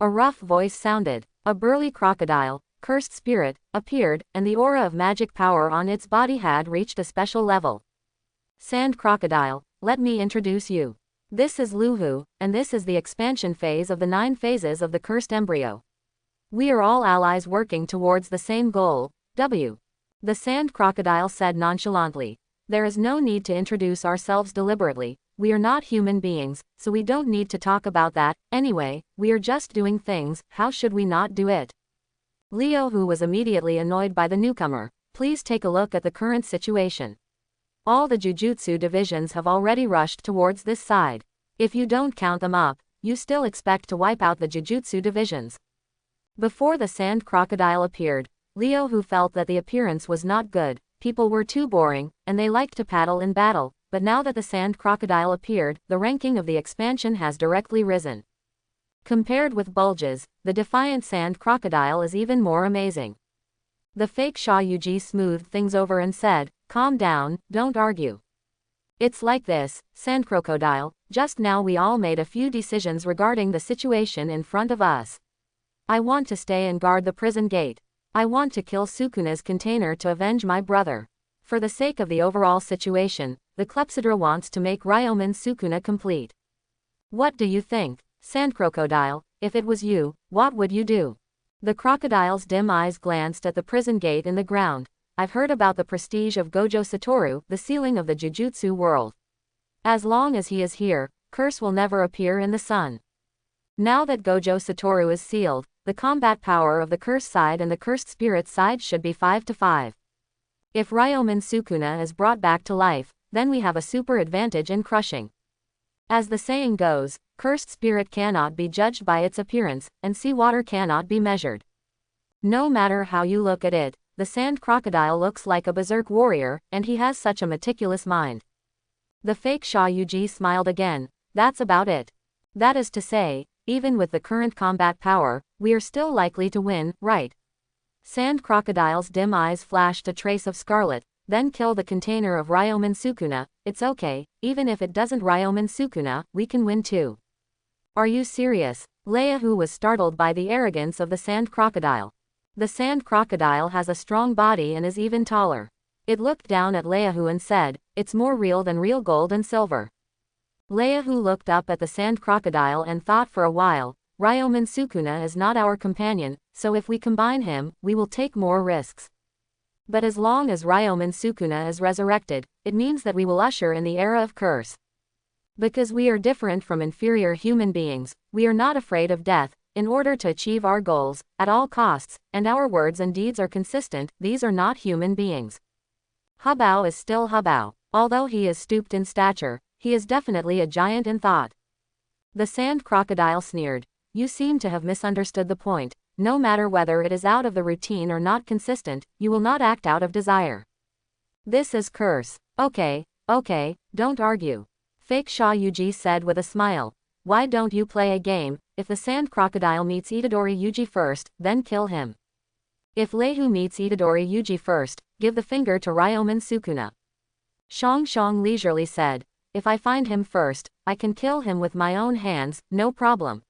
A rough voice sounded. A burly crocodile, cursed spirit, appeared, and the aura of magic power on its body had reached a special level. Sand crocodile, let me introduce you. This is Luhu, and this is the expansion phase of the 9 phases of the cursed embryo. We are all allies working towards the same goal, W. The sand crocodile said nonchalantly. There is no need to introduce ourselves deliberately. We are not human beings, so we don't need to talk about that. Anyway, we are just doing things, how should we not do it? Leo, who was immediately annoyed by the newcomer, please take a look at the current situation. All the Jujutsu divisions have already rushed towards this side. If you don't count them up, you still expect to wipe out the Jujutsu divisions. Before the sand crocodile appeared, Leo, who felt that the appearance was not good, people were too boring, and they liked to paddle in battle. But now that the sand crocodile appeared, the ranking of the expansion has directly risen. Compared with Bulges, the defiant sand crocodile is even more amazing. The fake Sha Yuji smoothed things over and said, calm down, don't argue. It's like this, sand crocodile, just now we all made a few decisions regarding the situation in front of us. I want to stay and guard the prison gate. I want to kill Sukuna's container to avenge my brother. For the sake of the overall situation, the Clepsydra wants to make Ryomen Sukuna complete. What do you think, sand crocodile? If it was you, what would you do? The crocodile's dim eyes glanced at the prison gate in the ground. I've heard about the prestige of Gojo Satoru, the ceiling of the Jujutsu world. As long as he is here, curse will never appear in the sun. Now that Gojo Satoru is sealed, the combat power of the curse side and the cursed spirit side should be 5 to 5. If Ryomen Sukuna is brought back to life, then we have a super advantage in crushing. As the saying goes, cursed spirit cannot be judged by its appearance, and seawater cannot be measured. No matter how you look at it, the sand crocodile looks like a berserk warrior, and he has such a meticulous mind. The fake Sha Yuji smiled again. That's about it. That is to say, even with the current combat power, we are still likely to win, right? Sand crocodile's dim eyes flashed a trace of scarlet. Then kill the container of Ryomen Sukuna. It's okay, even if it doesn't Ryomen Sukuna, we can win too. Are you serious? Leahu was startled by the arrogance of the sand crocodile. The sand crocodile has a strong body and is even taller. It looked down at Leahu and said, "It's more real than real gold and silver." Leahu looked up at the sand crocodile and thought for a while. Ryomen Sukuna is not our companion, so if we combine him, we will take more risks. But as long as Ryomen Sukuna is resurrected, it means that we will usher in the era of curse. Because we are different from inferior human beings, we are not afraid of death, in order to achieve our goals, at all costs, and our words and deeds are consistent. These are not human beings. Hubao is still Hubao. Although he is stooped in stature, he is definitely a giant in thought. The sand crocodile sneered. You seem to have misunderstood the point. No matter whether it is out of the routine or not consistent, you will not act out of desire. This is curse. Okay, don't argue. Fake Sha Yuji said with a smile. Why don't you play a game? If the sand crocodile meets Itadori Yuji first, then kill him. If Leahu meets Itadori Yuji first, give the finger to Ryomen Sukuna. Shang leisurely said. If I find him first, I can kill him with my own hands, no problem.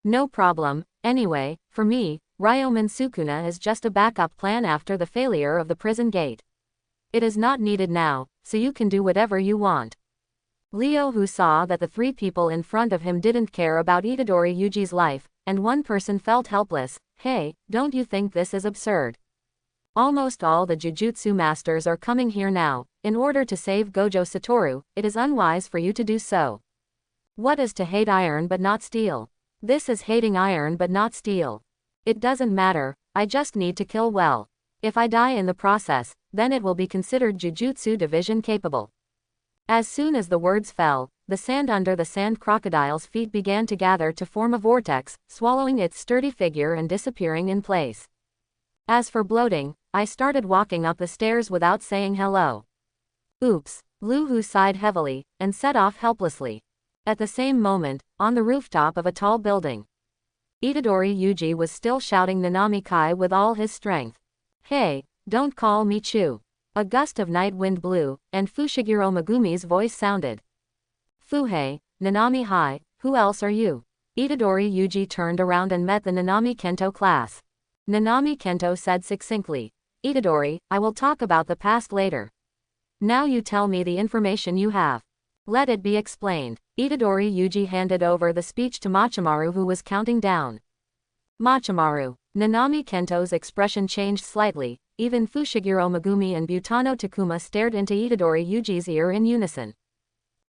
No problem. Anyway, for me, Ryomen Sukuna is just a backup plan after the failure of the prison gate. It is not needed now, so you can do whatever you want. Leahu saw that the three people in front of him didn't care about Itadori Yuji's life, and one person felt helpless. Hey, don't you think this is absurd? Almost all the Jujutsu masters are coming here now. In order to save Gojo Satoru, it is unwise for you to do so. What is to hate iron but not steel? This is hating iron but not steel. It doesn't matter, I just need to kill well. If I die in the process, then it will be considered Jujutsu division capable. As soon as the words fell, the sand under the sand crocodile's feet began to gather to form a vortex, swallowing its sturdy figure and disappearing in place. As for bloating, I started walking up the stairs without saying hello. Oops, Leahu sighed heavily, and set off helplessly. At the same moment, on the rooftop of a tall building, Itadori Yuji was still shouting Nanami Kai with all his strength. Hey, don't call me Chu. A gust of night wind blew, and Fushiguro Megumi's voice sounded. Fuhei, Nanami Hai, who else are you? Itadori Yuji turned around and met the Nanami Kento class. Nanami Kento said succinctly. Itadori, I will talk about the past later. Now you tell me the information you have. Let it be explained. Itadori Yuji handed over the speech to Machimaru, who was counting down. Machimaru. Nanami Kento's expression changed slightly. Even Fushiguro Megumi and Butano Takuma stared into Itadori Yuji's ear in unison.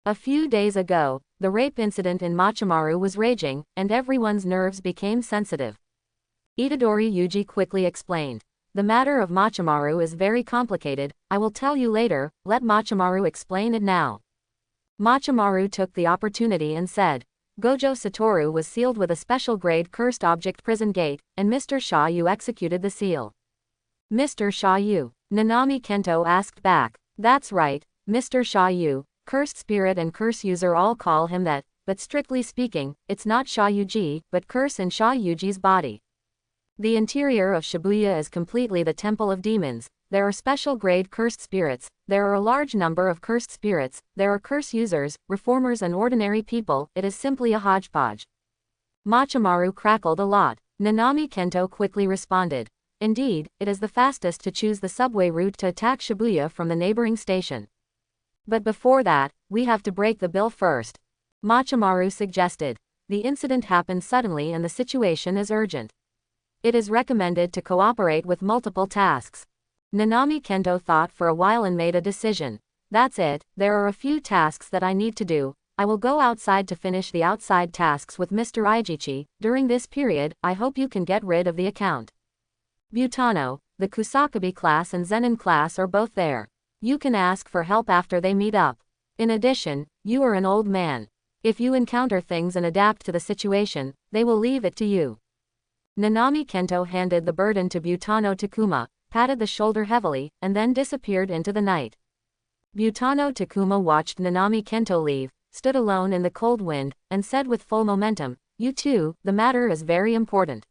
A few days ago, the rape incident in Machimaru was raging, and everyone's nerves became sensitive. Itadori Yuji quickly explained. The matter of Machimaru is very complicated. I will tell you later, let Machimaru explain it now. Machimaru took the opportunity and said, Gojo Satoru was sealed with a special grade cursed object prison gate, and Mr. Sha Yu executed the seal. Mr. Sha Yu? Nanami Kento asked back. That's right, Mr. Sha Yu, cursed spirit and curse user all call him that, but strictly speaking, it's not Sha Yuji, but curse in Sha Yuji's body. The interior of Shibuya is completely the temple of demons. There are special grade cursed spirits, there are a large number of cursed spirits, there are curse users, reformers and ordinary people. It is simply a hodgepodge. Machimaru crackled a lot. Nanami Kento quickly responded. Indeed, it is the fastest to choose the subway route to attack Shibuya from the neighboring station. But before that, we have to break the bill first. Machimaru suggested. The incident happened suddenly and the situation is urgent. It is recommended to cooperate with multiple tasks. Nanami Kento thought for a while and made a decision. That's it, there are a few tasks that I need to do. I will go outside to finish the outside tasks with Mr. Aijichi. During this period, I hope you can get rid of the account. Butano, the Kusakabe class and Zenin class are both there. You can ask for help after they meet up. In addition, you are an old man. If you encounter things and adapt to the situation, they will leave it to you. Nanami Kento handed the burden to Butano Takuma, patted the shoulder heavily, and then disappeared into the night. Butano Takuma watched Nanami Kento leave, stood alone in the cold wind, and said with full momentum, "You two, the matter is very important.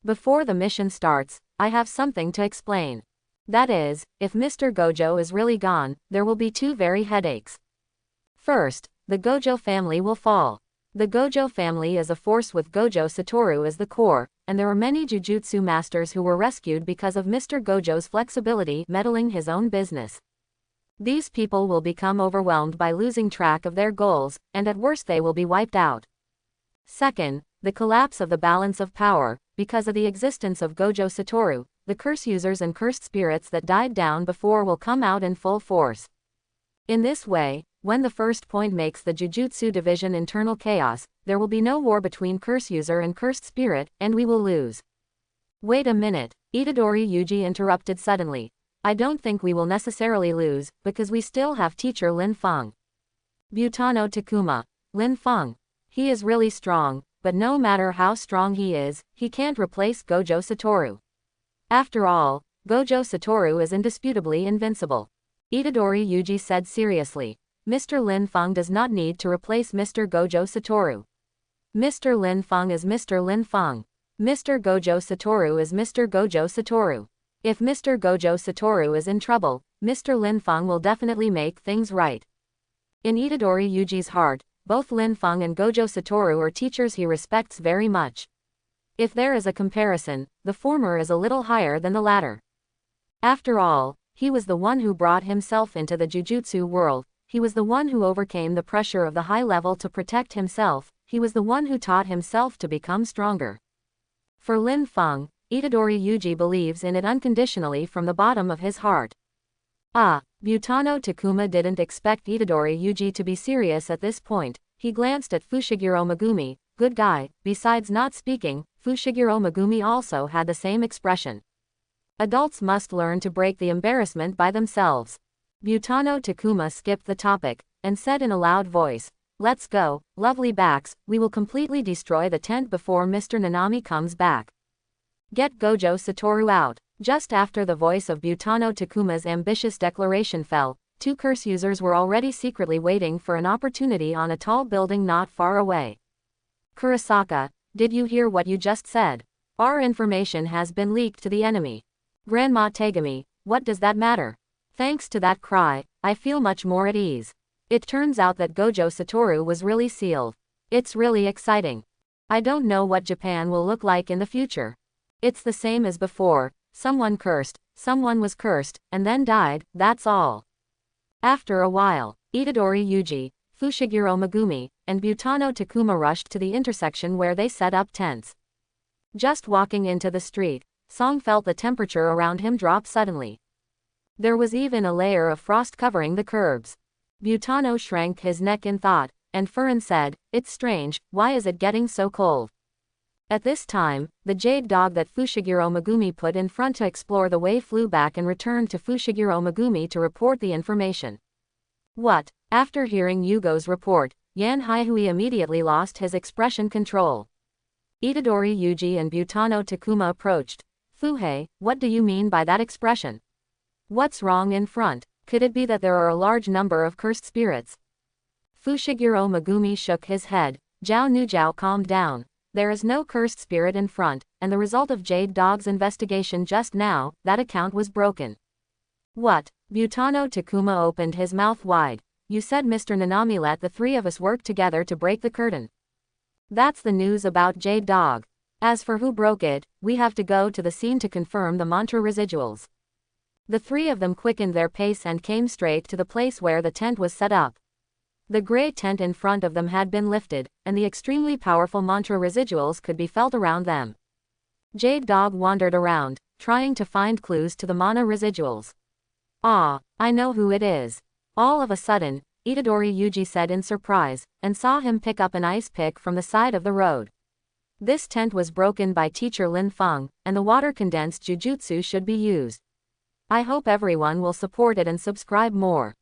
Before the mission starts, I have something to explain. That is, if Mr. Gojo is really gone, there will be two very headaches. First, the Gojo family will fall. The Gojo family is a force with Gojo Satoru as the core, and there are many jujutsu masters who were rescued because of Mr. Gojo's flexibility meddling his own business. These people will become overwhelmed by losing track of their goals, and at worst they will be wiped out. Second, the collapse of the balance of power, because of the existence of Gojo Satoru, the curse users and cursed spirits that died down before will come out in full force. In this way, when the first point makes the Jujutsu division internal chaos, there will be no war between curse user and cursed spirit, and we will lose." "Wait a minute," Itadori Yuji interrupted suddenly. "I don't think we will necessarily lose, because we still have teacher Lin Feng." Butano Takuma. "Lin Feng. He is really strong, but no matter how strong he is, he can't replace Gojo Satoru. After all, Gojo Satoru is indisputably invincible." Itadori Yuji said seriously. "Mr. Lin Feng does not need to replace Mr. Gojo Satoru. Mr. Lin Feng is Mr. Lin Feng. Mr. Gojo Satoru is Mr. Gojo Satoru. If Mr. Gojo Satoru is in trouble, Mr. Lin Feng will definitely make things right." In Itadori Yuji's heart, both Lin Feng and Gojo Satoru are teachers he respects very much. If there is a comparison, the former is a little higher than the latter. After all, he was the one who brought himself into the jujutsu world, he was the one who overcame the pressure of the high level to protect himself, he was the one who taught himself to become stronger. For Lin Feng, Itadori Yuji believes in it unconditionally from the bottom of his heart. Butano Takuma didn't expect Itadori Yuji to be serious at this point. He glanced at Fushiguro Megumi. Good guy. Besides not speaking, Fushiguro Megumi also had the same expression. Adults must learn to break the embarrassment by themselves. Butano Takuma skipped the topic, and said in a loud voice, "Let's go, lovely backs, we will completely destroy the tent before Mr. Nanami comes back. Get Gojo Satoru out." Just after the voice of Butano Takuma's ambitious declaration fell, two curse users were already secretly waiting for an opportunity on a tall building not far away. "Kurosaka, did you hear what you just said? Our information has been leaked to the enemy." "Grandma Tegami, what does that matter? Thanks to that cry, I feel much more at ease. It turns out that Gojo Satoru was really sealed. It's really exciting. I don't know what Japan will look like in the future. It's the same as before. Someone was cursed, and then died, that's all." After a while, Itadori Yuji, Fushiguro Megumi, and Butano Takuma rushed to the intersection where they set up tents. Just walking into the street, Song felt the temperature around him drop suddenly. There was even a layer of frost covering the curbs. Butano shrank his neck in thought, and Furin said, "It's strange, why is it getting so cold?" At this time, the jade dog that Fushiguro Megumi put in front to explore the way flew back and returned to Fushiguro Megumi to report the information. "What?" After hearing Yugo's report, Yan Haihui immediately lost his expression control. Itadori Yuji and Butano Takuma approached. "Fuhei, what do you mean by that expression? What's wrong in front? Could it be that there are a large number of cursed spirits?" Fushiguro Megumi shook his head. Zhao Nujiao calmed down. "There is no cursed spirit in front, and the result of Jade Dog's investigation just now, that account was broken." "What?" Butano Takuma opened his mouth wide. "You said Mr. Nanami let the three of us work together to break the curtain. That's the news about Jade Dog. As for who broke it, we have to go to the scene to confirm the mantra residuals." The three of them quickened their pace and came straight to the place where the tent was set up. The gray tent in front of them had been lifted, and the extremely powerful mantra residuals could be felt around them. Jade Dog wandered around, trying to find clues to the mana residuals. "Ah, I know who it is." All of a sudden, Itadori Yuji said in surprise, and saw him pick up an ice pick from the side of the road. This tent was broken by teacher Lin Feng, and the water condensed jujutsu should be used. I hope everyone will support it and subscribe more.